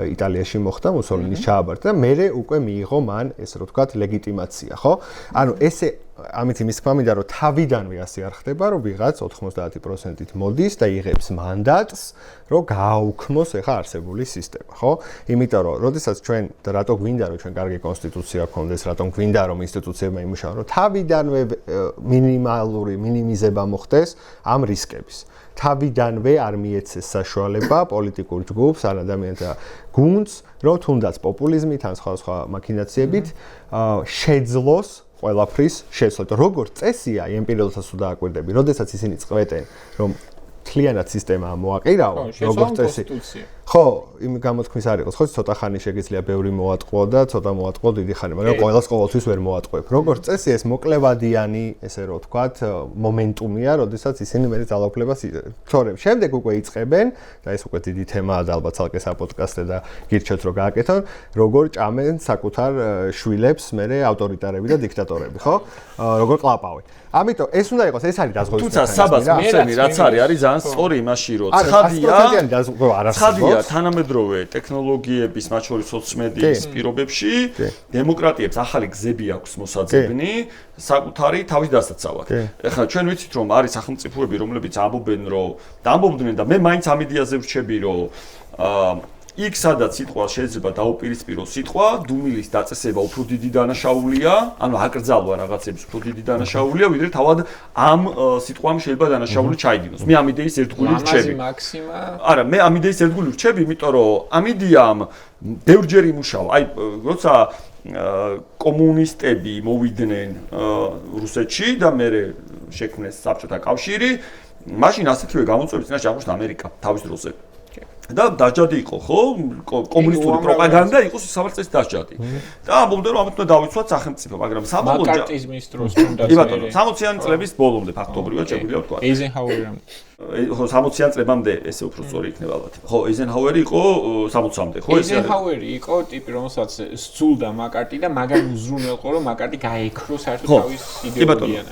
იტალიაში მოხდა მუსოლინის ჩააბარდა და მერე უკვე მიიღო მან, ესე რომ ვთქვათ, ლეგიტიმაცია, ხო? ანუ ესე ამით იმის თქმა მინდა, რომ თავიდანვე ასე არ ხდება, რომ ვიღაც 90%-ით მოდის და იღებს მანდატს, რომ გააუქმოს ახლა არსებული სისტემა, ხო? იმიტომ რომ, როდესაც ჩვენ და რატო გვინდა, რომ ჩვენ კარგი კონსტიტუცია გქონდეს, რატომ გვინდა, რომ ინსტიტუციებმა იმუშაონ, რომ თავიდანვე მინიმალური მინიმიზება მოხდეს ამ რისკების. თავიდანვე არ მიეცეს საშუალება პოლიტიკურ ჯგუფს, ან ადამიანთა გუნდს, რომ თუნდაც პოპულიზმით ან სხვა მაქინაციებით შეძლოს ყველაფრის შეცვლა. როგორც წესია, ემპირიალსაც თუ დააკვირდები, როდესაც ისინი წყვეტენ, რომ მთლიანად სისტემა მოაყირაო, როგორც წესი. ხო, იმ გამოთქმის არ იყოს, ხო, ცოტა ხანი შეგიძლია ბევრი მოატყუო და ცოტა მოატყუო დიდი ხანი, მაგრამ ყოველას ყოველთვის ვერ მოატყუებ. როგორც წესი, ეს მოკლევადიანი, ესე რომ ვთქვათ, მომენტუმია, როდესაც ისინი მე ძალაუფლებას თორემ შემდეგ უკვე იწყებენ და ეს უკვე დიდი თემაა და ალბათ ცალკე საპოდკასტზე და გირჩევთ რომ გააკეთონ, როგორ ჭამენ საკუთარ შვილებს მე ავტორიტარები და დიქტატორები, ხო? როგორ ყლაპავენ. ამიტომ ეს უნდა იყოს, ეს არის დაზღვევის თუმცა საბას მოცემი რაც არის ძალიან სწორი იმაში, რომ ცხადია თანამედროვე ტექნოლოგიების, მათ შორის სოციმედიის პირობებში დემოკრატიებს ახალი გზები აქვს მოსაძებნი საკუთარი თავის დასაცავად. ეხლა ჩვენ ვიცით, რომ არის სახელმწიფოები, რომლებიც ამბობენ, რომ ამბობდნენ და მე მაინც ამ იდეაზე ვrჩები, რომ იქ სადაც სიტყვა შეიძლება დაუპირისპიროს სიტყვა, დუმილის დაწესება უფრო დიდი დანაშაულია, ანუ აკრძალვა რაღაცების უფრო დიდი დანაშაულია, ვიდრე თავად ამ სიტყვამ შეიძლება დანაშაული ჩაიდინოს. მე ამ იდეის ერთგული ვrჩები. არა, მე ამ იდეის ერთგული ვrჩები, იმიტომ რომ ამ იდეამ ბევრჯერ იმუშავა. აი, როცა კომუნისტები მოვიდნენ რუსეთში და მე შექმნეს საბჭოთა კავშირი, მაშინ ასეთივე გამოწვევით წინაშე აღმოჩნდა ამერიკა თავის დროზე. და დაჯადი იყო, ხო? კომუნისტური პროპაგანდა იყო სამართლის დაჯადი. და ამბობდნენ, რომ ამით უნდა დავიცვათ სახელმწიფო, მაგრამ საბოლოო მაკარტიზმის დროს თუნდაც მე 60-იანი წლების ბოლომდე ფაქტობრივად შეგვიძლია ვთქვა. ეიზენჰაუერამ 60-იანი წლებამდე ესე უფრო სწორი იქნება ალბათ. ხო, ეიზენჰაუერი იყო 60-მდე, ხო? ეიზენჰაუერი იყო ტიპი, რომელსაც სძულდა მაკარტი და მაგარი უზრუნველყო, რომ მაკარტი გაექრო საერთოდ თავის იდეოლოგიას.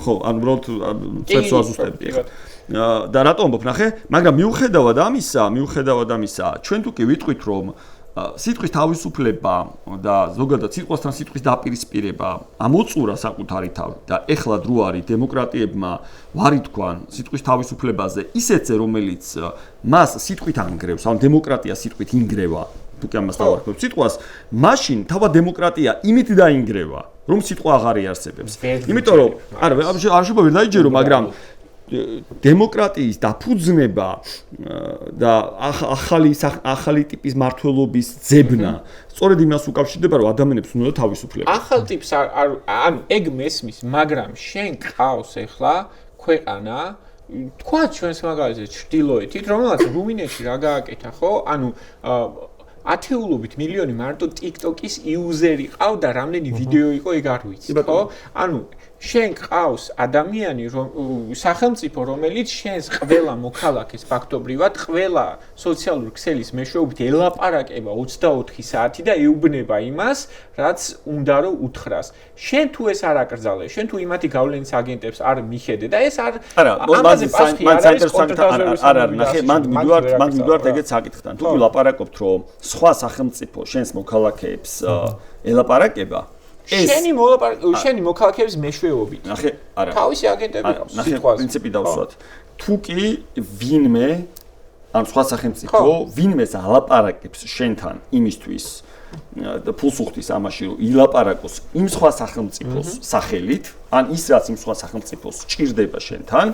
ხო, ანუ უბრალოდ წელს ვაზუსტებდი ახლა. და რატომ ამბობ, ნახე, მაგრამ მიუხედავად ამისა, ჩვენ თუ კი ვიტყვით, რომ სიტყვის თავისუფლება და ზოგადად სიტყვასთან სიტყვის დაპირისპირება ამოწურა საკუთარი თავი და ეხლა დრო არის დემოკრატიებმა ვარი თქვან სიტყვის თავისუფლებაზე ისეთზე რომელიც მას სიტყვით ანგრევს, ანუ დემოკრატია სიტყვით ინგრევა, თუკი ამას დავარქვევთ სიტყვას, მაშინ თავად დემოკრატია იმით დაინგრევა, რომ სიტყვა აღარ იარსებებს. იმიტომ რომ არა, არ შეიძლება ვერ დაიჯერო, მაგრამ დემოკრატიის დაფუძნება და ახალი ტიპის მართლობის ძებნა სწორედ იმას უკავშირდება, რომ ადამიანებს უნდა თავისუფლება. ახალ ტიპს ანუ ეგ მესმის, მაგრამ შენ ყავს ახლა ქვეყანა თქვა ჩვენს მაგალითად ჩრდილოეთით, რომელსაც რუმინეთში რა გააკეთა, ხო? ანუ ათეულობით მილიონი მარტო TikTok-ის იუზერი ყავდა, რამდენი ვიდეო იყო ეგ არ ვიცი, ხო? ანუ შენ ყავს ადამიანი, სახელმწიფო, რომელიც შენს ყველა მოქალაქეს ფაქტობრივად ყველა სოციალურ ქსელის მეშვეობით ელაპარაკება 24 საათი და ეუბნება იმას, რაც უნდა რომ უთხრას. შენ თუ ეს არ აკრძალე, შენ თუ იმათი გავლენის აგენტებს არ მიხედე და ეს არ ამაზე პასუხი არ არის კონტრდაზერვის არა, ნახე, მან მივდივართ ეგეთ საკითხთან. თუ ვილაპარაკობთ, რომ სხვა სახელმწიფო შენს მოქალაქეებს ელაპარაკება შენი მოქალაქეების მეშვეობით. ნახე, არა. თავისი აგენტები ყავს. ნახე, პრინციპი დავსვათ. თუ კი ვინმე ან სხვა სახელმწიფო ვინმეს ალაპარაკებს შენთან იმისთვის და ფულს უხდის ამაში, რომ ილაპარაკოს იმ სხვა სახელმწიფოს სახელით, ან ის რაც იმ სხვა სახელმწიფოს ჭირდება შენთან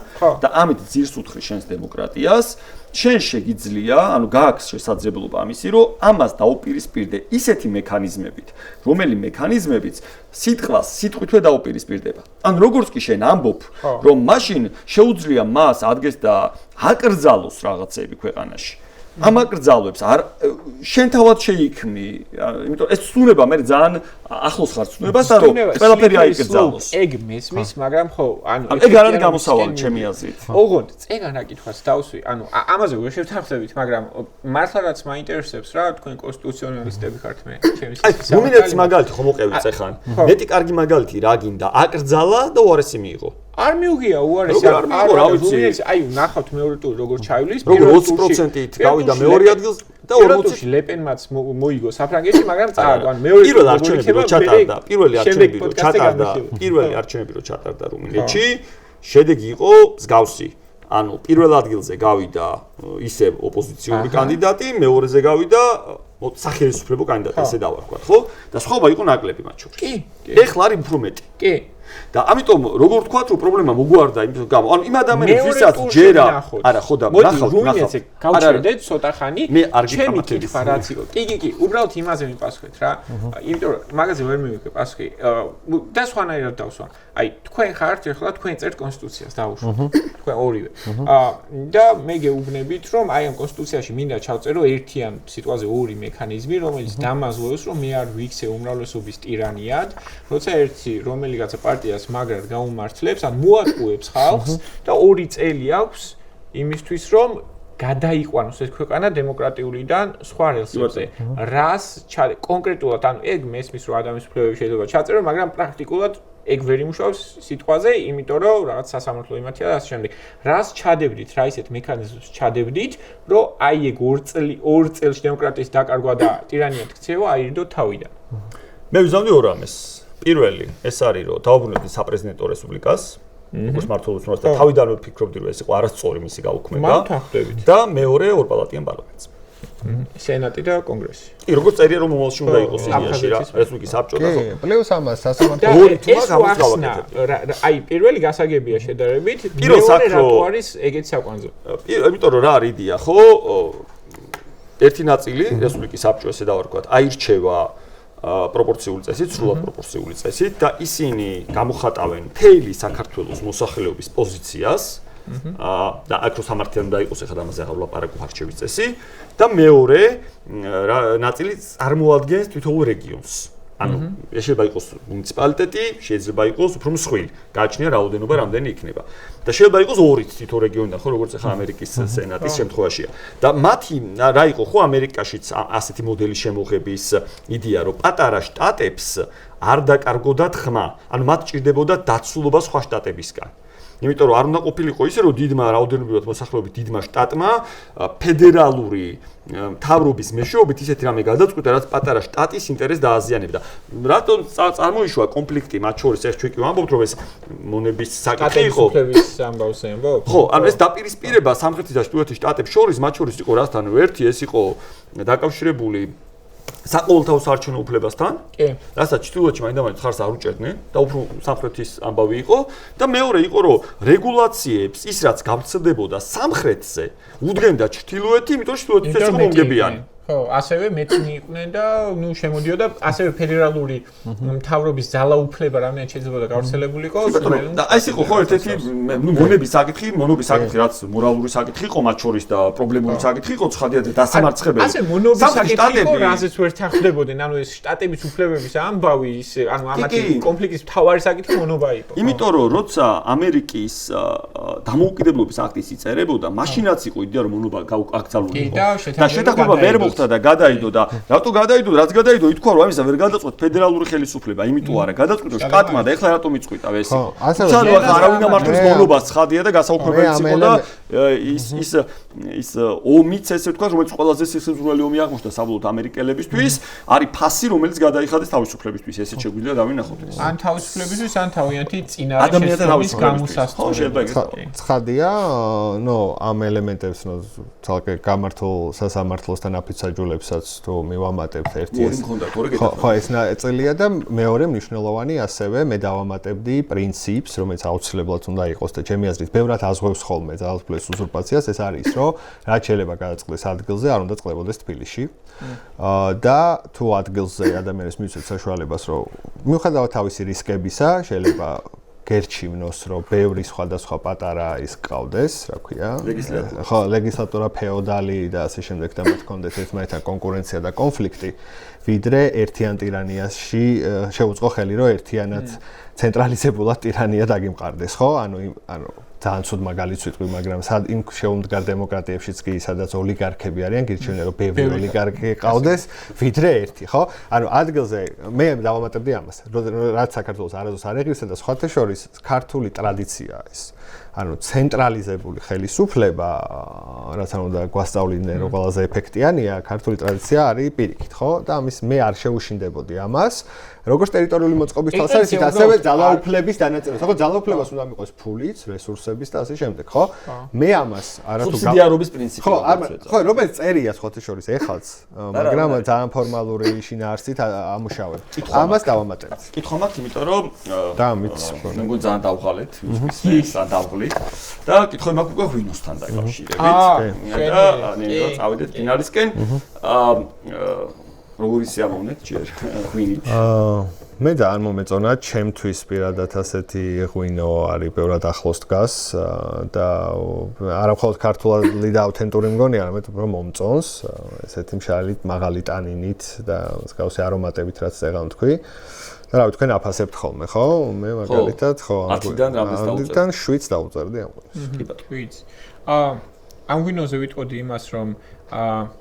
და ამით ძირს უთხრი შენს დემოკრატიას, შენ შეგიძლია, ანუ გააქვს შესაძლებლობა ამისი, რომ ამას დაუპირისპირდე ისეთი მექანიზმებით, რომელი მექანიზმებიც სიტყვას სიტყვითვე დაუპირისპირდება. ან როგორც კი შენ ამბობ, რომ მაშინ შეუძლია მას ადგეს და აკრძალოს რაღაცები ქვეყანაში. ამ აკრძალვებს არ შენ თავად შეიქმნი, იმიტომ ეს ცნუნება მე ძალიან ახლოს ხარ ცნუებას და რომ ყველაფერი აიკრძალოს. ეგ მესმის, მაგრამ ხო, ანუ ეგ არ არის გამოსავალი ჩემი აზრით. ოღონდ წეგან აკითხვას დავსვი, ანუ ამაზე ვერ შევთანხმდებით, მაგრამ მართლა რაც მაინტერესებს რა, თქვენ კონსტიტუციონალისტები ხართ მე, ჩემი სიტყვა. რუმინეთის მაგალითი ხომ მოყევით ეხან. მეტი კარგი მაგალითი რა გინდა, აკრძალა და უარესი მიიღო. არ მიუღია უარესი, რუმინეთს, აი, ნახავთ მეორე ტური როგორ ჩაივლის, პირველ 20%-ით გავიდა მეორე ადგილს და 40-ით ლეპენმაც მოიგო საფრანგეთში, მაგრამ წააგო, ანუ მეორე პირველ არჩევნებში რო ჩატარდა, პირველი არჩევნები რო ჩატარდა რუმინეთში, შედეგი იყო მსგავსი. ანუ პირველ ადგილზე გავიდა ისევ ოპოზიციური კანდიდატი, მეორეზე გავიდა სახელმწიფო კანდიდატი, ესე დავარქვათ, ხო? და სხვაობა იყო ნაკლები მათ შორის. კი. ეხლა არის უფრო მეტი. კი. და ამიტომ როგორ ვთქვათ, რომ პრობლემა მოგვარდა იმის გამო. ანუ იმ ადამიანებს ვისაც ჯერა, არა, ხო და ნახავთ. რუმინეთზე გავჩერდეთ ცოტა ხანი. ჩემი კითხვა რაც იყო. კი, უბრალოდ იმაზე მიპასუხეთ რა. იმიტომ რომ მაგაზე ვერ მივიღე პასუხი. და სხვანაირად დავსვან. აი, თქვენ ხართ ახლა თქვენ წერთ კონსტიტუციას დაუშვათ. თქვენ ორივე. და მე გეუბნებით, რომ აი ამ კონსტიტუციაში მინდა ჩავწერო ერთიან სიტყვაზე ორი მექანიზმი, რომელიც დამაზღვევს, რომ მე არ ვიქცე უმრავლესობის ტირანიად, როცა ერთი რომელიღაცა პარტიას მაგრად გაუმართლებს, ან მოატყუებს ხალხს და 2 წელი აქვს იმისთვის, რომ გადაიყვანოს ეს ქვეყანა დემოკრატიულიდან სხვა რელსებზე. რას კონკრეტულად, ანუ ეგ მესმის, რომ ადამიანის უფლებები შეიძლება ჩაწერო, მაგრამ პრაქტიკულად ეგ ვერ იმუშავებს სიტყვაზე, იმიტომ რომ რაღაც სასამართლო იმათია და ასე შემდეგ. რას ჩადებდით, რა ისეთ მექანიზმს ჩადებდით, რომ აი ეგ 2 წელში დემოკრატიის დაკარგვა და ტირანიად ქცევა აირიდო თავიდან. მე ვიზამდი ორ ამას. პირველი, ეს არის, რომ დავუბრუნდეთ საპრეზიდენტო რესპუბლიკას, როგორც მართლობის უნდა და თავიდანვე ვფიქრობდი, რომ ეს იყო არასწორი მისი გაუქმება. და მეორე ორპალატიან პარლამენტს. სენატი და კონგრესი. კი, როგორც წერია, რომ მომავალში უნდა იყოს სირიაში რა, რესპუბლიკის საბჭო და ხო. პლუს ამას სასამართლო აი, პირველი გასაგებია შედარებით, მეორე რატო არის ეგეთი საკვანძო? იმიტომ რომ რა არის იდეა, ხო? ერთი ნაწილი რესპუბლიკის საბჭო ესე დავარქვათ, აირჩევა პროპორციული წესით, სრულად პროპორციული წესით და ისინი გამოხატავენ მთელი საქართველოს მოსახლეობის პოზიციას და აქ რო სამართლიანი უნდა იყოს, ეხლა ამაზე აღარ ვლაპარაკობ არჩევის წესი და მეორე ნაწილი წარმოადგენს თითოეულ რეგიონს. ანუ შეიძლება იყოს მუნიციპალიტეტი, შეიძლება იყოს უფრო მსხვილი. გააჩნია რაოდენობა, რამდენი იქნება. და შეიძლება იყოს 2 თითო რეგიონიდან, ხო, როგორც ახლა ამერიკის სენატის შემთხვევაშია. და მათი რა იყო, ხო, ამერიკაშიც ასეთი მოდელის შემოღების იდეა, რომ პატარა შტატებს არ დაკარგოდათ ხმა, ანუ მათ ჭირდებოდა დაცულობა სხვა შტატებისგან. იმიტომ რომ არ უნდა ყოფილიყო ისე რომ დიდმა რაოდენობრივად მოსახლეობით დიდმა შტატმა ფედერალური მთავრობის მეშვეობით ისეთი რამე გადაწყვიტა, რაც პატარა შტატის ინტერესს დააზიანებდა. რატომ წარმოიშვა კონფლიქტი მათ შორის? ეს ჩვენ კი ვამბობთ, რომ ეს მონების საკითხი იყო. კატეგორიის ამბავს ამბობ. ხო, ანუ ეს დაპირისპირება სამხრეთის და ჩრდილოეთის შტატებს შორის, მათ შორის იყო რასთან ერთი, ეს იყო დაკავშირებული საყოველთაო საარჩევნო უფლებასთან. კი. რასაც ჩრდილოეთში მაინდა-მაინც ხარს არ უჭერდნენ და უფრო სამხრეთის ამბავი იყო და მეორე იყო, რომ რეგულაციებს ის რაც გავცდებოდა სამხრეთზე, უდგენდა ჩრდილოეთი, იმიტომ რომ ჩრდილოეთის ეს იყო მომგებიანი. ხო, ასევე მეცნი იყვნენ და ნუ შემოდიოდა ასევე ფედერალური მთავრობის ძალაუფლება რამდენად შეიძლება გავრცელებულიყო. და ეს იყო ხო ერთ-ერთი ნუ მონების საკითხი, მონობის საკითხი, რაც მორალური საკითხი იყო მათ შორის და პრობლემური საკითხი იყო, ცხადია და დასამარცხებელი. ასე მონობის საკითხი იყო, რაზეც ვერ თანხმდებოდნენ, ანუ ეს შტატების უფლებების ამბავი, ის ანუ ამათი კონფლიქტის მთავარი საკითხი მონობა იყო. იმიტომ რომ როცა ამერიკის დამოუკიდებლობის აქტი იწერებოდა, მაშინაც იყო იდეა რომ მონობა აკრძალული იყო. და შეთანხმება ვერ მოხდა და გადაიდო და რატო გადაიდო, რაც გადაიდო, ითქვა რომ ამისა ვერ გადაწყვეტ ფედერალური ხელისუფლება, იმიტომ არა გადაწყვიტა შტატმა და ეხლა რატომ იწყვიტა ეს იყო. თუმცა არავინ ამართებს მონობას ცხადია და გასაუბრებელი იყო და ის ომიც ესე ვთქვა, რომელიც ყველაზე სისხლძვრელი ომი აღმოჩნდა საბოლოოდ ამერიკელებისთვის, არის ფასი, რომელიც გადაიხადეს თავისუფლებისთვის, ესეც შეგვიძლია დავინახოთ ეს. ან თავისუფლებისთვის, ან თავიანთი წინააღმდეგობის გამოსასწორებლად. ცხადია, ნუ ამ ელემენტებს ნუ თალკე გამართულ სასამართლოსთან აფიცაჯულებსაც თუ მივამატებთ ერთი ეს. ხო, ეს ნაწილია და მეორე მნიშვნელოვანი ასევე მე დავამატებდი პრინციპს, რომელიც აუცილებლად უნდა იყოს და ჩემი აზრით ბევრად აზღვევს ხოლმე ძალაუფლების უზურპაციას, ეს არის რომ რაც შეიძლება გადაწყდეს ადგილზე, არ უნდა წყლებოდეს თბილისში. და თუ ადგილზე ადამიანებს მივცეთ საშუალებას, რომ მიუხედავად თავისი რისკებისა, შეიძლება გერჩივნოს, რომ ბევრი სხვადასხვა პატარა ის ყავდეს, რა ქვია? ხო, ლეგისლატურა ფეოდალი და ასე შემდეგ და მათ კონდეთ ერთმანეთთან კონკურენცია და კონფლიქტი, ვიდრე ერთიან ტირანიაში შეუწყო ხელი, რომ ერთიანად ცენტრალიზებულად ტირანია დაგიმყარდეს, ხო? ანუ ძალიან ცუდ მაგალითს ვიტყვი, მაგრამ იმ შეუმდგარ დემოკრატიებშიც კი სადაც ოლიგარქები არიან, გირჩევნია რომ ბევრი ოლიგარქი ყავდეს, ვიდრე ერთი, ხო? ანუ ადგილზე მე დავამატებდი ამას, რაც საქართველოს არასდროს არ ეღირსა და სხვათა შორის ქართული ტრადიციაა ეს. ანუ ცენტრალიზებული ხელისუფლება, რაც არ უნდა გვასწავლიდნენ, რომ ყველაზე ეფექტიანია, ქართული ტრადიცია არის პირიქით, ხო? და ამის მე არ შეუშინდებოდი ამას. როგორც ტერიტორიული მოწყობის თვალსაზრისით, ასევე ძალაუფლების დანაწილებას. ხო, ძალაუფლებას უნდა მიყვეს ფულიც, რესურსების და ასე შემდეგ, ხო? მე ამას არათუ სუბსიდიარობის პრინციპი. ხო, რომელიც წერია სხვათა შორის ეხლაც, მაგრამ ძალიან ფორმალური შინაარსით ამუშავებ. ამას დავამატებთ. კითხვა მაქვს, იმიტომ რომ დამიც მე მგონი ძალიან დავღალეთ, ის ძალიან დავღლით და კითხვა მაქვს უკვე ღვინოსთან დაკავშირებით. და ნერო წავიდეთ ფინალისკენ. როგორი სიამოვნეთ ჯერ ღვინით? მე და არ მომეწონა, ჩემთვის პირადად ასეთი ღვინო არის ბევრად ახლოს დგას და არა მხოლოდ ქართული და ავთენტური მგონი, არამედ უფრო მომწონს, ესეთი მშრალი მაღალი ტანინით და მსგავსი არომატებით, რაც წეგან თქვი. და რა ვთქვენ, აფასებთ ხოლმე, ხო? მე მაგალითად, ხო, ამიდან 7-ს დავუწერდი ამ ღვინოს. კი ბატონო. 7-ს. ამ ღვინოზე ვიტყოდი იმას, რომ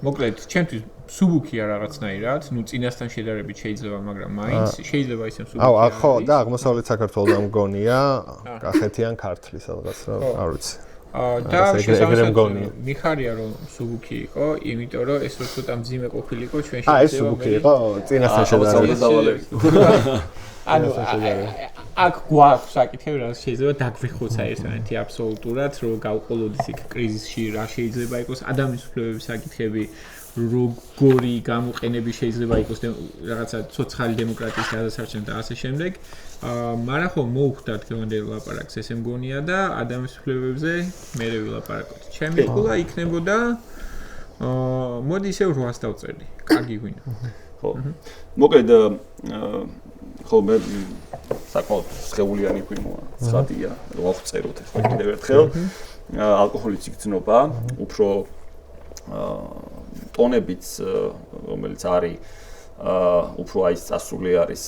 მოკლედ, ჩემთვის სუბუქია რაღაცნაირად, ნუ წინასთან შედარებით შეიძლება, მაგრამ მაინც შეიძლება ისე სუბუქია. ხო, და აღმოსავლეთ საქართველოს ამ მგონია, კახეთიან ქართლის რაღაც რა, არ ვიცი. და შესაძლოა მიხარია რომ სუბუქი იყო, იმიტომ რომ ეს ცოტა მძიმე ყოფილიყო ჩვენ შეიძლება. ეს სუბუქი იყო წინასთან შედარებით. ანუ აქ გვაქვს საკითხები, რა შეიძლება დაგვიხოცა ერთმანეთი აბსოლუტურად, რომ გავყოლოდეს იქ კრიზისში, რა შეიძლება იყოს ადამიანის უფლებების საკითხები, როგორი გამოყენები შეიძლება იყოს რაღაცა ცოცხალი დემოკრატიის გადასარჩენად და ასე შემდეგ. მაგრამ ხო მოუხდათ გონდელ ლაპარაკს ესე მგონია და ადამიანის უფლებებზე მე ვილაპარაკოთ. ჩემი ყოლა იქნებოდა მოდი ისევ 800-ს დავწერდი. კარგი ღვინო. ხო. მოკლედ ხო მე საკმაოდ სხეულიანი ღვინოა, ცხადია, რომ აღწეროთ ახლა კიდევ ერთხელ. ალკოჰოლიც იგრძნობა, უფრო ტონებიც რომელიც არის უფრო აი წასული არის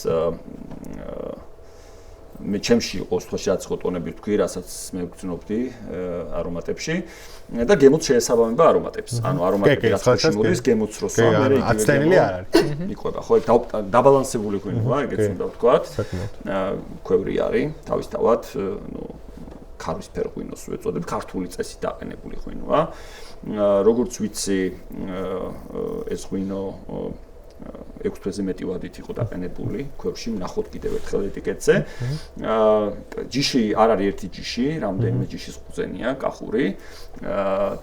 მე ჩემში იყო სწორად ხოტონები თქვი, რასაც მე ვგრძნობდი არომატებში და გემოც შეესაბამება არომატებს. ანუ არომატები რაც მოდის გემოც როსა მე აცდენილი არ არის. იყვება, ხო, დაბალანსებული ღვინოა, ეგეც უნდა ვთქვათ. ქვევრი არის, თავისთავად, ნუ ქარვისფერ ღვინოს ვეწოდებ, ქართული წესით დაყენებული ღვინოა. როგორც ვიცი, ეს ღვინო 6 თვეზე მეტი ვადით იყო დაყენებული ქვევში, ნახოთ კიდევ ერთხელ ეტიკეტზე. ჯიში არ არის ერთი ჯიში, რამდენიმე ჯიშის ყურძენია, კახური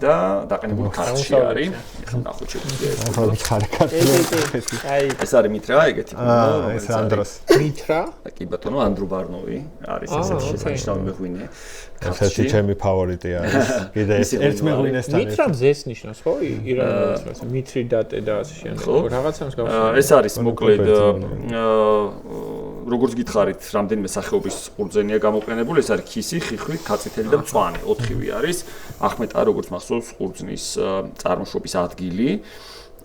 და დაყენებული ქართლში არის. ეხლა ნახოთ შეგვიძლია ეს. ახლა ვიხარე ქართული. ეს არის მითრა, ეგეთი ღვინო. ეს ანდროს. მითრა? კი ბატონო, ანდრო ბარნოვი არის ესეთი შესანიშნავი ღვინო. ქართლში ჩემი ფავორიტი არის. კიდე ერთ მეღვინესთან. მითრა მზეს ნიშნავს, ხო? ირანულად რაც მითრი დატე და ასე შემდეგ. რაღაცას გავხსენე. ეს არის მოკლედ როგორც გითხარით, რამდენიმე სახეობის ყურძენია გამოყენებული, ეს არის ქისი, ხიხვი, ქაწითელი და მწვანე, 4-ივე არის. ახმეტა როგორც მახსოვს ყურძნის წარმოშობის ადგილი.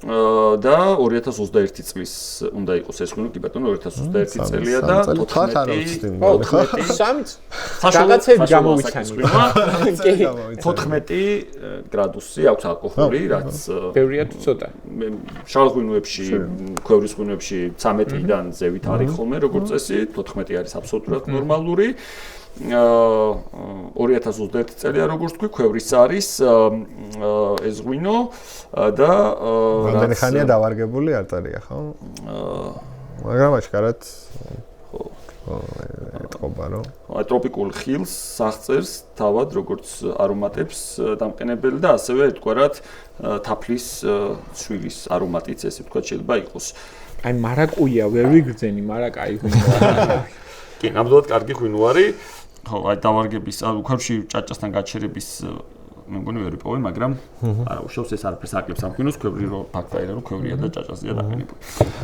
და 2021 წლის უნდა იყოს ეს ღვინო, კი ბატონო, 2021 წელია და 14 გამოვიცანი. 14 გრადუსი აქვს ალკოჰოლი, რაც ბევრია თუ ცოტა. შალ ღვინოებში, ქვევრის ღვინოებში 13-დან ზევით არის ხოლმე როგორც წესი, 14 არის აბსოლუტურად ნორმალური. 2021 წელია როგორც თქვი, ქვევრის არის ეს ღვინო და რამდენი ხანია დავარგებული არტარია, ხო? მაგრამ აშკარად ეთყობა რომ ტროპიკულ ხილს სახწერს თავად როგორც არომატებს დამყენებელი და ასევე ერთგვარად თაფლის ცვილის არომატიც ესე ვთქვა შეიძლება იყოს. აი მარაკუია, ვერ ვიგრძენი, მარაკაი ღვინოა. კი, ნამდვილად კარგი ღვინო არის. ხო, აი დავარგების, უხარში ჭაჭასთან გაჩერების მე მგონი ვერ ვიპოვე, მაგრამ არა უშავს ეს არაფერს აკლებს ამ ღვინოს, ქვევრი რო ფაქტია რომ ქვევრია და ჭაჭასია დაყენებული.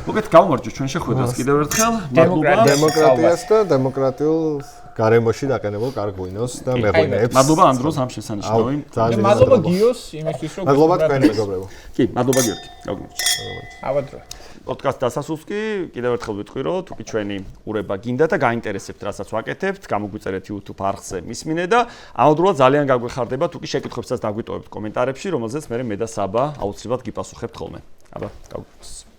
მოგეთ გავმარჯვეთ ჩვენ შეხვედრას კიდევ ერთხელ. მადლობა დემოკრატიას და დემოკრატიულ გარემოში დაყენებულ კარგ ღვინოს და მეღვინეებს. მადლობა ანდროს ამ შესანიშნავი. მადლობა გიოს იმისთვის რომ მადლობა თქვენ მეგობრებო. კი, მადლობა გიორგი. გავგმირჩ. ავადრო. პოდკასტ დასასრულს კი კიდევ ერთხელ ვიტყვი რომ თუკი ჩვენი ყურება გინდა და გაინტერესებთ რასაც ვაკეთებთ, გამოგვიწერეთ YouTube არხზე მისმინე და ამავდროულად ძალიან გაგვეხარდება თუკი შეკითხვებსაც დაგვიტოვებთ კომენტარებში, რომელზეც მე და საბა აუცილებლად გიპასუხებთ ხოლმე. აბა, გავგმირჩ.